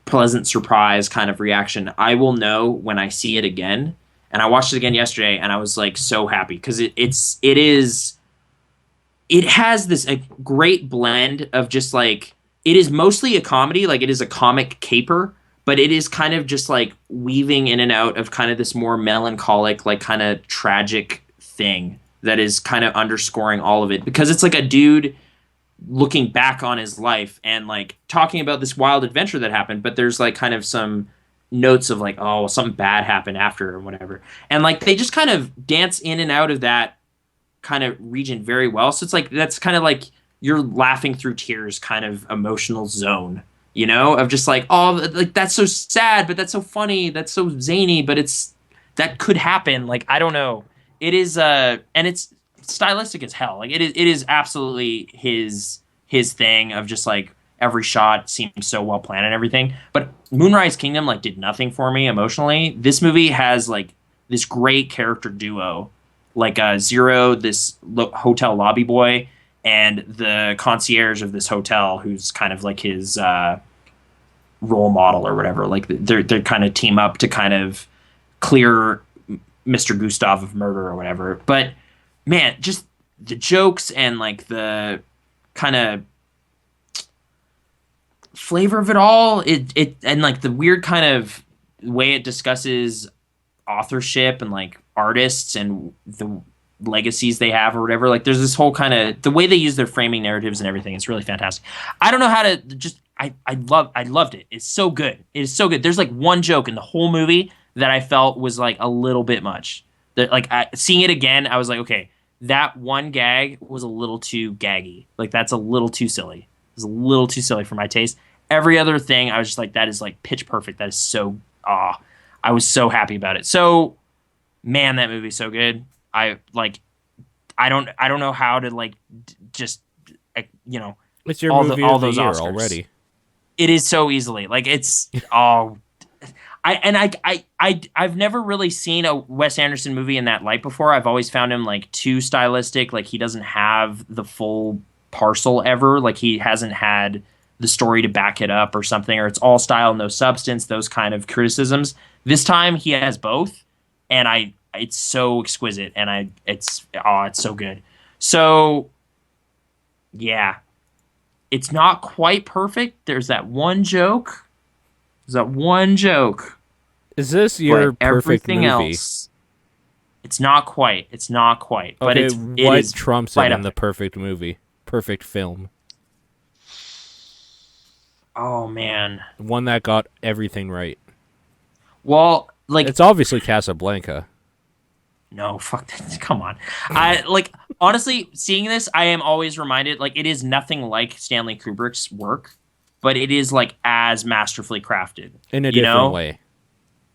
pleasant surprise kind of reaction. I will know when I see it again. And I watched it again yesterday and I was like so happy because it is it has this a great blend of just like it is mostly a comedy, like it is a comic caper, but it is kind of just like weaving in and out of kind of this more melancholic, like kind of tragic thing that is kind of underscoring all of it because it's like a dude looking back on his life and like talking about this wild adventure that happened, but there's like kind of some notes of like, oh, something bad happened after or whatever. And like they just kind of dance in and out of that kind of region very well. So it's like that's kind of like you're laughing through tears kind of emotional zone, you know, of just like, oh, like that's so sad, but that's so funny, that's so zany, but it's that could happen. Like I don't know. It is and it's stylistic as hell. Like it is absolutely his thing of just like every shot seems so well planned and everything. But Moonrise Kingdom like did nothing for me emotionally. This movie has like this great character duo like Zero, this hotel lobby boy, and the concierge of this hotel, who's kind of like his role model or whatever. Like they're kind of team up to kind of clear Mr. Gustav of murder or whatever. But man, just the jokes and like the kind of flavor of it all, it and like the weird kind of way it discusses authorship and like artists and the legacies they have or whatever. Like there's this whole kind of the way they use their framing narratives and everything. It's really fantastic. I don't know how to just I loved it. It's so good. It is so good. There's like one joke in the whole movie that I felt was like a little bit much. That like seeing it again, I was like, okay, that one gag was a little too gaggy. Like that's a little too silly. It was a little too silly for my taste. Every other thing, I was just like, that is like pitch perfect. That is so I was so happy about it. So man, that movie's so good. I like I don't know how to like just you know It's your all movie all of the those year Oscars. already. It is so easily like it's oh I've never really seen a Wes Anderson movie in that light before. I've always found him like too stylistic. Like he doesn't have the full parcel ever. Like he hasn't had the story to back it up or something, or it's all style, no substance. Those kind of criticisms. This time he has both, and it's so exquisite, and it's so good. So yeah, it's not quite perfect. There's that one joke. Is this your But perfect everything movie? else, it's not quite. It's not quite. But Okay, it what is trumps right it up in the there. perfect movie? Perfect film. Oh man. One that got everything right. Well, like It's obviously Casablanca. no, fuck that. Come on. I like honestly seeing this, I am always reminded like it is nothing like Stanley Kubrick's work, but it is like as masterfully crafted. In a You different know? way.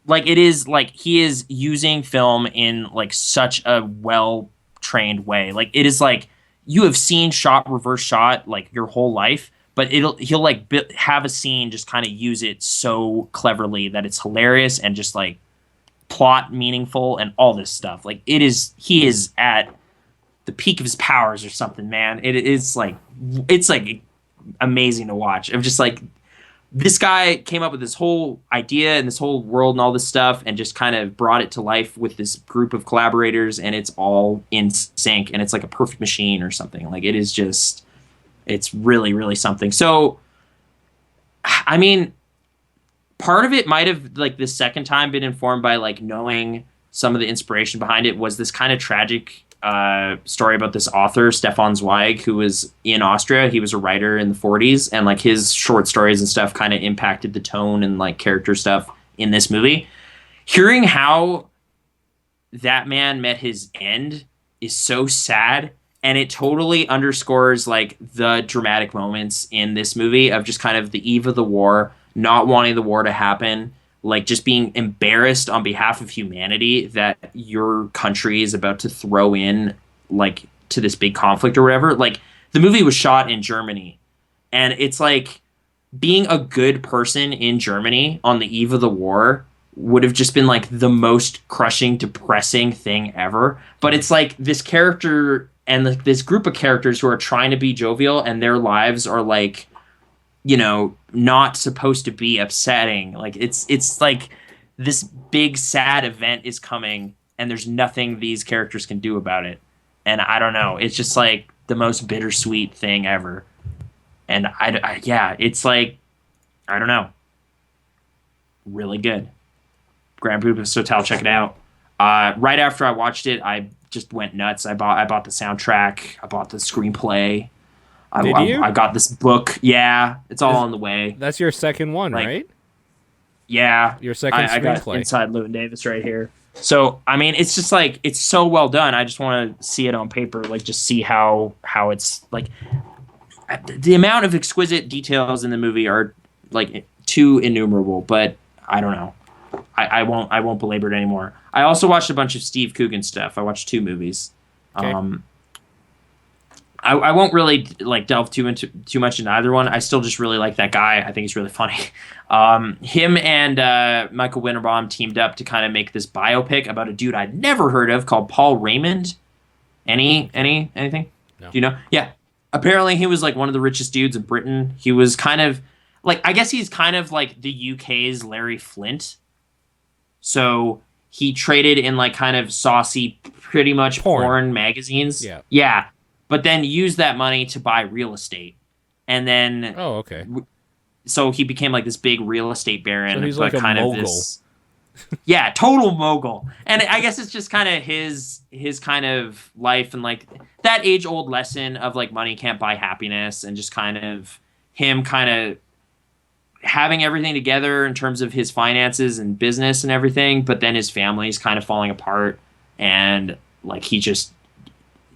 Like it is like he is using film in like such a well trained way. Like it is like you have seen shot reverse shot like your whole life, but he'll like have a scene just kind of use it so cleverly that it's hilarious and just like plot meaningful and all this stuff. Like he is at the peak of his powers or something, man. It's like amazing to watch. Of just like this guy came up with this whole idea and this whole world and all this stuff and just kind of brought it to life with this group of collaborators, and it's all in sync and it's like a perfect machine or something. Like it is just it's really really something. So I mean, part of it might have like the second time been informed by like knowing some of the inspiration behind it was this kind of tragic story about this author Stefan Zweig, who was in Austria. He was a writer in the 40s, and like his short stories and stuff kind of impacted the tone and like character stuff in this movie. Hearing how that man met his end is so sad, and it totally underscores like the dramatic moments in this movie of just kind of the eve of the war, not wanting the war to happen, like just being embarrassed on behalf of humanity that your country is about to throw in like to this big conflict or whatever. Like the movie was shot in Germany, and it's like being a good person in Germany on the eve of the war would have just been like the most crushing, depressing thing ever. But it's like this character and this group of characters who are trying to be jovial, and their lives are like, you know, not supposed to be upsetting. Like it's like this big sad event is coming, and there's nothing these characters can do about it. And I don't know. It's just like the most bittersweet thing ever. And yeah, it's like, I don't know, really good. Grand Budapest Hotel, check it out. Right after I watched it, I just went nuts. I bought the soundtrack. I bought the screenplay. Did you? I got this book. Yeah, it's all on the way. That's your second one, Like, right? Yeah, Your second I got screenplay. Inside Llewyn Davis right here. So I mean, it's just like it's so well done. I just want to see it on paper, like just see how it's like. The amount of exquisite details in the movie are like too innumerable. But I don't know. I won't belabor it anymore. I also watched a bunch of Steve Coogan stuff. I watched 2 movies. Okay. I won't really like delve too much into either one. I still just really like that guy. I think he's really funny. Him and Michael Winterbaum teamed up to kind of make this biopic about a dude I'd never heard of called Paul Raymond. Anything? No. Do you know? Yeah. Apparently he was like one of the richest dudes in Britain. He was kind of like, I guess he's kind of like the UK's Larry Flint. So he traded in like kind of saucy, pretty much porn magazines. Yeah. Yeah. But then used that money to buy real estate. And then Oh, okay. So he became like this big real estate baron. So he's like a kind mogul. Of this, yeah, total mogul. And I guess it's just kind of his kind of life and like that age old lesson of like money can't buy happiness, and just kind of him kind of having everything together in terms of his finances and business and everything, but then his family's kind of falling apart, and like he just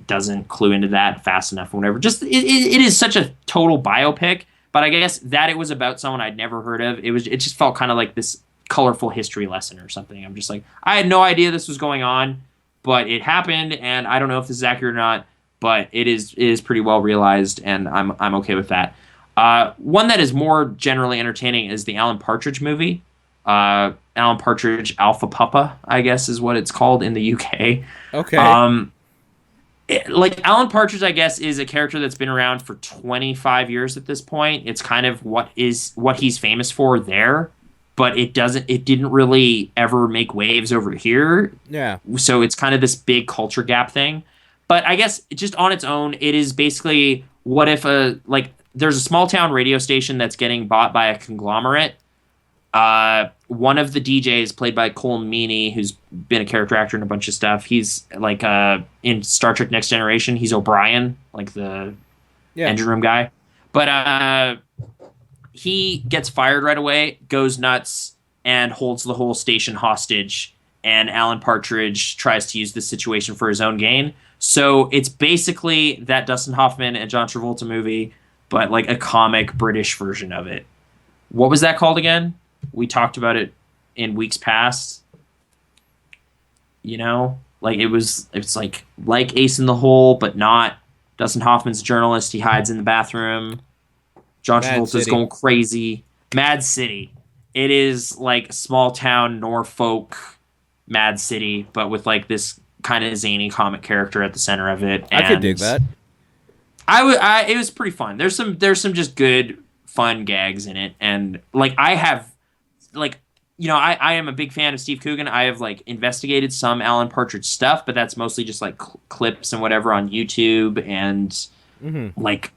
doesn't clue into that fast enough or whatever. Just it is such a total biopic, but I guess that it was about someone I'd never heard of. It just felt kind of like this colorful history lesson or something. I'm just like, I had no idea this was going on, but it happened, and I don't know if this is accurate or not, but it is pretty well realized, and I'm okay with that. One that is more generally entertaining is the Alan Partridge movie. Alan Partridge Alpha Puppa, I guess is what it's called in the UK. Okay. Like Alan Partridge, I guess, is a character that's been around for 25 years at this point. It's kind of what he's famous for there, but it didn't really ever make waves over here. Yeah. So it's kind of this big culture gap thing. But I guess just on its own, it is basically what if there's a small town radio station that's getting bought by a conglomerate. One of the DJs, played by Cole Meany, who's been a character actor in a bunch of stuff. He's like in Star Trek Next Generation. He's O'Brien, like the engine room guy. But he gets fired right away, goes nuts, and holds the whole station hostage. And Alan Partridge tries to use this situation for his own gain. So it's basically that Dustin Hoffman and John Travolta movie, but like a comic British version of it. What was that called again? We talked about it in weeks past. You know, like it's like Ace in the Hole, but not. Dustin Hoffman's a journalist. He hides in the bathroom. John Travolta's going crazy. Mad City. It is like small town Norfolk Mad City, but with like this kind of zany comic character at the center of it. And I could dig that. It was pretty fun. There's some just good fun gags in it, and like I have. Like, you know, I am a big fan of Steve Coogan. I have like investigated some Alan Partridge stuff, but that's mostly just like clips and whatever on YouTube, and like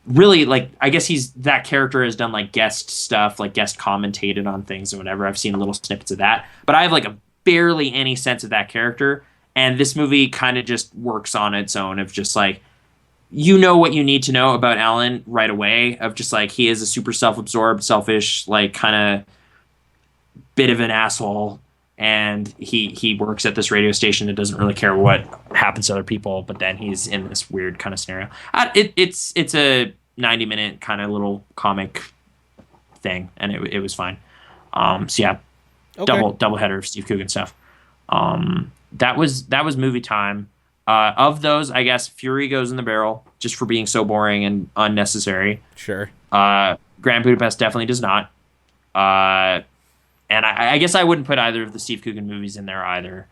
really like I guess that character has done like guest stuff, like guest commentated on things and whatever. I've seen little snippets of that, but I have like barely any sense of that character, and this movie kind of just works on its own of just like, you know what you need to know about Alan right away, of just like he is a super self-absorbed, selfish, like kind of bit of an asshole, and he works at this radio station that doesn't really care what happens to other people, but then he's in this weird kind of scenario. It's a 90-minute kind of little comic thing, and it was fine. So yeah, double header of Steve Coogan stuff. That was movie time. Of those, I guess Fury goes in the barrel just for being so boring and unnecessary. Sure. Grand Budapest definitely does not. And I guess I wouldn't put either of the Steve Coogan movies in there either.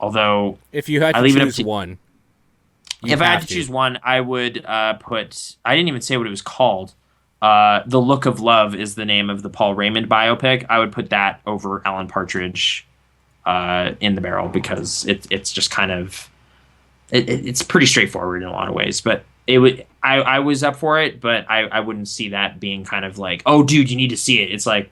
Although, if you had to choose one, if I had to choose one, I would put. I didn't even say what it was called. The Look of Love is the name of the Paul Raymond biopic. I would put that over Alan Partridge in the barrel, because it's just kind of. it's pretty straightforward in a lot of ways, but I was up for it, but I wouldn't see that being kind of like, oh dude, you need to see it. It's like,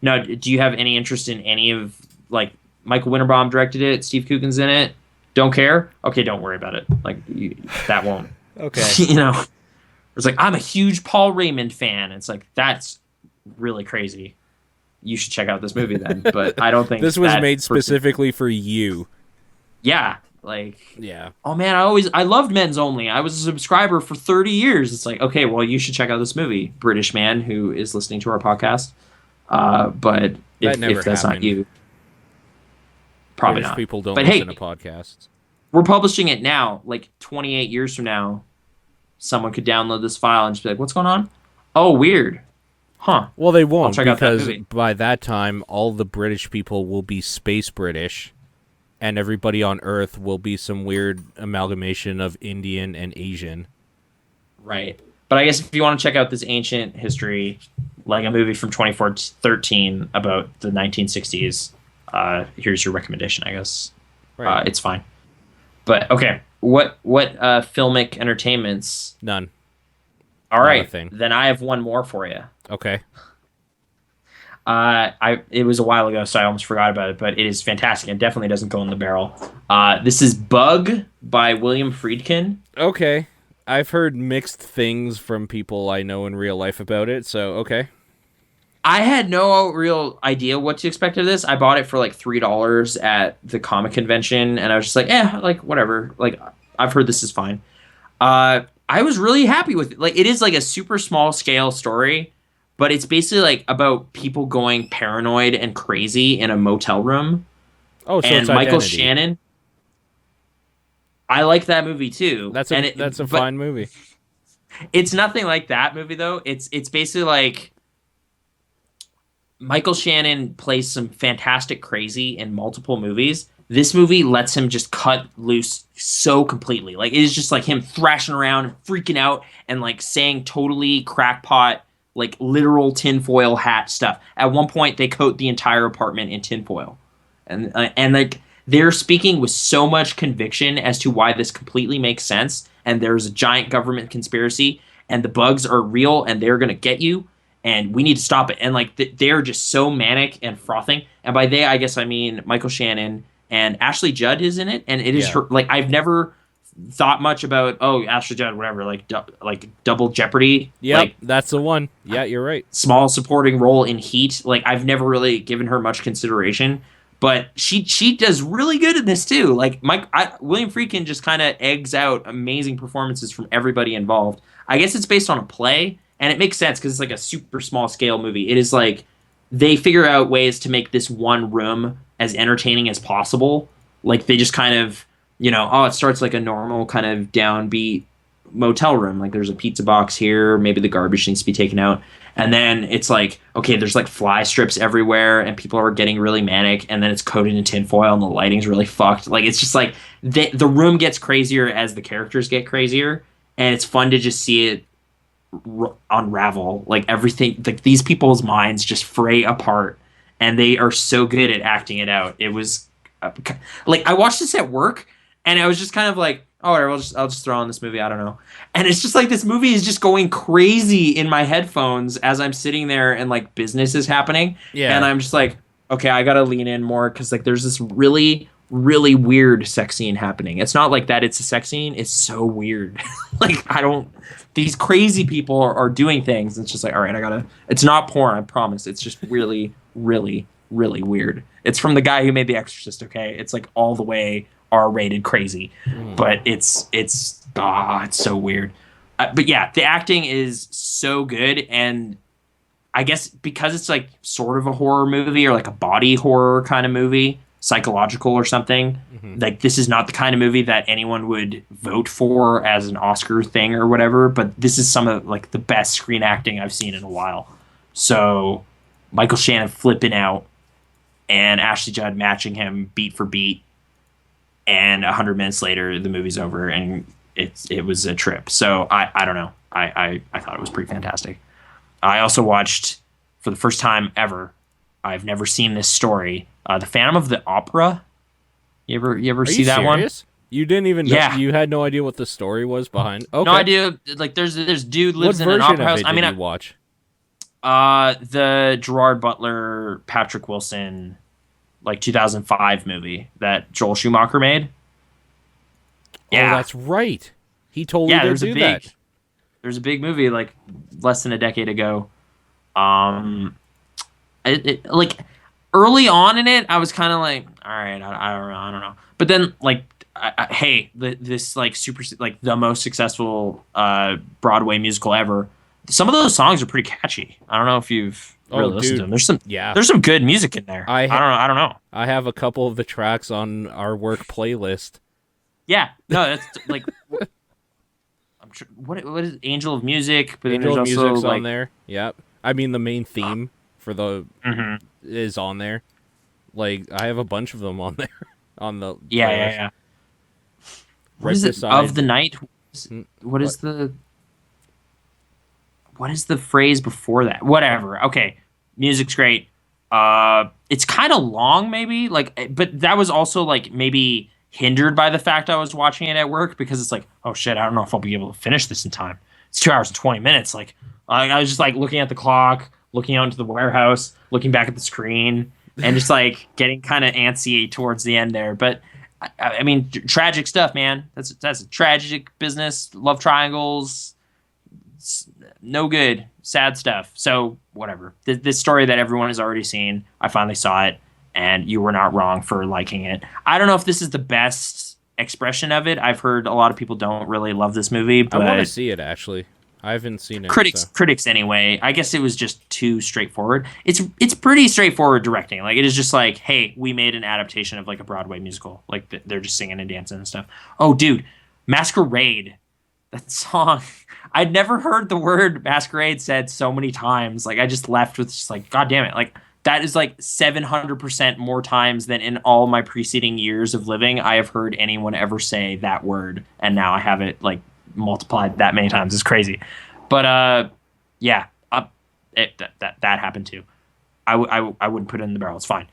no, do you have any interest in any of, like, Michael Winterbaum directed it, Steve Coogan's in it? Don't care? Okay, don't worry about it. Like, that won't. Okay. You know, it's like, I'm a huge Paul Raymond fan. It's like, that's really crazy. You should check out this movie then. But I don't think this was made specifically for you. Yeah, like, yeah. Oh man, I loved Men's Only. I was a subscriber for 30 years. It's like, okay, well, you should check out this movie, British man who is listening to our podcast. But if that's not you, probably British not. People don't but listen hey, to podcasts. We're publishing it now. Like 28 years from now, someone could download this file and just be like, "What's going on? Oh, weird, huh?" Well, they won't, check out that because movie. by that time, all the British people will be space British, and everybody on Earth will be some weird amalgamation of Indian and Asian. Right. But I guess if you want to check out this ancient history, like a movie from 2013 about the 1960s, here's your recommendation, I guess. Right. It's fine. But, okay, what filmic entertainments? None. All right, thing. Then I have one more for you. Okay. It was a while ago, so I almost forgot about it, but it is fantastic and definitely doesn't go in the barrel. This is Bug by William Friedkin. Okay. I've heard mixed things from people I know in real life about it, so okay. I had no real idea what to expect of this. I bought it for like $3 at the comic convention, and I was just like, like, whatever. Like, I've heard this is fine. I was really happy with it. Like, it is like a super small scale story, but it's basically like about people going paranoid and crazy in a motel room. Oh, so and it's Michael Identity. Shannon. I like that movie too. That's a fine movie. It's nothing like that movie though. It's basically like Michael Shannon plays some fantastic crazy in multiple movies. This movie lets him just cut loose so completely. Like, it is just like him thrashing around and freaking out and like saying totally crackpot, like literal tinfoil hat stuff. At one point, they coat the entire apartment in tinfoil, and like they're speaking with so much conviction as to why this completely makes sense. And there's a giant government conspiracy, and the bugs are real, and they're gonna get you, and we need to stop it. And like they're just so manic and frothing. And by they, I guess I mean Michael Shannon and Ashley Judd is in it, and it is her. Like, I've never thought much about Ashley Judd, whatever, like Double Jeopardy. Yeah, like, that's the one. Yeah, you're right. Small supporting role in Heat. Like, I've never really given her much consideration, but she does really good in this too. Like, William Friedkin just kind of eggs out amazing performances from everybody involved. I guess it's based on a play, and it makes sense because it's like a super small scale movie. It is like they figure out ways to make this one room as entertaining as possible. Like, they just kind of, it starts like a normal kind of downbeat motel room. Like, there's a pizza box here, maybe the garbage needs to be taken out. And then it's like, okay, there's like fly strips everywhere and people are getting really manic, and then it's coated in tinfoil and the lighting's really fucked. Like, it's just like the room gets crazier as the characters get crazier, and it's fun to just see it unravel. Like, everything, like, these people's minds just fray apart, and they are so good at acting it out. It was like, I watched this at work, and I was just kind of like, oh, whatever, I'll just throw on this movie. I don't know. And it's just like, this movie is just going crazy in my headphones as I'm sitting there and like business is happening. Yeah. And I'm just like, okay, I got to lean in more, because like there's this really, really weird sex scene happening. It's not like that it's a sex scene. It's so weird. Like, these crazy people are doing things. It's just like, all right, it's not porn, I promise. It's just really, really, really weird. It's from the guy who made The Exorcist, okay? It's like all the way R-rated crazy, but it's so weird. But yeah, the acting is so good, and I guess because it's like sort of a horror movie, or like a body horror kind of movie, psychological or something, like, this is not the kind of movie that anyone would vote for as an Oscar thing or whatever, but this is some of like the best screen acting I've seen in a while. So Michael Shannon flipping out and Ashley Judd matching him beat for beat, and 100 minutes later the movie's over, and it was a trip. So I don't know. I thought it was pretty fantastic. I also watched, for the first time ever, I've never seen this story, The Phantom of the Opera. You ever see that serious? You didn't even know. Yeah. You had no idea what the story was behind. Okay. No idea. Like, there's dude What lives in an version opera of house. it I mean, did you watch? the Gerard Butler, Patrick Wilson, like 2005 movie that Joel Schumacher made. Yeah, Oh, that's right. He totally yeah. did do that. There's a big movie like less than a decade ago. Like early on in it, I was kind of like, all right, I don't know. But then like, hey, this like super like the most successful Broadway musical ever. Some of those songs are pretty catchy. I don't know if you've really listened to them. There's some good music in there. I don't know. I have a couple of the tracks on our work playlist. Yeah, no, that's like. What is Angel of Music? But Angel then of there's also Music's like, on there. Yep. I mean, the main theme for the is on there. Like, I have a bunch of them on there on the yeah. What Right is it? beside Of the night. What is the phrase before that? Whatever. Okay, music's great. It's kind of long, maybe. Like, but that was also like maybe hindered by the fact I was watching it at work because it's like, oh shit, I don't know if I'll be able to finish this in time. It's 2 hours and 20 minutes. Like, I was just like looking at the clock, looking out into the warehouse, looking back at the screen, and just like getting kind of antsy towards the end there. But I mean, tragic stuff, man. That's a tragic business. Love triangles. No good. Sad stuff. So whatever. This story that everyone has already seen. I finally saw it. And you were not wrong for liking it. I don't know if this is the best expression of it. I've heard a lot of people don't really love this movie, but I want to see it actually. I haven't seen it. Critics anyway. I guess it was just too straightforward. It's pretty straightforward directing. Like, it is just like, hey, we made an adaptation of like a Broadway musical. Like, they're just singing and dancing and stuff. Oh, dude, Masquerade. That song. I'd never heard the word masquerade said so many times. Like, I just left with just like, God damn it. Like, that is like 700% more times than in all my preceding years of living I have heard anyone ever say that word, and now I have it like multiplied that many times. It's crazy, but yeah, that happened too. I wouldn't put it in the barrel. It's fine.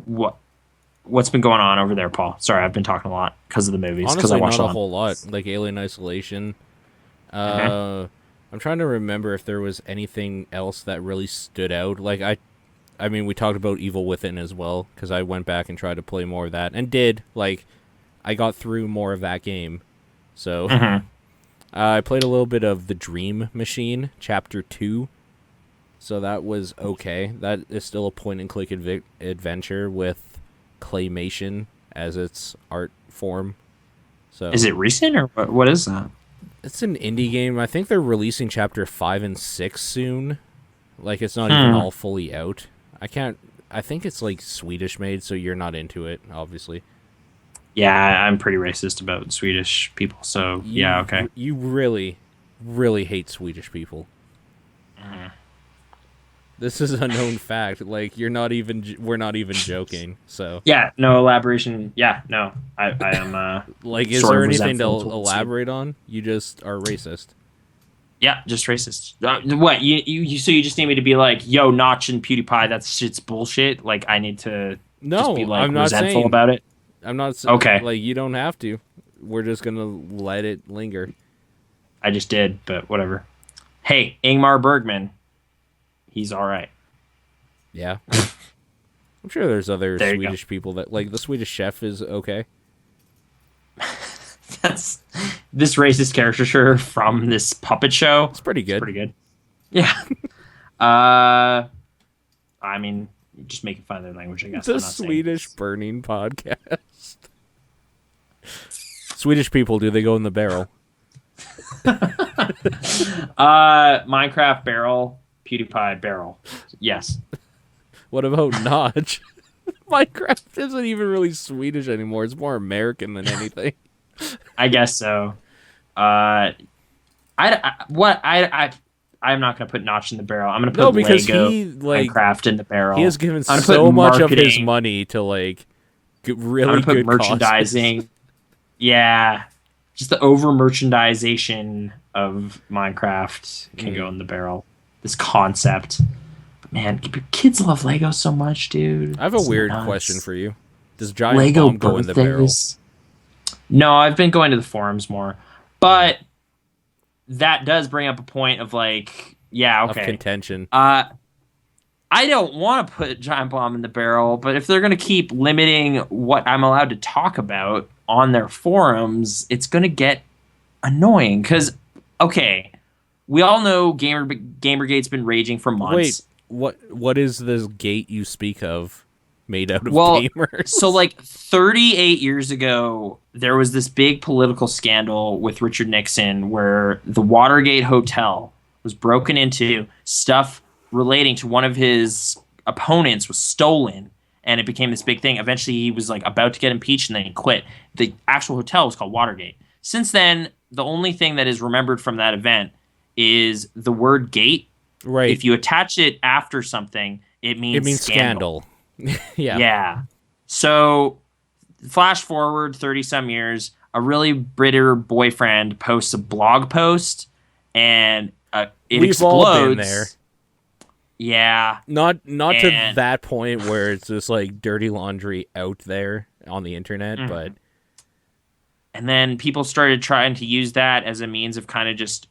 What's been going on over there, Paul? Sorry, I've been talking a lot because of the movies. Honestly, I watched not a whole lot. Like Alien Isolation. I'm trying to remember if there was anything else that really stood out. Like I mean, we talked about Evil Within as well, because I went back and tried to play more of that, and did. Like, I got through more of that game. So, I played a little bit of The Dream Machine, Chapter 2. So that was okay. That is still a point-and-click adventure with claymation as its art form. So is it recent, or what is that? It's an indie game. I think they're releasing Chapter 5 and 6 soon. Like, it's not even all fully out. I think it's like Swedish made, so you're not into it, obviously. Yeah, I'm pretty racist about Swedish people, so yeah, okay. You really, really hate Swedish people. This is a known fact. Like, we're not even joking, so. Yeah, no elaboration. Yeah, no, I am, like, is there anything to elaborate on? You just are racist. Yeah, just racist. What you? So you just need me to be like, yo, Notch and PewDiePie, that shit's bullshit. Like, I need to just be like I'm not resentful saying, about it. I'm not saying, okay. Like, you don't have to. We're just gonna let it linger. I just did, but whatever. Hey, Ingmar Bergman, he's all right. Yeah, I'm sure there's other Swedish people that like the Swedish Chef is okay. That's this racist caricature from this puppet show. It's pretty good. It's pretty good. Yeah. I mean, just making fun of their language, I guess. The Swedish Burning Podcast. Swedish people, do they go in the barrel? Minecraft barrel, PewDiePie barrel. Yes. What about Notch? Minecraft isn't even really Swedish anymore. It's more American than anything. I guess so. I'm not gonna put Notch in the barrel. I'm gonna put Lego Minecraft in the barrel. He has given so much of his money to like really good merchandising. Causes. Yeah, just the over merchandisation of Minecraft can go in the barrel. This concept, but man, kids love Lego so much, dude. I have a weird question for you. Does Giant Bomb go in the barrel? No, I've been going to the forums more, but that does bring up a point of like, yeah, Of okay. contention. I don't want to put Giant Bomb in the barrel, but if they're going to keep limiting what I'm allowed to talk about on their forums, it's going to get annoying. Because, okay, we all know Gamergate's been raging for Wait, months. what is this gate you speak of made out of Well, gamers? so like 38 years ago, there was this big political scandal with Richard Nixon where the Watergate Hotel was broken into, stuff relating to one of his opponents was stolen, and it became this big thing. Eventually, he was like about to get impeached, and then he quit. The actual hotel was called Watergate. Since then, the only thing that is remembered from that event is the word gate. Right. If you attach it after something, it means scandal. Yeah. Yeah. So, flash forward 30 some years, a really bitter boyfriend posts a blog post, and it We've explodes. all been there. Yeah. Not to that point where it's just like dirty laundry out there on the internet, but And then people started trying to use that as a means of kind of just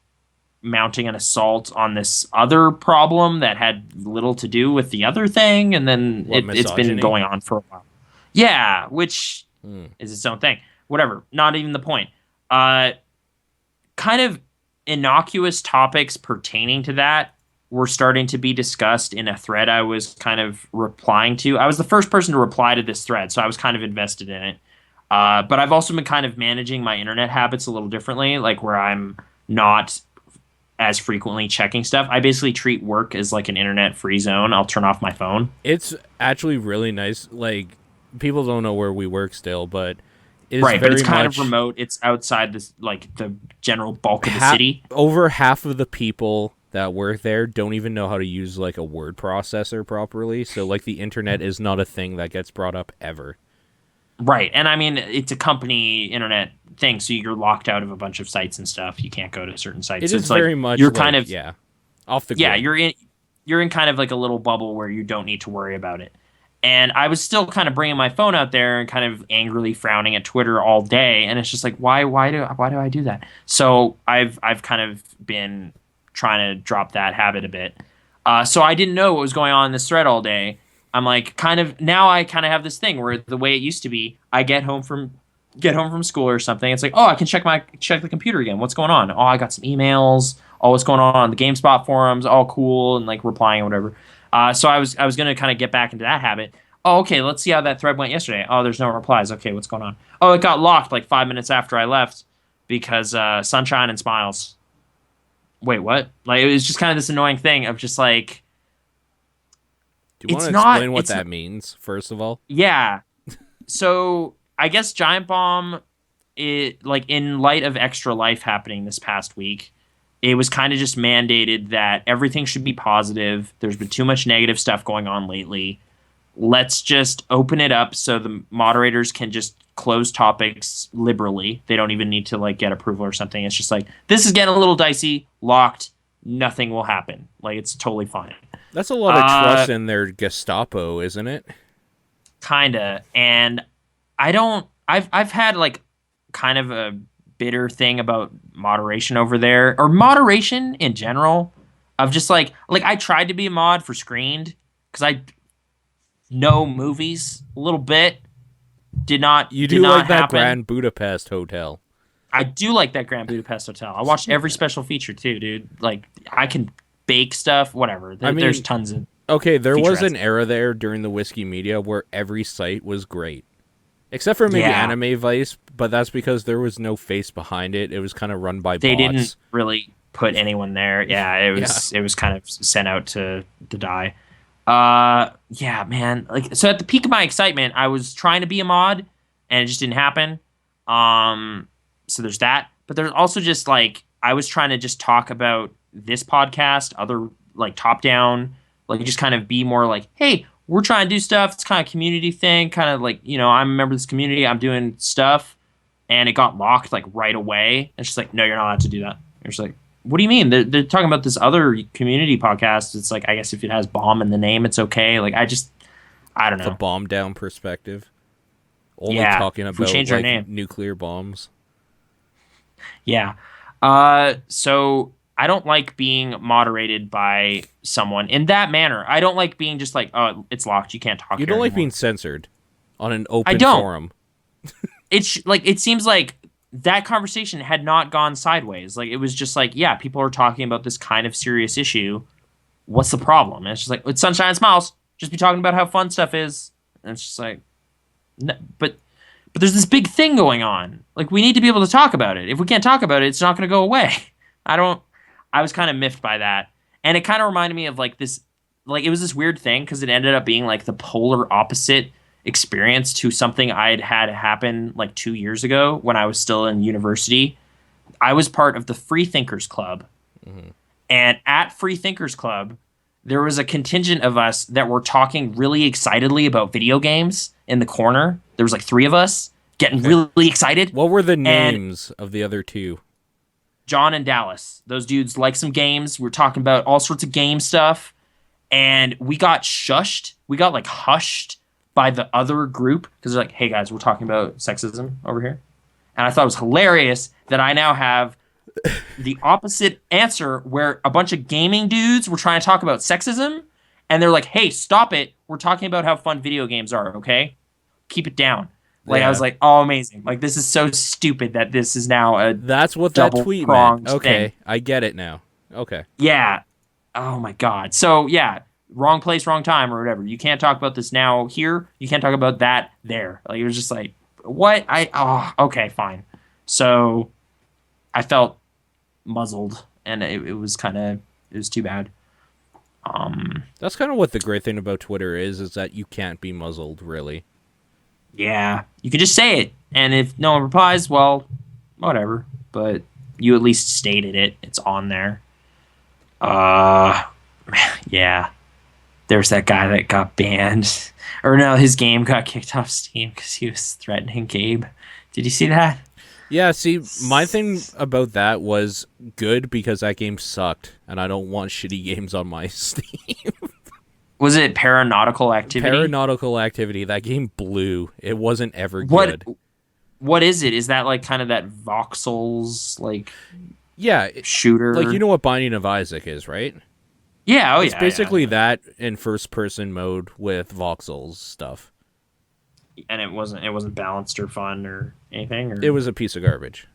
mounting an assault on this other problem that had little to do with the other thing, and then it's been going on for a while. Yeah, which is its own thing. Whatever. Not even the point. Kind of innocuous topics pertaining to that were starting to be discussed in a thread I was kind of replying to. I was the first person to reply to this thread, so I was kind of invested in it. But I've also been kind of managing my internet habits a little differently, like where I'm not as frequently checking stuff. I basically treat work as like an internet-free zone. I'll turn off my phone. It's actually really nice. Like, people don't know where we work still, but it's right, very but it's kind much of remote. It's outside this, like the general bulk of the city. Over half of the people that work there don't even know how to use like a word processor properly. So like the internet is not a thing that gets brought up ever. Right, and I mean it's a company internet thing, so you're locked out of a bunch of sites and stuff. You can't go to certain sites. It so is it's very like much you're like, kind of off the grid. yeah you're in kind of like a little bubble where you don't need to worry about it. And I was still kind of bringing my phone out there and kind of angrily frowning at Twitter all day, and it's just like why do I do that? So I've kind of been trying to drop that habit a bit. So I didn't know what was going on in this thread all day. I'm like now I kind of have this thing where the way it used to be, I get home from school or something. It's like, oh, I can check the computer again. What's going on? Oh, I got some emails. Oh, what's going on the GameSpot forums? All cool, and like replying or whatever. So I was gonna kind of get back into that habit. Oh, okay, let's see how that thread went yesterday. Oh, there's no replies. Okay, what's going on? Oh, it got locked like 5 minutes after I left because sunshine and smiles. Wait, what? Like, it was just kind of this annoying thing of just like. Do you want to explain what that means, first of all? Yeah. So I guess Giant Bomb, like in light of Extra Life happening this past week, it was kind of just mandated that everything should be positive. There's been too much negative stuff going on lately. Let's just open it up so the moderators can just close topics liberally. They don't even need to like get approval or something. It's just like, this is getting a little dicey, locked, nothing will happen. Like, it's totally fine. That's a lot of trust in their Gestapo, isn't it? Kinda. And I've had like kind of a bitter thing about moderation over there, or moderation in general, of just like I tried to be a mod for Screened because I know movies a little bit. You do like that Grand Budapest Hotel. I do like that Grand Budapest Hotel. I watched every special feature too, dude. Like, I can bake stuff, whatever. There's tons of. Okay, there was an era there during the Whiskey Media where every site was great. Except for maybe Anime Vice, but that's because there was no face behind it. It was kind of run by bots. They didn't really put anyone there. Yeah, it was kind of sent out to die. Yeah, man. Like, so at the peak of my excitement, I was trying to be a mod, and it just didn't happen. So there's that. But there's also just like, I was trying to just talk about this podcast, other like top down, like just kind of be more like, hey, we're trying to do stuff. It's kind of a community thing, kind of like, I'm a member of this community. I'm doing stuff, and it got locked like right away. It's just like, no, you're not allowed to do that. You're just like, what do you mean? They're talking about this other community podcast. It's like, I guess if it has bomb in the name, it's okay. Like, I don't know. The bomb down perspective. only Yeah, talking if we about change our like name. nuclear bombs. Yeah. So I don't like being moderated by someone in that manner. I don't like being just like, oh, it's locked. You can't talk You here don't like anymore. being censored on an I open don't. forum. It's like it seems like that conversation had not gone sideways. Like it was just like, yeah, people are talking about this kind of serious issue. What's the problem? And it's just like it's sunshine and smiles. Just be talking about how fun stuff is. And it's just like, no, but there's this big thing going on. Like we need to be able to talk about it. If we can't talk about it, it's not going to go away. I don't. I was kind of miffed by that, and it kind of reminded me of like this. Like it was this weird thing because it ended up being like the polar opposite experience to something I'd had happen like 2 years ago when I was still in university. I was part of the Free Thinkers Club, and at Free Thinkers Club, there was a contingent of us that were talking really excitedly about video games in the corner. There was like 3 of us getting really excited. What were the And names of the other 2? John and Dallas. Those dudes like some games. We were talking about all sorts of game stuff. And we got shushed. We got like hushed by the other group because they're like, hey guys, we're talking about sexism over here. And I thought it was hilarious that I now have the opposite answer where a bunch of gaming dudes were trying to talk about sexism. And they're like, hey, stop it. We're talking about how fun video games are, okay? Keep it down. Like, Yeah. I was like, oh, amazing. Like, this is so stupid that this is now a That's what that tweet meant. double-pronged Okay, thing. I get it now. Okay. Yeah. Oh, my God. So, yeah, wrong place, wrong time, or whatever. You can't talk about this now here. You can't talk about that there. Like, it was just like, what? Okay, fine. So, I felt muzzled, and it was too bad. That's kind of what the great thing about Twitter is that you can't be muzzled, really. Yeah, you can just say it, and if no one replies, well, whatever. But you at least stated it. It's on there. Yeah. There's that guy that got banned, or no, his game got kicked off Steam because he was threatening Gabe. Did you see that? Yeah, see, my thing about that was good because that game sucked, and I don't want shitty games on my Steam. Was it Paranautical Activity? Paranautical Activity, that game blew. It wasn't ever good. What is it? Is that like kind of that voxels like Yeah, shooter? like you know what Binding of Isaac is, right? Yeah, It's basically that in first-person mode with voxels stuff. And it wasn't balanced or fun or anything. Or? It was a piece of garbage.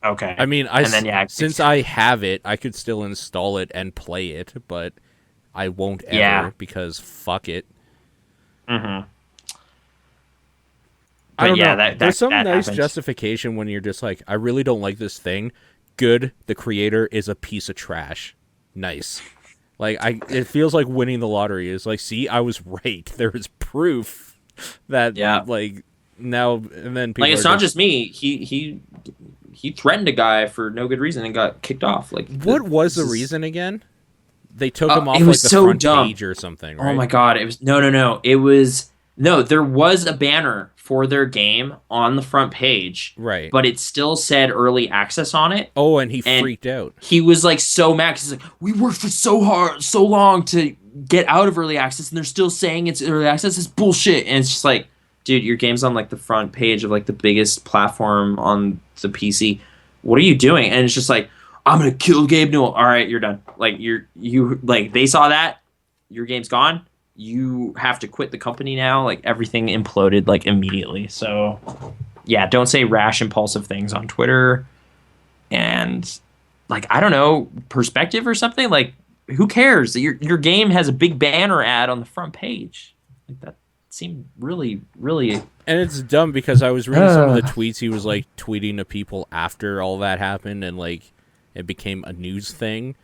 Okay. I mean, since I have it, I could still install it and play it, but I won't ever because fuck it. Mm-hmm. I don't know. There's some that nice happens. justification when you're just like, I really don't like this thing. Good, the creator is a piece of trash. Nice. Like it feels like winning the lottery. Is like, see, I was right. There is proof that like now and then people like it's not just me. He threatened a guy for no good reason and got kicked off. Like what was the reason again? They took him off it was like the so front dumb. page or something, right? Oh my god! It was no. It was no. There was a banner for their game on the front page, Right. But it still said early access on it. Oh, and he freaked out. He was like so mad. He's like, we worked for so long to get out of early access, and they're still saying it's early access. It's bullshit. And it's just like, dude, your game's on like the front page of like the biggest platform on the PC. What are you doing? And it's just like, I'm gonna kill Gabe Newell. All right, you're done. Like you like they saw that your game's gone. You have to quit the company now. Like everything imploded like immediately. So yeah, don't say rash, impulsive things on Twitter. And like I don't know, perspective or something. Like who cares? Your game has a big banner ad on the front page. Like that seemed really. And it's dumb because I was reading some of the tweets he was like tweeting to people after all that happened, and like it became a news thing,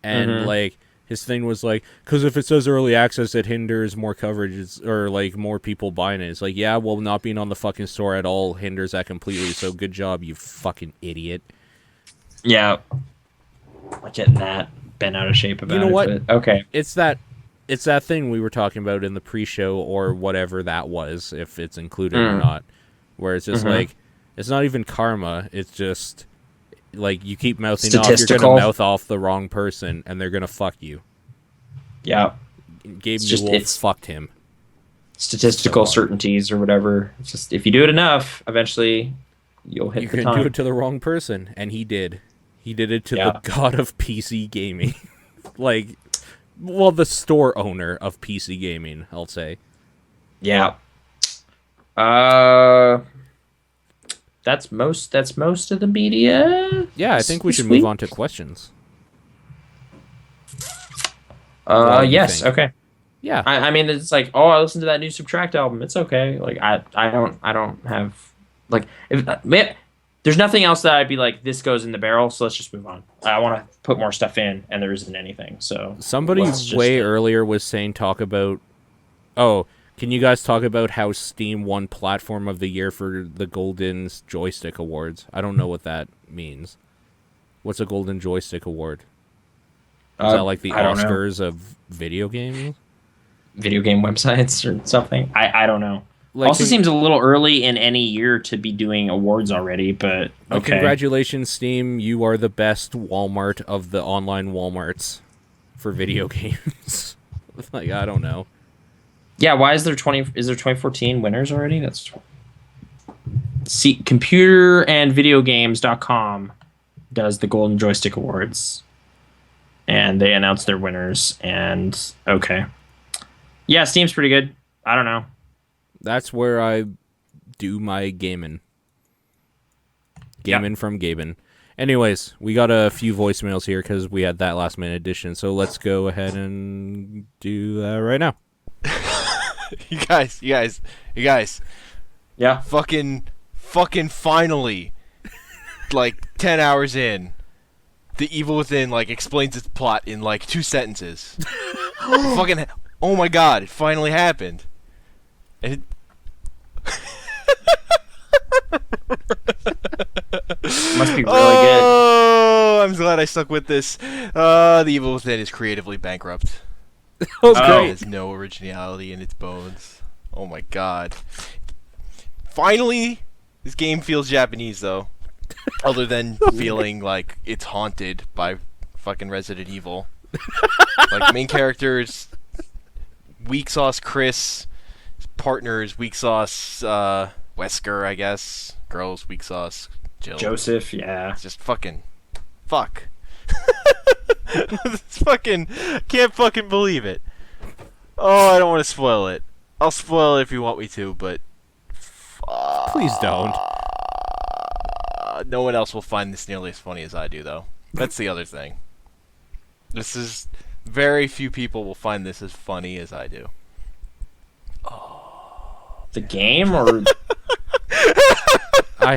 and like his thing was like, because if it says early access, it hinders more coverage or like more people buying it. It's like, yeah, well, not being on the fucking store at all hinders that completely. So good job, you fucking idiot. Yeah, like getting that bent out of shape about it. You know what? But, okay, It's that thing we were talking about in the pre-show or whatever that was, if it's included or not, where it's just like, it's not even karma. It's just like you keep mouthing off, you're gonna mouth off the wrong person, and they're gonna fuck you. Yeah, Gabe Newell fucked him. statistical hard. certainties or whatever. It's just if you do it enough, eventually you'll hit You the can time. do it to the wrong person, and he did. He did it to the Yeah. god of PC gaming. Like, well, the store owner of PC gaming, I'll say. Yeah. Uh, that's most of the media. Yeah, I think we this should week. move on to questions. What do you Yes. think? Okay. Yeah, I mean, it's like, oh, I listened to that new Subtract album. It's okay. Like, I don't have, like, if man, there's nothing else that I'd be like, this goes in the barrel. So let's just move on. I want to put more stuff in, and there isn't anything. So somebody let's just, way earlier was saying talk about. Oh, can you guys talk about how Steam won Platform of the Year for the Golden Joystick Awards? I don't know what that means. What's a Golden Joystick Award? Is that like the I don't know. Oscars of video games? Video game websites or something. I don't know. Like, Also seems a little early in any year to be doing awards already, but like, okay. congratulations, Steam. You are the best Walmart of the online Walmarts for video games. Like, I don't know. Yeah, why is there 2014 winners already? That's see computerandvideogames.com does the Golden Joystick Awards. And they announced their winners and okay. Yeah, Steam's pretty good. I don't know. That's where I do my gaming. Gaming from Gaben. Anyways, we got a few voicemails here because we had that last minute edition. So let's go ahead and do that right now. You guys. Yeah. Fucking finally, like 10 hours in, The Evil Within like explains its plot in like 2 sentences. Fucking, oh my god, it finally happened. And it... Must be really good. Oh, I'm glad I stuck with this. The Evil Within is creatively bankrupt. Oh, It great. has no originality in its bones. Oh my god. Finally, this game feels Japanese though. Other than feeling like it's haunted by fucking Resident Evil. Like, main characters, weak sauce Chris, his partner is weak sauce Wesker, I guess. Girls, weak sauce Jill. Joseph, yeah. It's just fucking fuck. It's fucking can't fucking believe it. Oh, I don't want to spoil it. I'll spoil it if you want me to, but Please don't. no one else will find this nearly as funny as I do, though. That's the other thing. This is very few people will find this as funny as I do. The game or I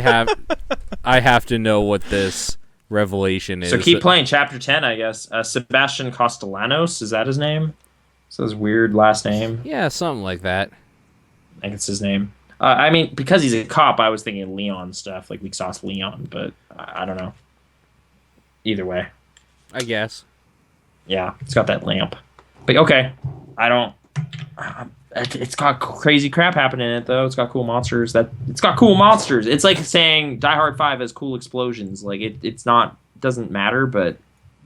have to know what this revelation is. so keep playing chapter 10, I guess. Sebastian Castellanos, is that his name? It's his weird last name. Yeah, something like that. I think it's his name. I mean, because he's a cop, I was thinking Leon stuff, like weak sauce Leon, but I don't know. Either way. I guess. Yeah, it's got that lamp. But okay, I don't. It's got crazy crap happening in it though. It's got cool monsters. It's got cool monsters. It's like saying Die Hard 5 has cool explosions. Like it's not doesn't matter, but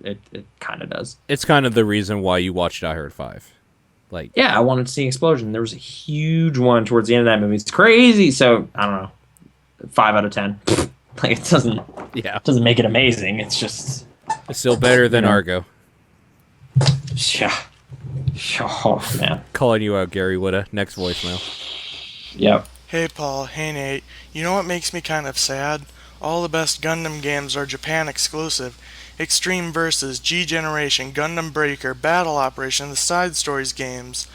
it kind of does. It's kind of the reason why you watched Die Hard 5. Like, Yeah, I wanted to see an explosion. There was a huge one towards the end of that movie. It's crazy. So I don't know, 5 out of 10. Like it doesn't yeah, make it amazing. It's just it's still better than You know. Argo. yeah. Oh man. Calling you out, Gary Whitta. Next voicemail. Yep. Hey Paul, hey Nate. You know what makes me kind of sad? All the best Gundam games are Japan exclusive. Extreme Versus, G-Generation, Gundam Breaker, Battle Operation, the Side Stories games.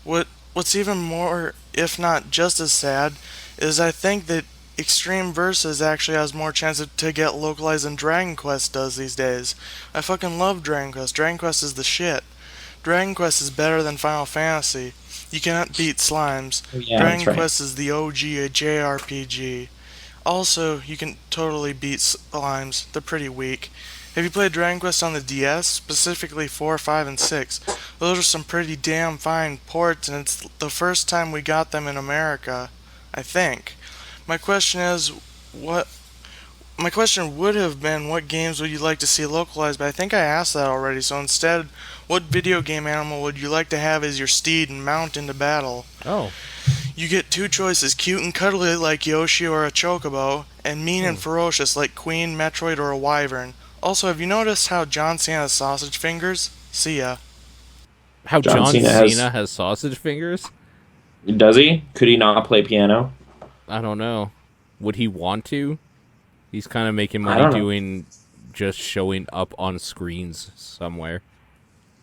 What's even more, if not just as sad, is I think that Extreme Versus actually has more chance to get localized than Dragon Quest does these days. I fucking love Dragon Quest. Dragon Quest is the shit. Dragon Quest is better than Final Fantasy. You cannot beat slimes. Yeah, Dragon that's right. Quest is the OG JRPG. Also, you can totally beat slimes. They're pretty weak. Have you played Dragon Quest on the DS, specifically 4, 5, and 6? Those are some pretty damn fine ports, and it's the first time we got them in America, I think. My question is, what my question would have been, what games would you like to see localized? But I think I asked that already. So instead, what video game animal would you like to have as your steed and mount into battle? Oh, You get two choices: cute and cuddly like Yoshi or a chocobo, and mean and ferocious like Queen, Metroid, or a wyvern. Also, have you noticed how John Cena has sausage fingers? See ya. how John John Cena Cena, has- has sausage fingers? Does he? Could he not play piano? I don't know. Would he want to? He's kind of making I money don't know. doing just showing up on screens somewhere.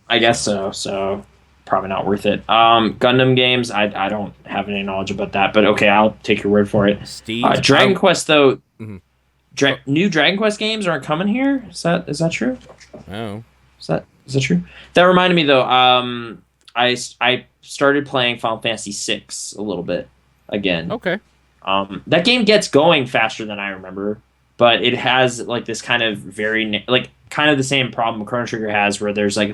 I guess so. So probably not worth it. Gundam games. I don't have any knowledge about that, but okay, I'll take your word for it. Steve, Dragon Quest though. Mhm. New Dragon Quest games aren't coming here. Is that true? Oh, Is that true? That reminded me though. I started playing Final Fantasy VI a little bit again. okay. That game gets going faster than I remember, but it has like this kind of kind of the same problem Chrono Trigger has, where there's like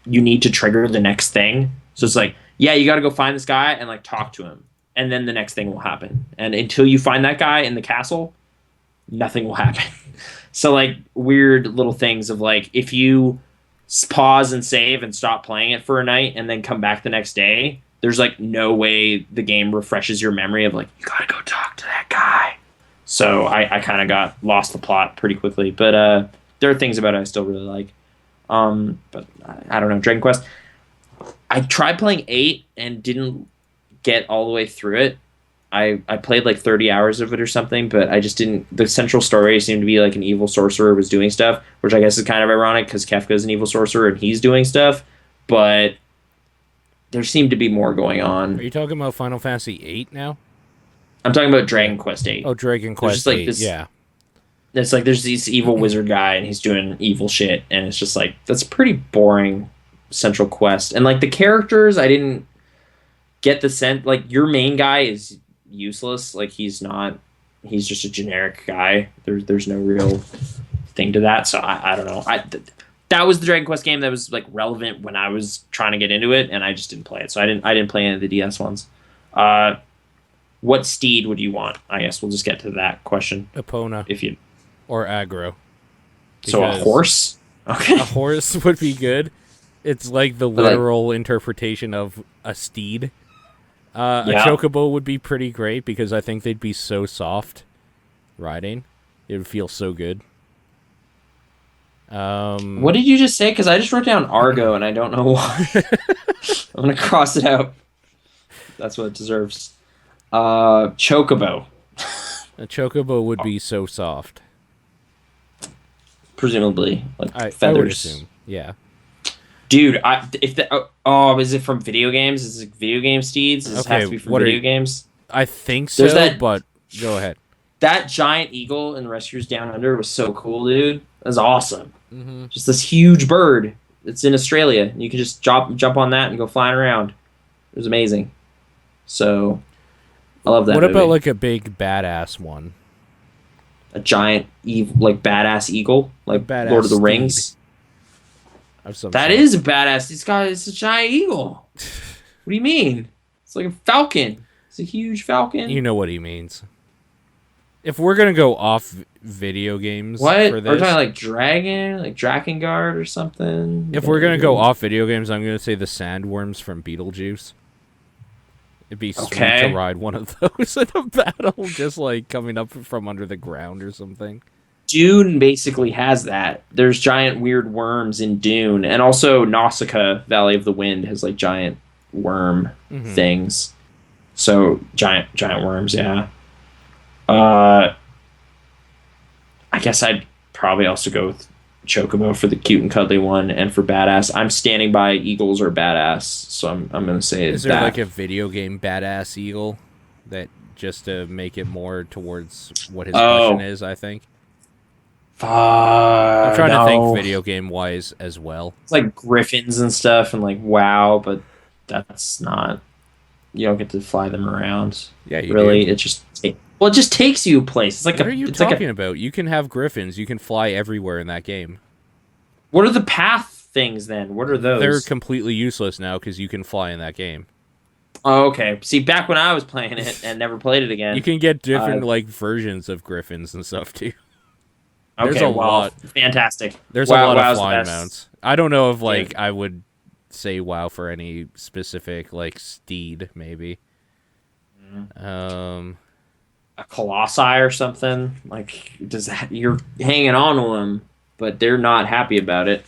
you need to trigger the next thing. So it's like, yeah, you got to go find this guy and like talk to him, and then the next thing will happen. And until you find that guy in the castle, nothing will happen. So like weird little things of like, if you pause and save and stop playing it for a night and then come back the next day, there's like no way the game refreshes your memory of like, you gotta go talk to that guy. So I kind of got lost the plot pretty quickly, but there are things about it I still really like. But I don't know, Dragon Quest. I tried playing 8 and didn't get all the way through it. I played like 30 hours of it or something, but I just didn't. The central story seemed to be like an evil sorcerer was doing stuff, which I guess is kind of ironic because Kefka's an evil sorcerer and he's doing stuff, but there seemed to be more going on. Are you talking about Final Fantasy VIII now? I'm talking about Dragon Quest 8. Oh, Dragon Quest just like 8, this- yeah. It's like there's this evil wizard guy and he's doing evil shit, and it's just like, that's a pretty boring central quest. And like the characters, I didn't get the sense, like your main guy is useless. Like he's just a generic guy. There's no real thing to that. So I don't know. That was the Dragon Quest game that was like relevant when I was trying to get into it, and I just didn't play it. So I didn't play any of the DS ones. What steed would you want? I guess we'll just get to that question. Epona If you or aggro. So a Because horse? Okay. A horse would be good. It's like the literal interpretation of a steed. A chocobo would be pretty great because I think they'd be so soft riding. It would feel so good. What did you just say? Because I just wrote down Argo and I don't know why. I'm gonna cross it out. That's what it deserves. Chocobo. A chocobo would be so soft. Presumably, like I feathers. would assume. Yeah. Dude, is it from video games? Is it video game steeds? Does it have to be from video games? I think so, There's that- but go ahead. That giant eagle in Rescuers Down Under was so cool, dude. That was awesome. Mm-hmm. Just this huge bird. It's in Australia. You can just jump on that and go flying around. It was amazing. So, I love that. What movie. about like a big badass one? A giant, like badass eagle, like badass Lord of the steed Rings? of some That sort? is a badass. It's a giant eagle. What do you mean? It's like a falcon. It's a huge falcon. You know what he means. If we're gonna go off video games What? for We're this, talking like dragon, like Drakengard or something. if we're gonna go off video games, I'm gonna say the sandworms from Beetlejuice. It'd be sweet Okay. to ride one of those in a battle, just like coming up from under the ground or something. Dune basically has that. There's giant weird worms in Dune, and also Nausicaa, Valley of the Wind, has like giant worm things. So giant worms, yeah. I guess I'd probably also go with Chocobo for the cute and cuddly one, and for badass, I'm standing by eagles or badass. So I'm gonna say Is there that. like a video game badass eagle that just to make it more towards what his question is? I think I'm trying to think video game wise as well. It's like griffins and stuff, and like WoW, but that's not. You don't get to fly them around. Yeah, you really. do. It just it just takes you a place. It's like What are you it's like talking about? You can have griffins. You can fly everywhere in that game. what are the path things then? What are those? They're completely useless now because you can fly in that game. Oh, okay. See, back when I was playing it and never played it You again. can get different Uh, like versions of griffins and stuff too. There's okay, a well, lot. fantastic. There's a Wow, lot of WoW's the flying best mounts. I don't know if game. like I would say WoW for any specific like steed maybe. Um, A colossi or something. Like, does that you're hanging on to them, but they're not happy about it.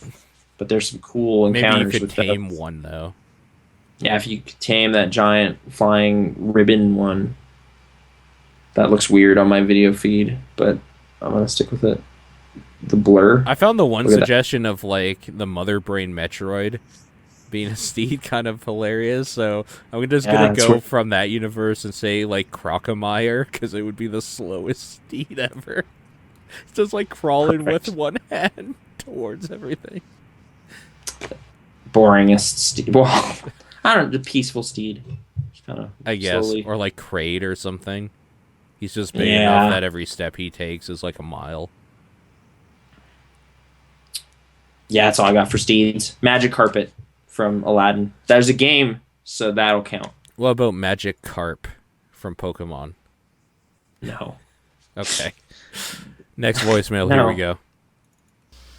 But there's some cool maybe you encounters could with tame those. one though. Yeah, if you could tame that giant flying ribbon one, that looks weird on my video feed, but I'm gonna stick with it. The blur. I found the one Look at that. suggestion of like the Mother Brain Metroid being a steed kind of hilarious, so I'm just Yeah, gonna that's go what- from that universe and say like Crocomire because it would be the slowest steed ever. It's just like crawling Perfect. with one hand towards everything. Boringest steed. Well, I don't know, the peaceful steed. Just kind of I guess, slowly. or like Kraid or something. He's just big Yeah. enough that every step he takes is like a mile. Yeah, that's all I got for steeds. Magic carpet from Aladdin. There's a game, so that'll count. What about Magic Carp from Pokemon? No. Okay. Next voicemail, here No. we go.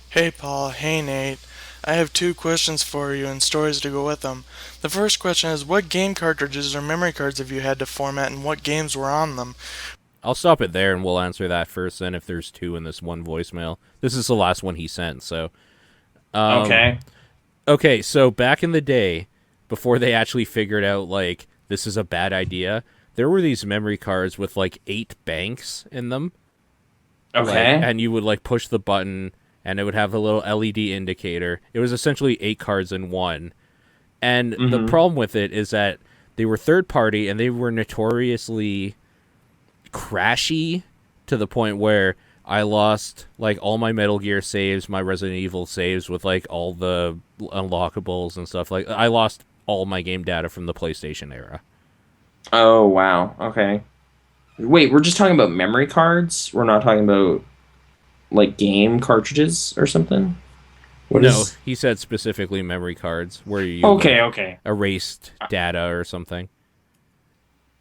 Hey Paul, hey Nate. I have two questions for you and stories to go with them. The first question is, what game cartridges or memory cards have you had to format and what games were on them? I'll stop it there and we'll answer that first then if there's two in this one voicemail. This is the last one he sent, so... Okay. Okay, so back in the day, before they actually figured out, like, this is a bad idea, there were these memory cards with, like, 8 banks in them. Okay. Like, and you would, like, push the button, and it would have a little LED indicator. It was essentially 8 cards in one. And the problem with it is that they were third-party, and they were notoriously crashy to the point where I lost, like, all my Metal Gear saves, my Resident Evil saves with, like, all the unlockables and stuff. Like, I lost all my game data from the PlayStation era. Oh, wow. Okay. Wait, we're just talking about memory cards? We're not talking about, like, game cartridges or something? What No, is- he said specifically memory cards, where you Okay, like, okay. erased data or something.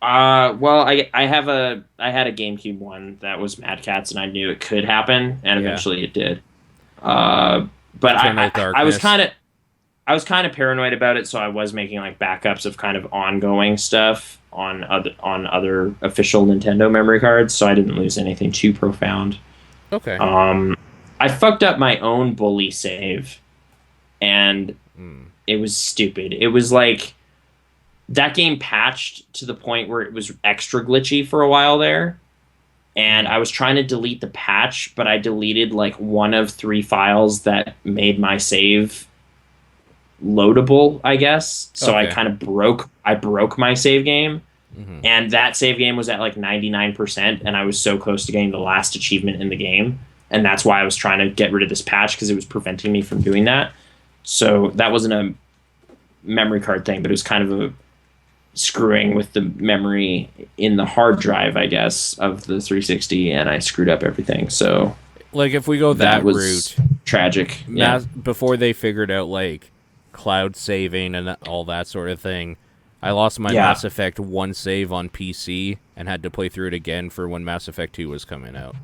Well, I had a GameCube one that was Mad Catz, and I knew it could happen, and Yeah. eventually it did. But Eternal I was Darkness. kind of paranoid about it, so I was making like backups of kind of ongoing stuff on other official Nintendo memory cards, so I didn't lose anything too profound. Okay. I fucked up my own bully save, and it was stupid. It was like that game patched to the point where it was extra glitchy for a while there. And I was trying to delete the patch, but I deleted like one of 3 files that made my save loadable, I guess. So I Okay. kind of broke my save game. And that save game was at like 99%, and I was so close to getting the last achievement in the game. And that's why I was trying to get rid of this patch, because it was preventing me from doing that. So that wasn't a memory card thing, but it was kind of a screwing with the memory in the hard drive, I guess, of the 360, and I screwed up everything. So Like, if we go that was route, tragic. Yeah. before they figured out, like, cloud saving and all that sort of thing, I lost my Yeah. Mass Effect 1 save on PC and had to play through it again for when Mass Effect 2 was coming out.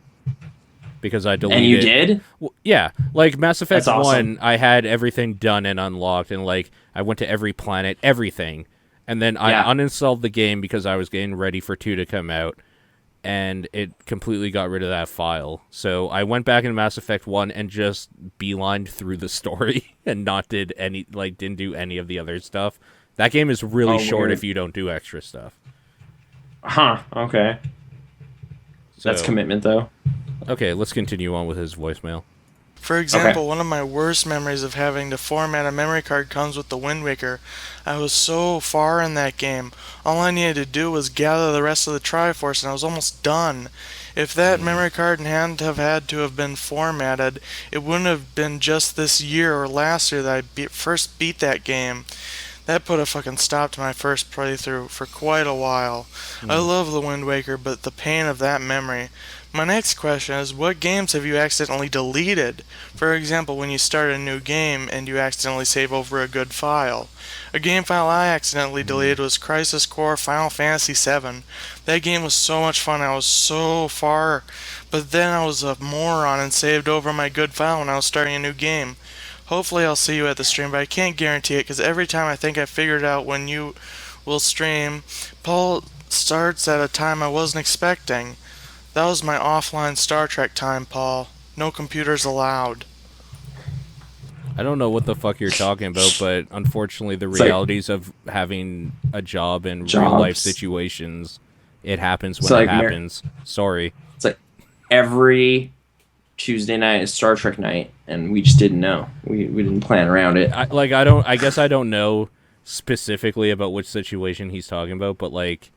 Because I deleted... And you did? Yeah, like, Mass Effect That's 1, awesome. I had everything done and unlocked, and, like, I went to every planet, everything. And then I Yeah. uninstalled the game because I was getting ready for 2 to come out, and it completely got rid of that file. So I went back in Mass Effect 1 and just beelined through the story and didn't do any of the other stuff. That game is really Oh, short weird. if you don't do extra stuff. Huh. Okay. That's So- commitment, though. Okay, let's continue on with his voicemail. For example, one of my worst memories of having to format a memory card comes with the Wind Waker. I was so far in that game. All I needed to do was gather the rest of the Triforce and I was almost done. If that memory card hadn't have had to have been formatted, it wouldn't have been just this year or last year that I first beat that game. That put a fucking stop to my first playthrough for quite a while. I love The Wind Waker, but the pain of that memory. My next question is, what games have you accidentally deleted? For example, when you start a new game and you accidentally save over a good file. A game file I accidentally deleted was Crisis Core Final Fantasy VII. That game was so much fun, I was so far, but then I was a moron and saved over my good file when I was starting a new game. Hopefully I'll see you at the stream, but I can't guarantee it because every time I think I figured out when you will stream, Paul starts at a time I wasn't expecting. That was my offline Star Trek time, Paul. No computers allowed. I don't know what the fuck you're talking about, but unfortunately the It's like- realities of having a job in Jobs. real life situations, it happens when It's like it happens. Sorry. It's like every Tuesday night is Star Trek night, and we just didn't know. We didn't plan around it. I guess I don't know specifically about which situation he's talking about, but like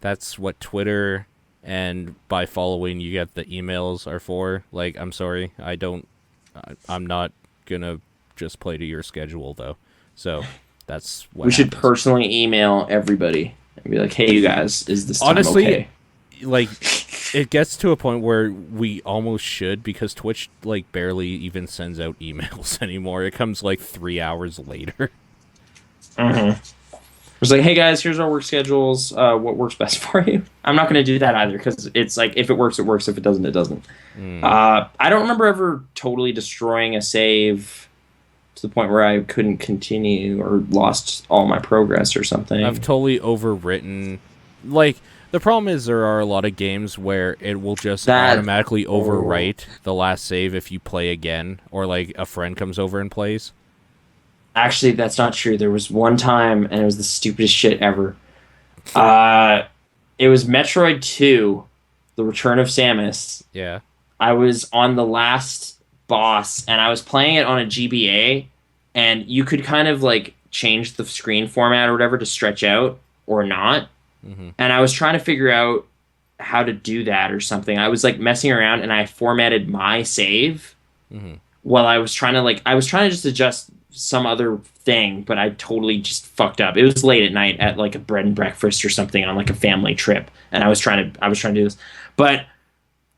that's what Twitter and by following you get the emails are for. Like, I'm sorry, I'm not gonna just play to your schedule though. So that's what We should happens. personally email everybody and be like, "Hey, you guys, is this time Honestly, okay?" like it gets to a point where we almost should, because Twitch like barely even sends out emails anymore. It comes like 3 hours later. It's like, "Hey guys, here's our work schedules. What works best for you?" I'm not going to do that either, because it's like, if it works, it works. If it doesn't, it doesn't. I don't remember ever totally destroying a save to the point where I couldn't continue or lost all my progress or something. I've totally overwritten. Like, the problem is there are a lot of games where it will just automatically overwrite the last save if you play again, or like a friend comes over and plays. Actually, that's not true. There was one time, and it was the stupidest shit ever. It was Metroid 2, The Return of Samus. Yeah. I was on the last boss, and I was playing it on a GBA, and you could kind of like change the screen format or whatever to stretch out or not. And I was trying to figure out how to do that or something. I was like messing around, and I formatted my save while I was trying to just adjust some other thing, but I totally just fucked up. It was late at night at like a bread and breakfast or something on like a family trip, and I was trying to do this. But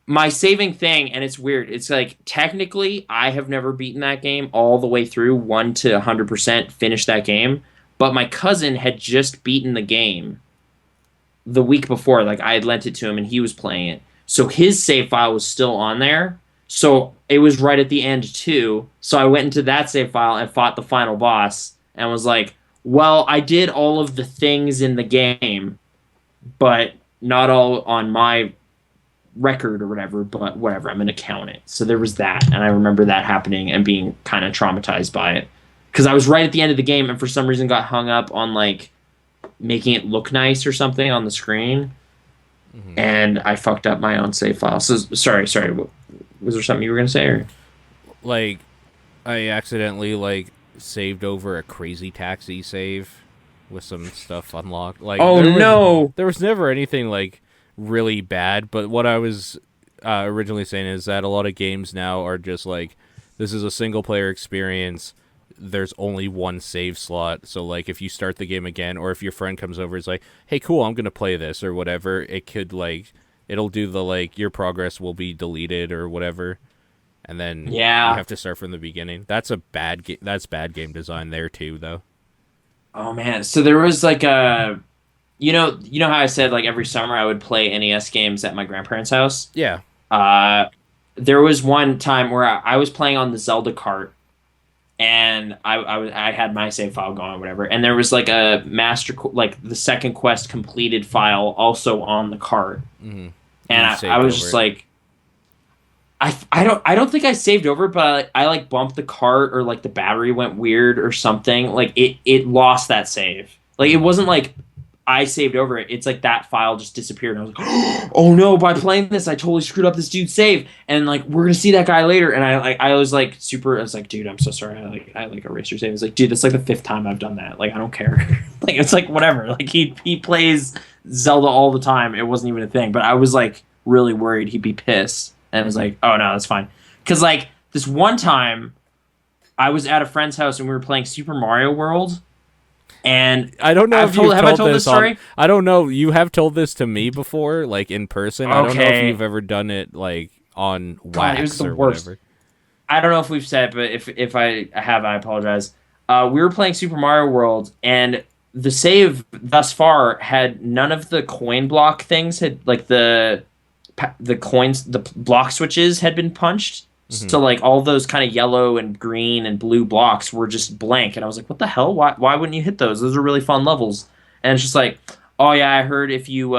my saving thing, and it's weird, it's like technically I have never beaten that game all the way through 1 to 100%, finished that game, but my cousin had just beaten the game the week before. Like, I had lent it to him and he was playing it, so his save file was still on there, so it was right at the end too. So I went into that save file and fought the final boss and was like, well, I did all of the things in the game, but not all on my record or whatever, but whatever, I'm going to count it. So there was that, and I remember that happening and being kind of traumatized by it, because I was right at the end of the game and for some reason got hung up on like making it look nice or something on the screen, and I fucked up my own save file. So sorry, was there something you were going to say? Or? Like, I accidentally like saved over a Crazy Taxi save with some stuff unlocked. Like, there was never anything like really bad, but what I was originally saying is that a lot of games now are just like, this is a single player experience, there's only one save slot, so like if you start the game again, or if your friend comes over, it's like, hey cool, I'm gonna play this or whatever, it could like, it'll do the like, your progress will be deleted or whatever, and then you have to start from the beginning. That's a bad that's bad game design there too though. Oh man, so there was like a you know how I said like every summer I would play NES games at my grandparents' house? Yeah. There was one time where I was playing on the Zelda cart, and I had my save file going, whatever, and there was like a like the second quest completed file also on the cart, and I was just like, I don't think I saved over, but I like bumped the cart, or like the battery went weird or something, like it lost that save. Like, it wasn't like I saved over it. It's like that file just disappeared. And I was like, oh no, by playing this, I totally screwed up this dude's save. And like, we're going to see that guy later. And I was like, I was like, dude, I'm so sorry. I erased your save. I was like, dude, that's like the 5th time I've done that. Like, I don't care. Like, it's like, whatever. Like, he plays Zelda all the time. It wasn't even a thing. But I was like really worried he'd be pissed. And I was like, oh no, that's fine. Cause like this one time I was at a friend's house and we were playing Super Mario World. And I don't know if you've have I told this this story? I don't know. You have told this to me before, like in person. I don't know if Okay. you've ever done it like on God, it was wax the or worst. whatever. I don't know if we've said it, but if I have, I apologize. We were playing Super Mario World, and the save thus far had none of the coin block things had like the coins, the block switches had been punched. So like all those kind of yellow and green and blue blocks were just blank, and I was like, "What the hell? Why wouldn't you hit those? Those are really fun levels." And it's just like, "Oh yeah, I heard if you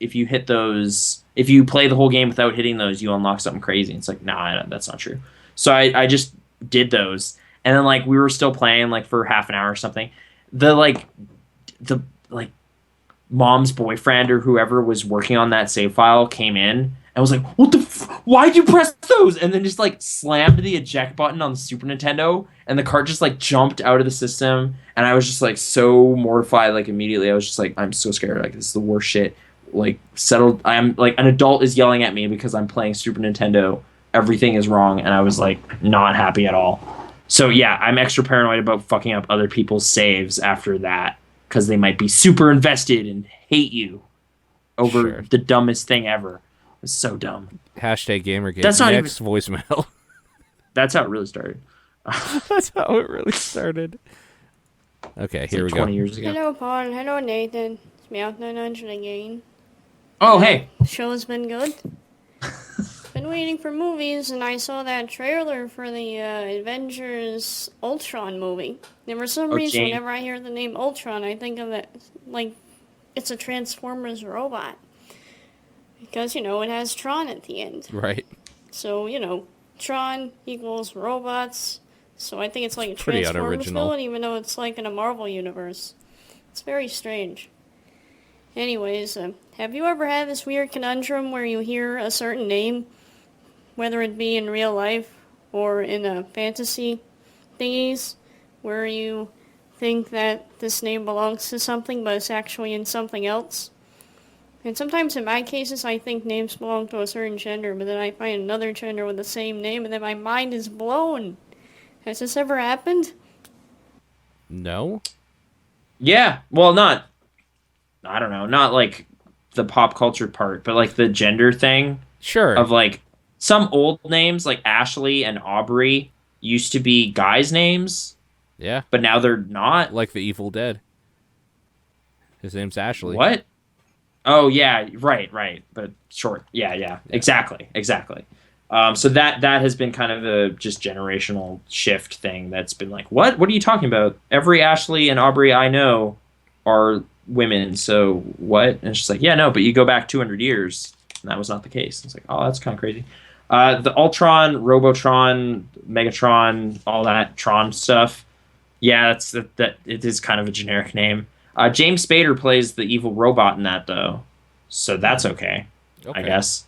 hit those, if you play the whole game without hitting those, you unlock something crazy." And it's like, nah, that's not true. So I just did those, and then like we were still playing like for half an hour or something. The mom's boyfriend or whoever was working on that save file came in and was like, "What the? Why'd you press those?" And then just like slammed the eject button on the Super Nintendo, and the cart just like jumped out of the system. And I was just like so mortified. Like immediately, I was just like, "I'm so scared. Like this is the worst shit." Like settled. I'm like an adult is yelling at me because I'm playing Super Nintendo. Everything is wrong, and I was like not happy at all. So yeah, I'm extra paranoid about fucking up other people's saves after that because they might be super invested and hate you over the dumbest thing ever. It's so dumb. Hashtag Gamergate. That's not next voicemail. That's how it really started. That's how it really started. Okay, It's here like we 20 go. years ago. Hello, Paul. Hello, Nathan. It's me out 900 again. Oh, hey. The show's been good. Been waiting for movies, and I saw that trailer for the Avengers Ultron movie. And for some reason, Jane. whenever I hear the name Ultron, I think of it like it's a Transformers robot. Because, it has Tron at the end. Right. So, Tron equals robots. So I think it's like a Pretty Transformers unoriginal. villain, even though it's like in a Marvel universe. It's very strange. Anyways, have you ever had this weird conundrum where you hear a certain name, whether it be in real life or in a fantasy thingies, where you think that this name belongs to something, but it's actually in something else? And sometimes in my cases, I think names belong to a certain gender, but then I find another gender with the same name, and then my mind is blown. Has this ever happened? No? Yeah. Well, I don't know, not like the pop culture part, but like the gender thing Sure. of like some old names like Ashley and Aubrey used to be guys' names, Yeah. but now they're not. Like the Evil Dead. His name's Ashley. What? Oh yeah, right. But short. Yeah. Exactly. So that has been kind of a just generational shift thing that's been like, what? What are you talking about? Every Ashley and Aubrey I know are women, so what? And it's just like, yeah, no, but you go back 200 years, and that was not the case. It's like, oh, that's kind of crazy. The Ultron, Robotron, Megatron, all that Tron stuff. Yeah, that it is kind of a generic name. James Spader plays the evil robot in that though, so that's okay. I guess.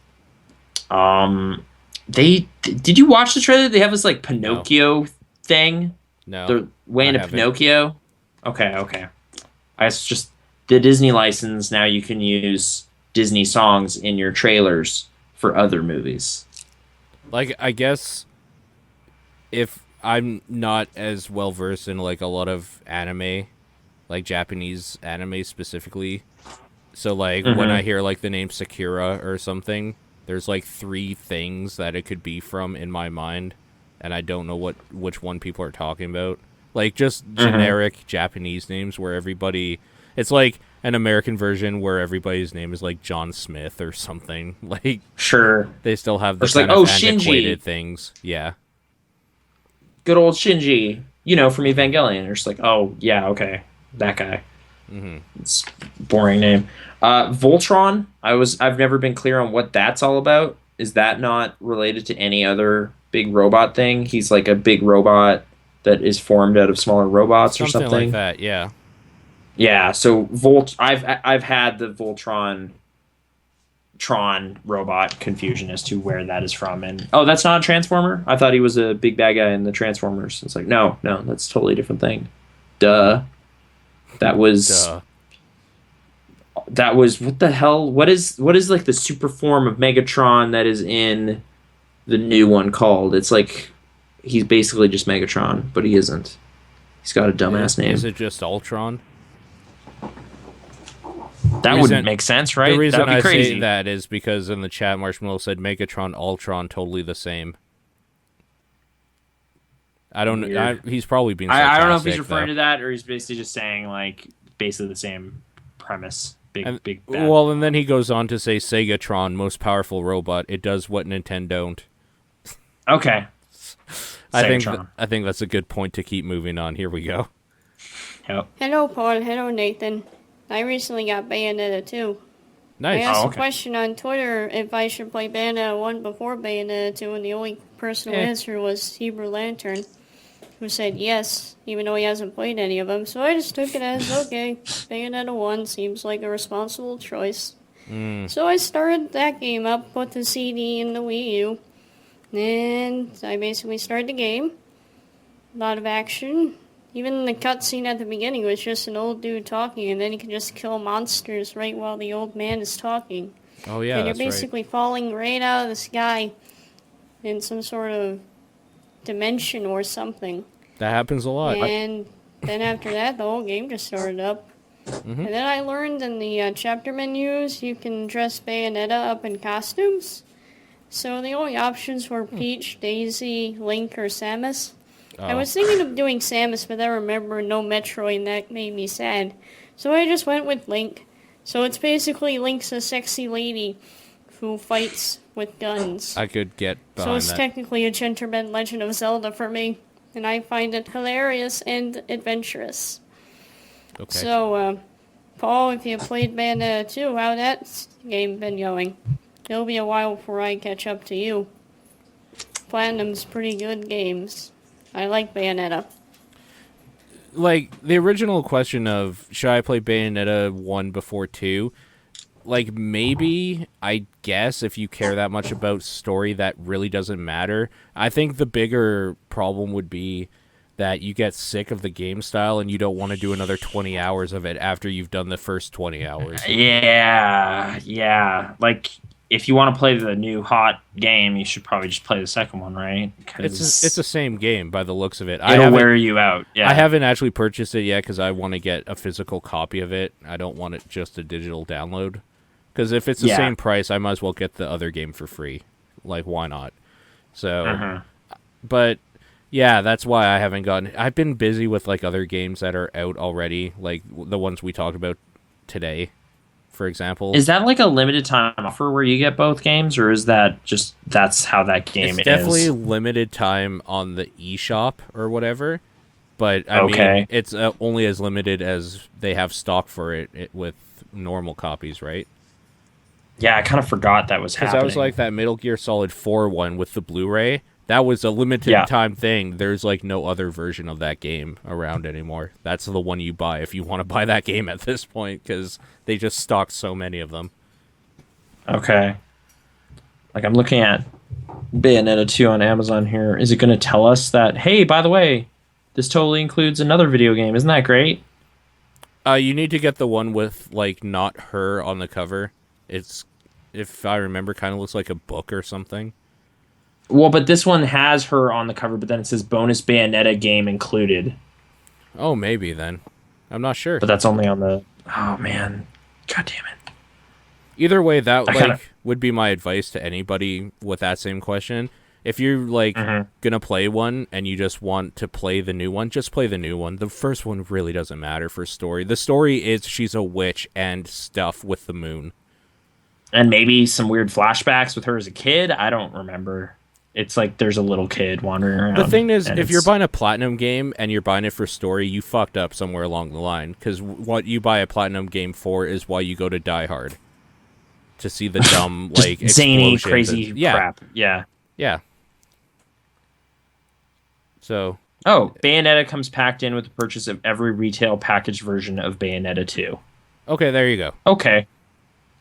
Did you watch the trailer? They have this like Pinocchio thing. No. They're way into haven't. Pinocchio. Okay. I guess just the Disney license. Now you can use Disney songs in your trailers for other movies. Like, I guess if I'm not as well versed in like a lot of anime, like Japanese anime specifically, so like when I hear like the name Sakura or something, there's like 3 things that it could be from in my mind, and I don't know which one people are talking about. Like just generic Japanese names where everybody, it's like an American version where everybody's name is like John Smith or something. Like Sure. they still have the It's kind like, of oh, Shinji. antiquated things. Yeah. Good old Shinji. From Evangelion. They're just like, oh yeah, okay, that guy. It's a boring name. Voltron. I've never been clear on what that's all about. Is that not related to any other big robot thing? He's like a big robot that is formed out of smaller robots or something like that. Yeah. Yeah. So I've had the Voltron Tron robot confusion as to where that is from, and that's not a Transformer. I thought he was a big bad guy in the Transformers. It's like no, that's a totally different thing. Duh. That was what the hell? What is like the super form of Megatron that is in the new one called? It's like he's basically just Megatron, but he isn't. He's got a dumbass name. Is it just Ultron? That wouldn't make sense, right? The reason That would I be crazy. say that is because in the chat, Marshmallow said Megatron, Ultron, totally the same. I don't know. He's probably being sarcastic, I don't know if he's referring though. to that or he's basically just saying, like, basically the same premise. Big bad. Well, and then he goes on to say Segatron, most powerful robot. It does what Nintendo don't. Okay. I think that's a good point to keep moving on. Here we go. Yep. Hello, Paul. Hello, Nathan. I recently got Bayonetta 2. Nice. I asked a question on Twitter if I should play Bayonetta 1 before Bayonetta 2, and the only person who answered was Hebrew Lantern, who said yes, even though he hasn't played any of them. So I just took it as, okay, Bayonetta 1 seems like a responsible choice. So I started that game up, put the CD in the Wii U, and I basically started the game. A lot of action. Even the cutscene at the beginning was just an old dude talking, and then you can just kill monsters right while the old man is talking. Oh, yeah, And you're that's basically falling right out of the sky in some sort of dimension or something. right. That happens a lot. And then after that, the whole game just started up. And then I learned in the chapter menus, you can dress Bayonetta up in costumes. So the only options were Peach, Daisy, Link, or Samus. I was thinking of doing Samus, but I remember no Metroid, and that made me sad. So I just went with Link. So it's basically Link's a sexy lady who fights with guns. I could get So behind it's that. technically a Gentleman Legend of Zelda for me, and I find it hilarious and adventurous. Okay. So, Paul, if you played Bayonetta 2, how that game been going? It'll be a while before I catch up to you. Platinum's pretty good games. I like Bayonetta. Like, the original question of, should I play Bayonetta 1 before 2? Like, maybe, I guess, if you care that much about story, that really doesn't matter. I think the bigger problem would be that you get sick of the game style and you don't want to do another 20 hours of it after you've done the first 20 hours. Yeah. Like, if you want to play the new hot game, you should probably just play the second one, right? It's the same game by the looks of it. It'll wear you out. Yeah. I haven't actually purchased it yet because I want to get a physical copy of it. I don't want it just a digital download. Because if it's the same price, I might as well get the other game for free. Like, why not? So, but yeah, that's why I haven't gotten. I've been busy with like other games that are out already, like the ones we talked about today, for example. Is that like a limited time offer where you get both games, or is that just that's how that game It's definitely limited time on the eShop or whatever. But I mean, it's only as limited as they have stock for it with normal copies, right? Yeah, I kind of forgot that was happening. Because that was like that Metal Gear Solid 4 one with the Blu-ray. That was a limited time thing. There's like no other version of that game around anymore. That's the one you buy if you want to buy that game at this point, because they just stocked so many of them. Okay. Like, I'm looking at Bayonetta 2 on Amazon here. Is it going to tell us that, hey, by the way, this totally includes another video game? Isn't that great? You need to get the one with like not her on the cover. It's, if I remember, kind of looks like a book or something. Well, but this one has her on the cover, but then it says bonus Bayonetta game included. Oh, maybe then. I'm not sure. But that's only on the... Oh, man. God damn it. Either way, that would be my advice to anybody with that same question. If you're like gonna play one and you just want to play the new one, just play the new one. The first one really doesn't matter for story. The story is she's a witch and stuff with the moon. And maybe some weird flashbacks with her as a kid. I don't remember. It's like there's a little kid wandering around. The thing is, if you're buying a Platinum game and you're buying it for story, you fucked up somewhere along the line. Because what you buy a Platinum game for is why you go to Die Hard. To see the dumb, like, zany, explosions crazy crap. Yeah. Yeah. So... Oh, Bayonetta comes packed in with the purchase of every retail packaged version of Bayonetta 2. Okay, there you go. Okay.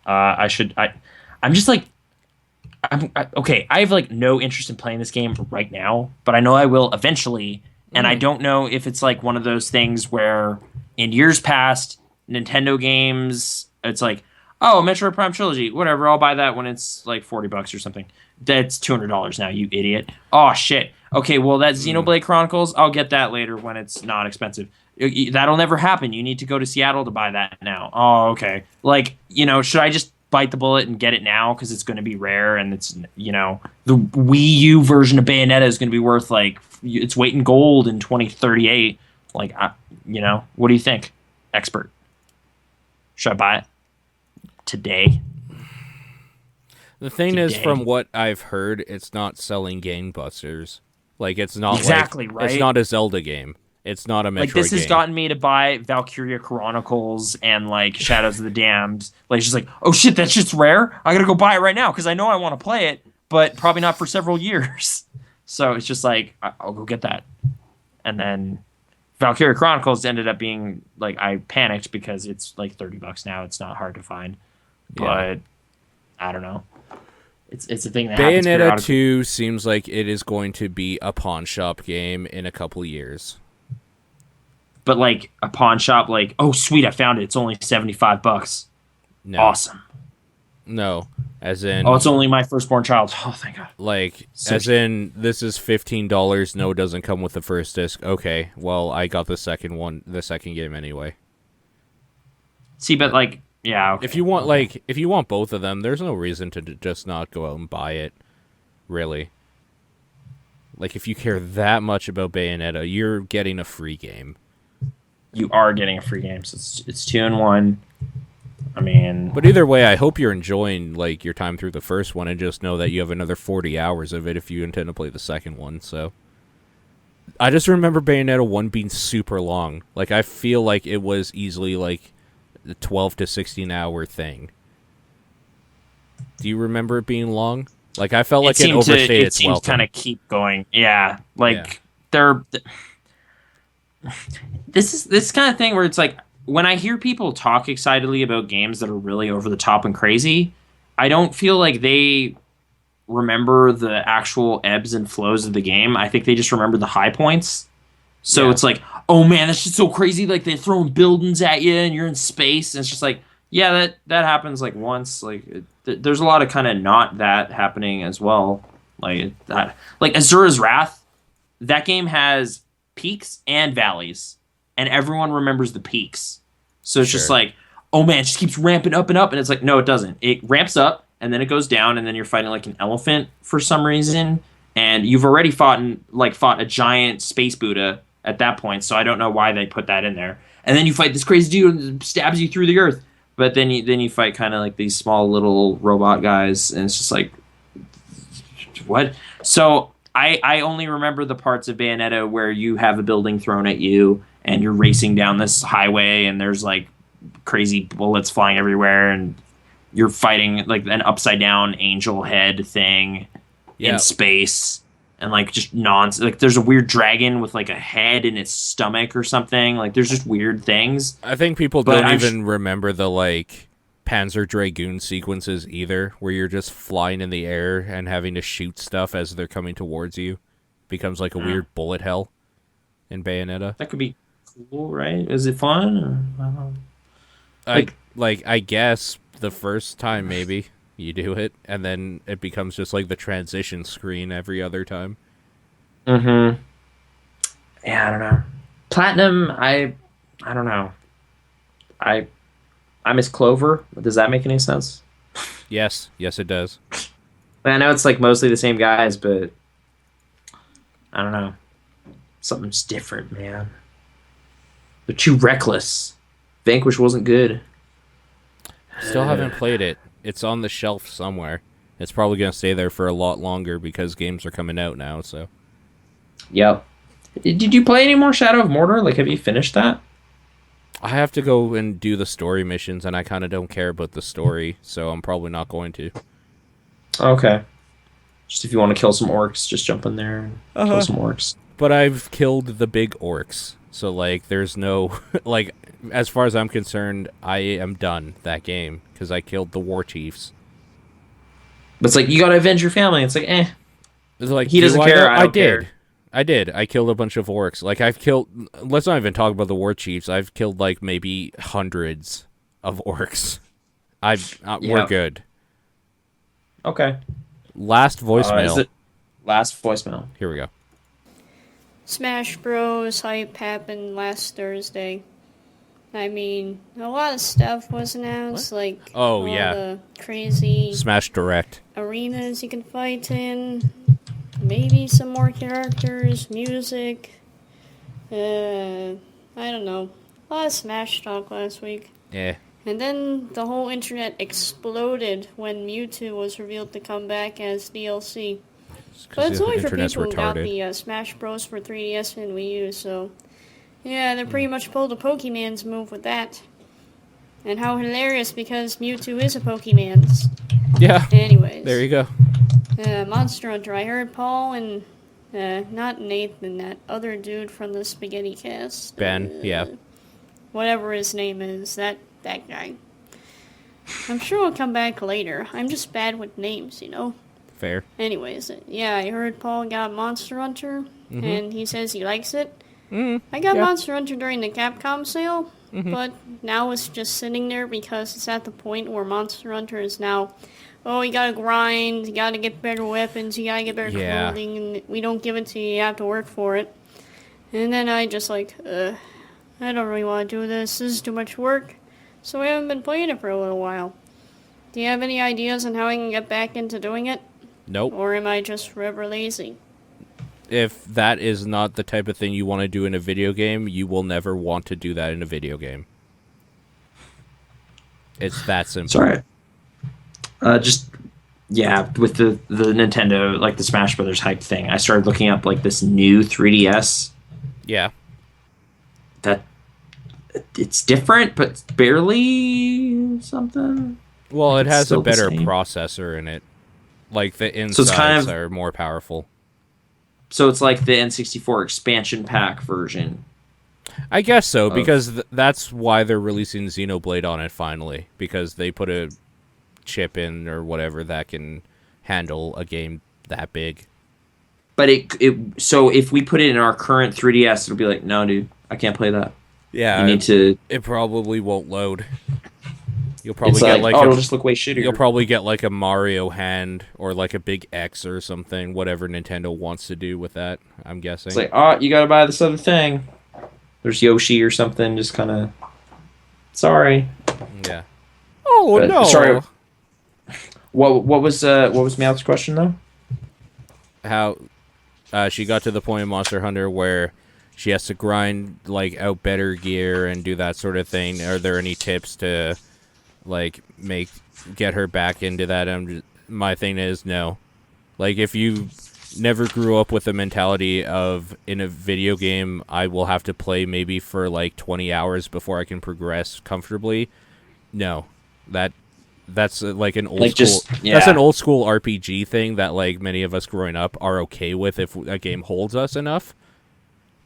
I'm just like... okay, I have like no interest in playing this game right now, but I know I will eventually, and I don't know if it's like one of those things where in years past, Nintendo games, it's like, oh, Metroid Prime Trilogy, whatever, I'll buy that when it's like $40 or something. That's $200 now, you idiot. Oh, shit. Okay, well, that Xenoblade Chronicles, I'll get that later when it's not expensive. That'll never happen. You need to go to Seattle to buy that now. Oh, okay. Like, should I just bite the bullet and get it now because it's going to be rare and it's, the Wii U version of Bayonetta is going to be worth, like, its weight in gold in 2038. Like, what do you think, expert? Should I buy it today? The thing is, from what I've heard, it's not selling gangbusters. Like, it's not exactly right. It's not a Zelda game. It's not a Metroid game. Like, this has gotten me to buy Valkyria Chronicles and, like, Shadows of the Damned. Like, she's like, oh shit, that shit's rare? I gotta go buy it right now because I know I want to play it, but probably not for several years. So it's just like, I'll go get that. And then Valkyria Chronicles ended up being, like, I panicked because it's like $30 now. It's not hard to find. But I don't know. It's a thing that happens. Bayonetta 2 seems like it is going to be a pawn shop game in a couple years. But like a pawn shop, like, oh sweet, I found it. It's only $75. No. Awesome. No, as in. Oh, it's only my firstborn child. Oh, thank God. Like, as in, this is $15. No, it doesn't come with the first disc. Okay, well, I got the second game anyway. See, but like, yeah. Okay. If you want both of them, there's no reason to just not go out and buy it. Really. Like, if you care that much about Bayonetta, you're getting a free game. You are getting a free game, so it's 2-in-1. I mean, but either way, I hope you're enjoying like your time through the first one, and just know that you have another 40 hours of it if you intend to play the second one. So, I just remember Bayonetta 1 being super long. Like, I feel like it was easily like a 12 to 16 hour thing. Do you remember it being long? Like, I felt like it overstayed its welcome. It seems kind of keep going. Yeah, like This is this kind of thing where it's like, when I hear people talk excitedly about games that are really over the top and crazy, I don't feel like they remember the actual ebbs and flows of the game. I think they just remember the high points. So it's like, oh man, that's just so crazy. Like, they're throwing buildings at you and you're in space. And it's just like, yeah, that happens like once. Like, there's a lot of kind of not that happening as well. Like that, like Azura's Wrath, that game has peaks and valleys, and everyone remembers the peaks. So it's just like, oh man, it just keeps ramping up and up, and it's like, no, it doesn't. It ramps up and then it goes down, and then you're fighting like an elephant for some reason, and you've already fought a giant space Buddha at that point. So I don't know why they put that in there. And then you fight this crazy dude and stabs you through the earth. But then you fight kind of like these small little robot guys, and it's just like, what? So I only remember the parts of Bayonetta where you have a building thrown at you and you're racing down this highway and there's like crazy bullets flying everywhere and you're fighting like an upside down angel head thing in space and like just nonsense. Like, there's a weird dragon with like a head in its stomach or something. Like, there's just weird things. I think people don't even remember the like Panzer Dragoon sequences either, where you're just flying in the air and having to shoot stuff as they're coming towards you. Becomes like a weird bullet hell in Bayonetta. That could be cool, right? Is it fun? Or, I don't know. I guess the first time maybe you do it, and then it becomes just like the transition screen every other time. Mm-hmm. Yeah, I don't know. Platinum, I don't know. I miss Clover. Does that make any sense? Yes, it does. I know it's like mostly the same guys, but I don't know. Something's different, man. They're too reckless. Vanquish wasn't good. Still haven't played it. It's on the shelf somewhere. It's probably going to stay there for a lot longer because games are coming out now, so. Yep. Did you play any more Shadow of Mordor? Like, have you finished that? I have to go and do the story missions, and I kind of don't care about the story, so I'm probably not going to. Okay. Just if you want to kill some orcs, just jump in there and kill some orcs. But I've killed the big orcs, so, like, there's no... like, as far as I'm concerned, I am done that game, because I killed the war chiefs. But it's like, you gotta avenge your family. It's like, eh. It's like, he doesn't care, I don't care. I did. I killed a bunch of orcs. Like, I've killed... Let's not even talk about the war chiefs. I've killed, like, maybe hundreds of orcs. We're good. Okay. Last voicemail. Is it last voicemail? Here we go. Smash Bros. Hype happened last Thursday. I mean, a lot of stuff was announced, like Oh, all yeah. the crazy Smash Direct. arenas you can fight in, maybe some more characters, music. I don't know. A lot of Smash talk last week. Yeah. And then the whole internet exploded when Mewtwo was revealed to come back as DLC. But it's the only for internet's people who got retarded. the Smash Bros. For 3DS and Wii U, so... Yeah, they pretty much pulled a Pokemon's move with that. And how hilarious, because Mewtwo is a Pokemon's. Yeah. Anyways. There you go. Monster Hunter. I heard Paul and... not Nathan, that other dude from the Spaghetti Cast. Ben, yeah. Whatever his name is, that guy. I'm sure he'll come back later. I'm just bad with names, you know? Fair. Anyways, yeah, I heard Paul got Monster Hunter, and he says he likes it. I got yeah. Monster Hunter during the Capcom sale, but now it's just sitting there because it's at the point where Monster Hunter is now, oh, you gotta grind, you gotta get better weapons, you gotta get better Yeah. clothing, and we don't give it to you, you have to work for it. And then I just like, I don't really want to do this, this is too much work, so I haven't been playing it for a little while. Do you have any ideas on how I can get back into doing it? Nope. Or am I just forever lazy? If that is not the type of thing you want to do in a video game, you will never want to do that in a video game. It's that simple. Sorry. Just yeah, with the Nintendo, like the Smash Brothers hype thing, I started looking up like this new 3DS Yeah. that it's different, but barely something. Well, it It's has a still the better same. processor in it. Like, the So it's kind insides of- are more powerful. So it's like the N64 expansion pack version. I guess so, because that's why they're releasing Xenoblade on it finally. Because they put a chip in or whatever that can handle a game that big. But so if we put it in our current 3DS, it'll be like, no, dude, I can't play that. Yeah, You need to. it probably won't load. You'll probably It's get like, like oh, it'll a, just look way shittier. you'll probably get like a Mario hand or like a big X or something, whatever Nintendo wants to do with that, I'm guessing. It's like, oh, you gotta buy this other thing. There's Yoshi or something, just kind of. Sorry. Yeah. Oh But- no. sorry. What was Meowth's question though? How she got to the point in Monster Hunter where she has to grind like out better gear and do that sort of thing. Are there any tips to like get her back into that? My thing is no. Like, if you never grew up with the mentality of, in a video game, I will have to play maybe for like 20 hours before I can progress comfortably. No, that's like an old Like, school. just- That's yeah. an old school RPG thing that like many of us growing up are okay with if a game holds us enough.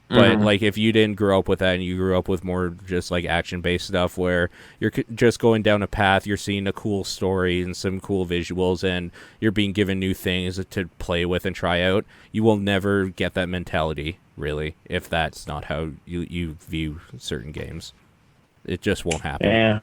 But like, if you didn't grow up with that and you grew up with more just like action based stuff where you're just going down a path, you're seeing a cool story and some cool visuals, and you're being given new things to play with and try out, you will never get that mentality, really, if that's not how you view certain games. It just won't happen. Yeah.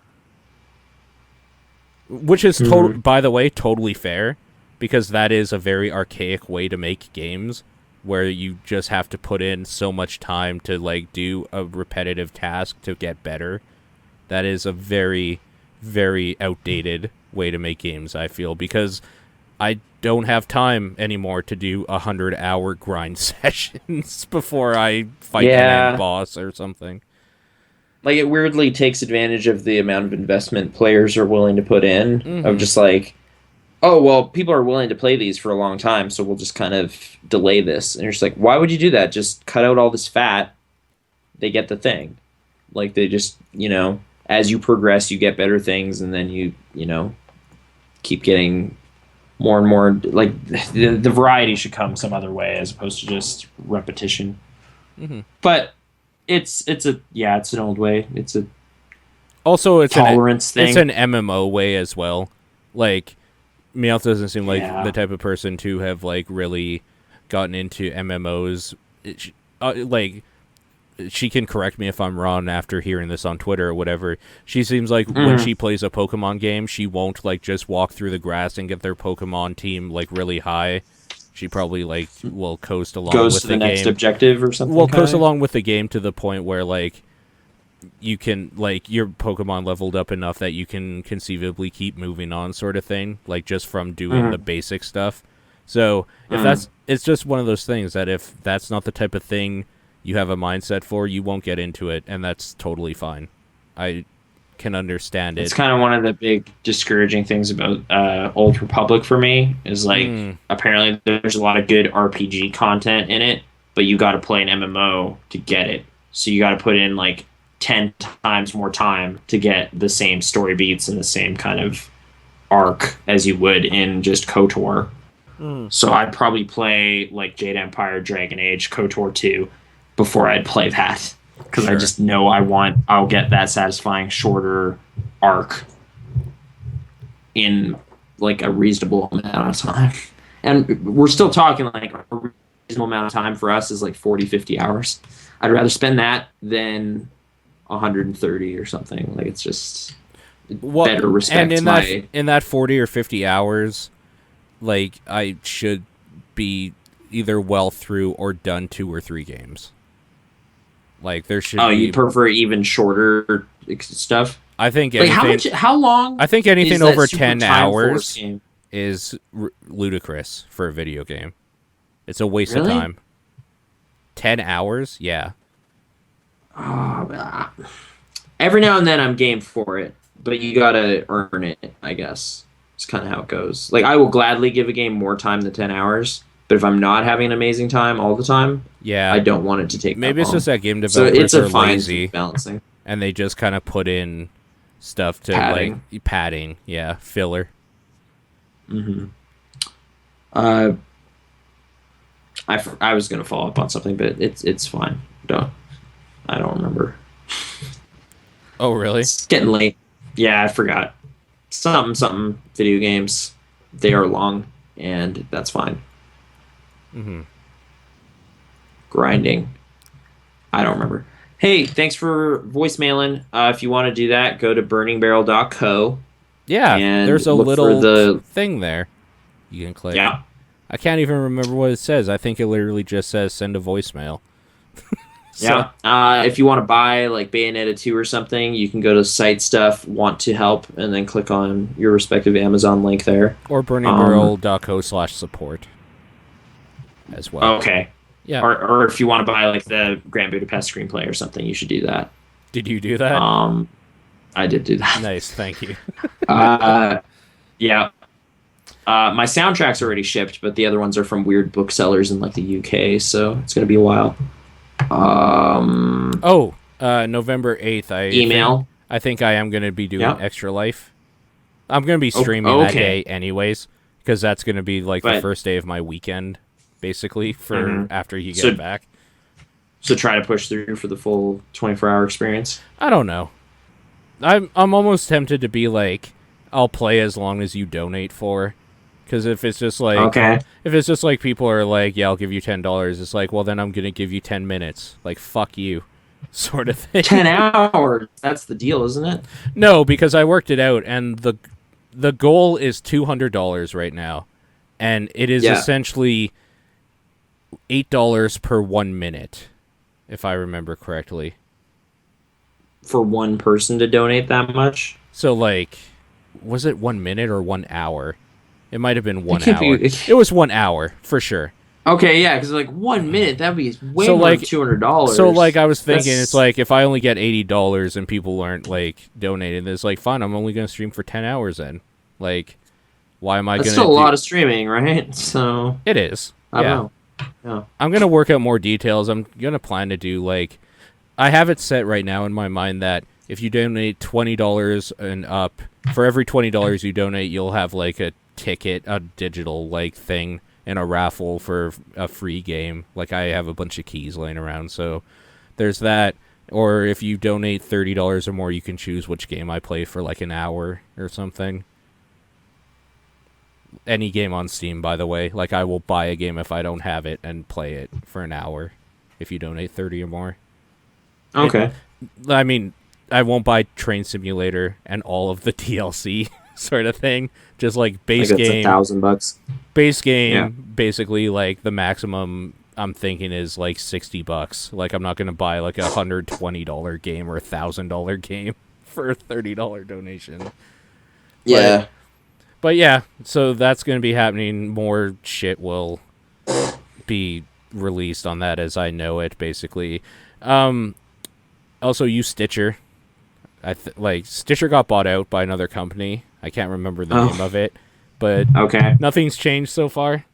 Which is, by the way, totally fair, because that is a very archaic way to make games, where you just have to put in so much time to like do a repetitive task to get better. That is a very, very outdated way to make games, I feel, because I don't have time anymore to do 100-hour grind sessions before I fight an end boss or something. Like, it weirdly takes advantage of the amount of investment players are willing to put in. Of just like, oh, well, people are willing to play these for a long time, so we'll just kind of delay this. And you're just like, why would you do that? Just cut out all this fat. They get the thing. Like, they just, as you progress, you get better things, and then you keep getting more and more. Like, the variety should come some other way as opposed to just repetition. But it's an old way. It's a Also, it's tolerance thing. It's an MMO way as well. Like, Meowth doesn't seem like Yeah. the type of person to have like really gotten into MMOs. Like, she can correct me if I'm wrong after hearing this on Twitter or whatever. She seems like when she plays a Pokemon game, she won't like just walk through the grass and get their Pokemon team like really high. She probably like will coast along Goes with to the next game. objective or something. Well, coast kinda? along with the game to the point where like you can like your Pokemon leveled up enough that you can conceivably keep moving on, sort of thing. Like just from doing the basic stuff. So if it's just one of those things that if that's not the type of thing you have a mindset for, you won't get into it, and that's totally fine. I can understand it. It's kind of one of the big discouraging things about Old Republic for me is like apparently there's a lot of good RPG content in it, but you got to play an MMO to get it. So you got to put in like 10 times more time to get the same story beats and the same kind of arc as you would in just KOTOR. So I'd probably play like Jade Empire, Dragon Age, KOTOR 2 before I'd play that. Because I just know I'll get that satisfying shorter arc in like a reasonable amount of time. And we're still talking like a reasonable amount of time for us is like 40, 50 hours. I'd rather spend that than 130 or something. Like it's just better respect. And in that 40 or 50 hours, like I should be either well through or done 2 or 3 games. Like there should. Oh, be... you prefer even shorter stuff? I think like anything, how long? I think anything over 10 hours game? is ludicrous for a video game. It's a waste of time. 10 hours, yeah. Every now and then I'm game for it, but you gotta earn it. I guess it's kind of how it goes. Like I will gladly give a game more time than 10 hours. But if I'm not having an amazing time all the time, I don't want it to take. Maybe it's long. just that game developers are lazy, balancing, and they just kind of put in stuff to padding. like padding, filler. I was gonna follow up on something, but it's fine. I don't remember. Oh really? It's getting late. Yeah, I forgot. Something. Video games, they are long, and that's fine. Grinding. I don't remember. Hey, thanks for voicemailing. If you want to do that, go to burningbarrel.co. Yeah, and there's a look little for the thing there you can click. Yeah. I can't even remember what it says. I think it literally just says send a voicemail. Yeah. If you want to buy like Bayonetta 2 or something, you can go to site stuff, want to help, and then click on your respective Amazon link there. Or burningbarrel.co/support as well. Okay. Yeah. Or if you want to buy like the Grand Budapest screenplay or something, you should do that. Did you do that? I did do that. Nice, thank you. Yeah. My soundtrack's already shipped, but the other ones are from weird booksellers in like the UK, so it's gonna be a while. November 8th. I think I am gonna be doing Extra Life. I'm gonna be streaming that day anyways, because that's gonna be like the first day of my weekend, basically, for after you get back. So try to push through for the full 24-hour experience. I don't know. I'm almost tempted to be like, I'll play as long as you donate for. Because if it's just like, if it's just like people are like, yeah, I'll give you $10, it's like, well, then I'm gonna give you 10 minutes. Like, fuck you, sort of thing. 10 hours. That's the deal, isn't it? No, because I worked it out, and the goal is $200 right now, and it is essentially $8 per 1 minute, if I remember correctly. For one person to donate that much? So, like, was it 1 minute or 1 hour? It might have been 1 hour. It was 1 hour, for sure. Okay, yeah, because, like, 1 minute, that'd be way more than $200. So, like, I was thinking, it's like, if I only get $80 and people aren't, like, donating, it's like, fine, I'm only going to stream for 10 hours then. Like, why am I going to... That's still a lot of streaming, right? So... It is. I don't know. Yeah. I'm going to work out more details. I'm going to plan to do, like... I have it set right now in my mind that if you donate $20 and up, for every $20 you donate, you'll have, like, a ticket, a digital, like, thing, and a raffle for a free game. Like, I have a bunch of keys laying around, so there's that. Or if you donate $30 or more, you can choose which game I play for, like, an hour or something. Any game on Steam, by the way. Like, I will buy a game if I don't have it and play it for an hour if you donate 30 or more. Okay. I mean, I won't buy Train Simulator and all of the DLC sort of thing. Just like base game. $1,000. base game, Yeah. basically, like, the maximum I'm thinking is, like, $60. Like, I'm not going to buy, like, a $120 game or $1,000 game for a $30 donation. Yeah. But yeah, so that's going to be happening. More shit will be released on that as I know it, basically. Also, use Stitcher. Stitcher got bought out by another company. I can't remember the name of it, but Okay. nothing's changed so far.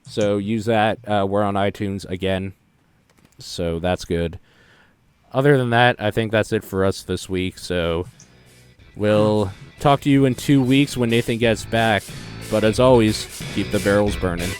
So use that. We're on iTunes again, so that's good. Other than that, I think that's it for us this week. So we'll talk to you in 2 weeks when Nathan gets back. But as always, keep the barrels burning.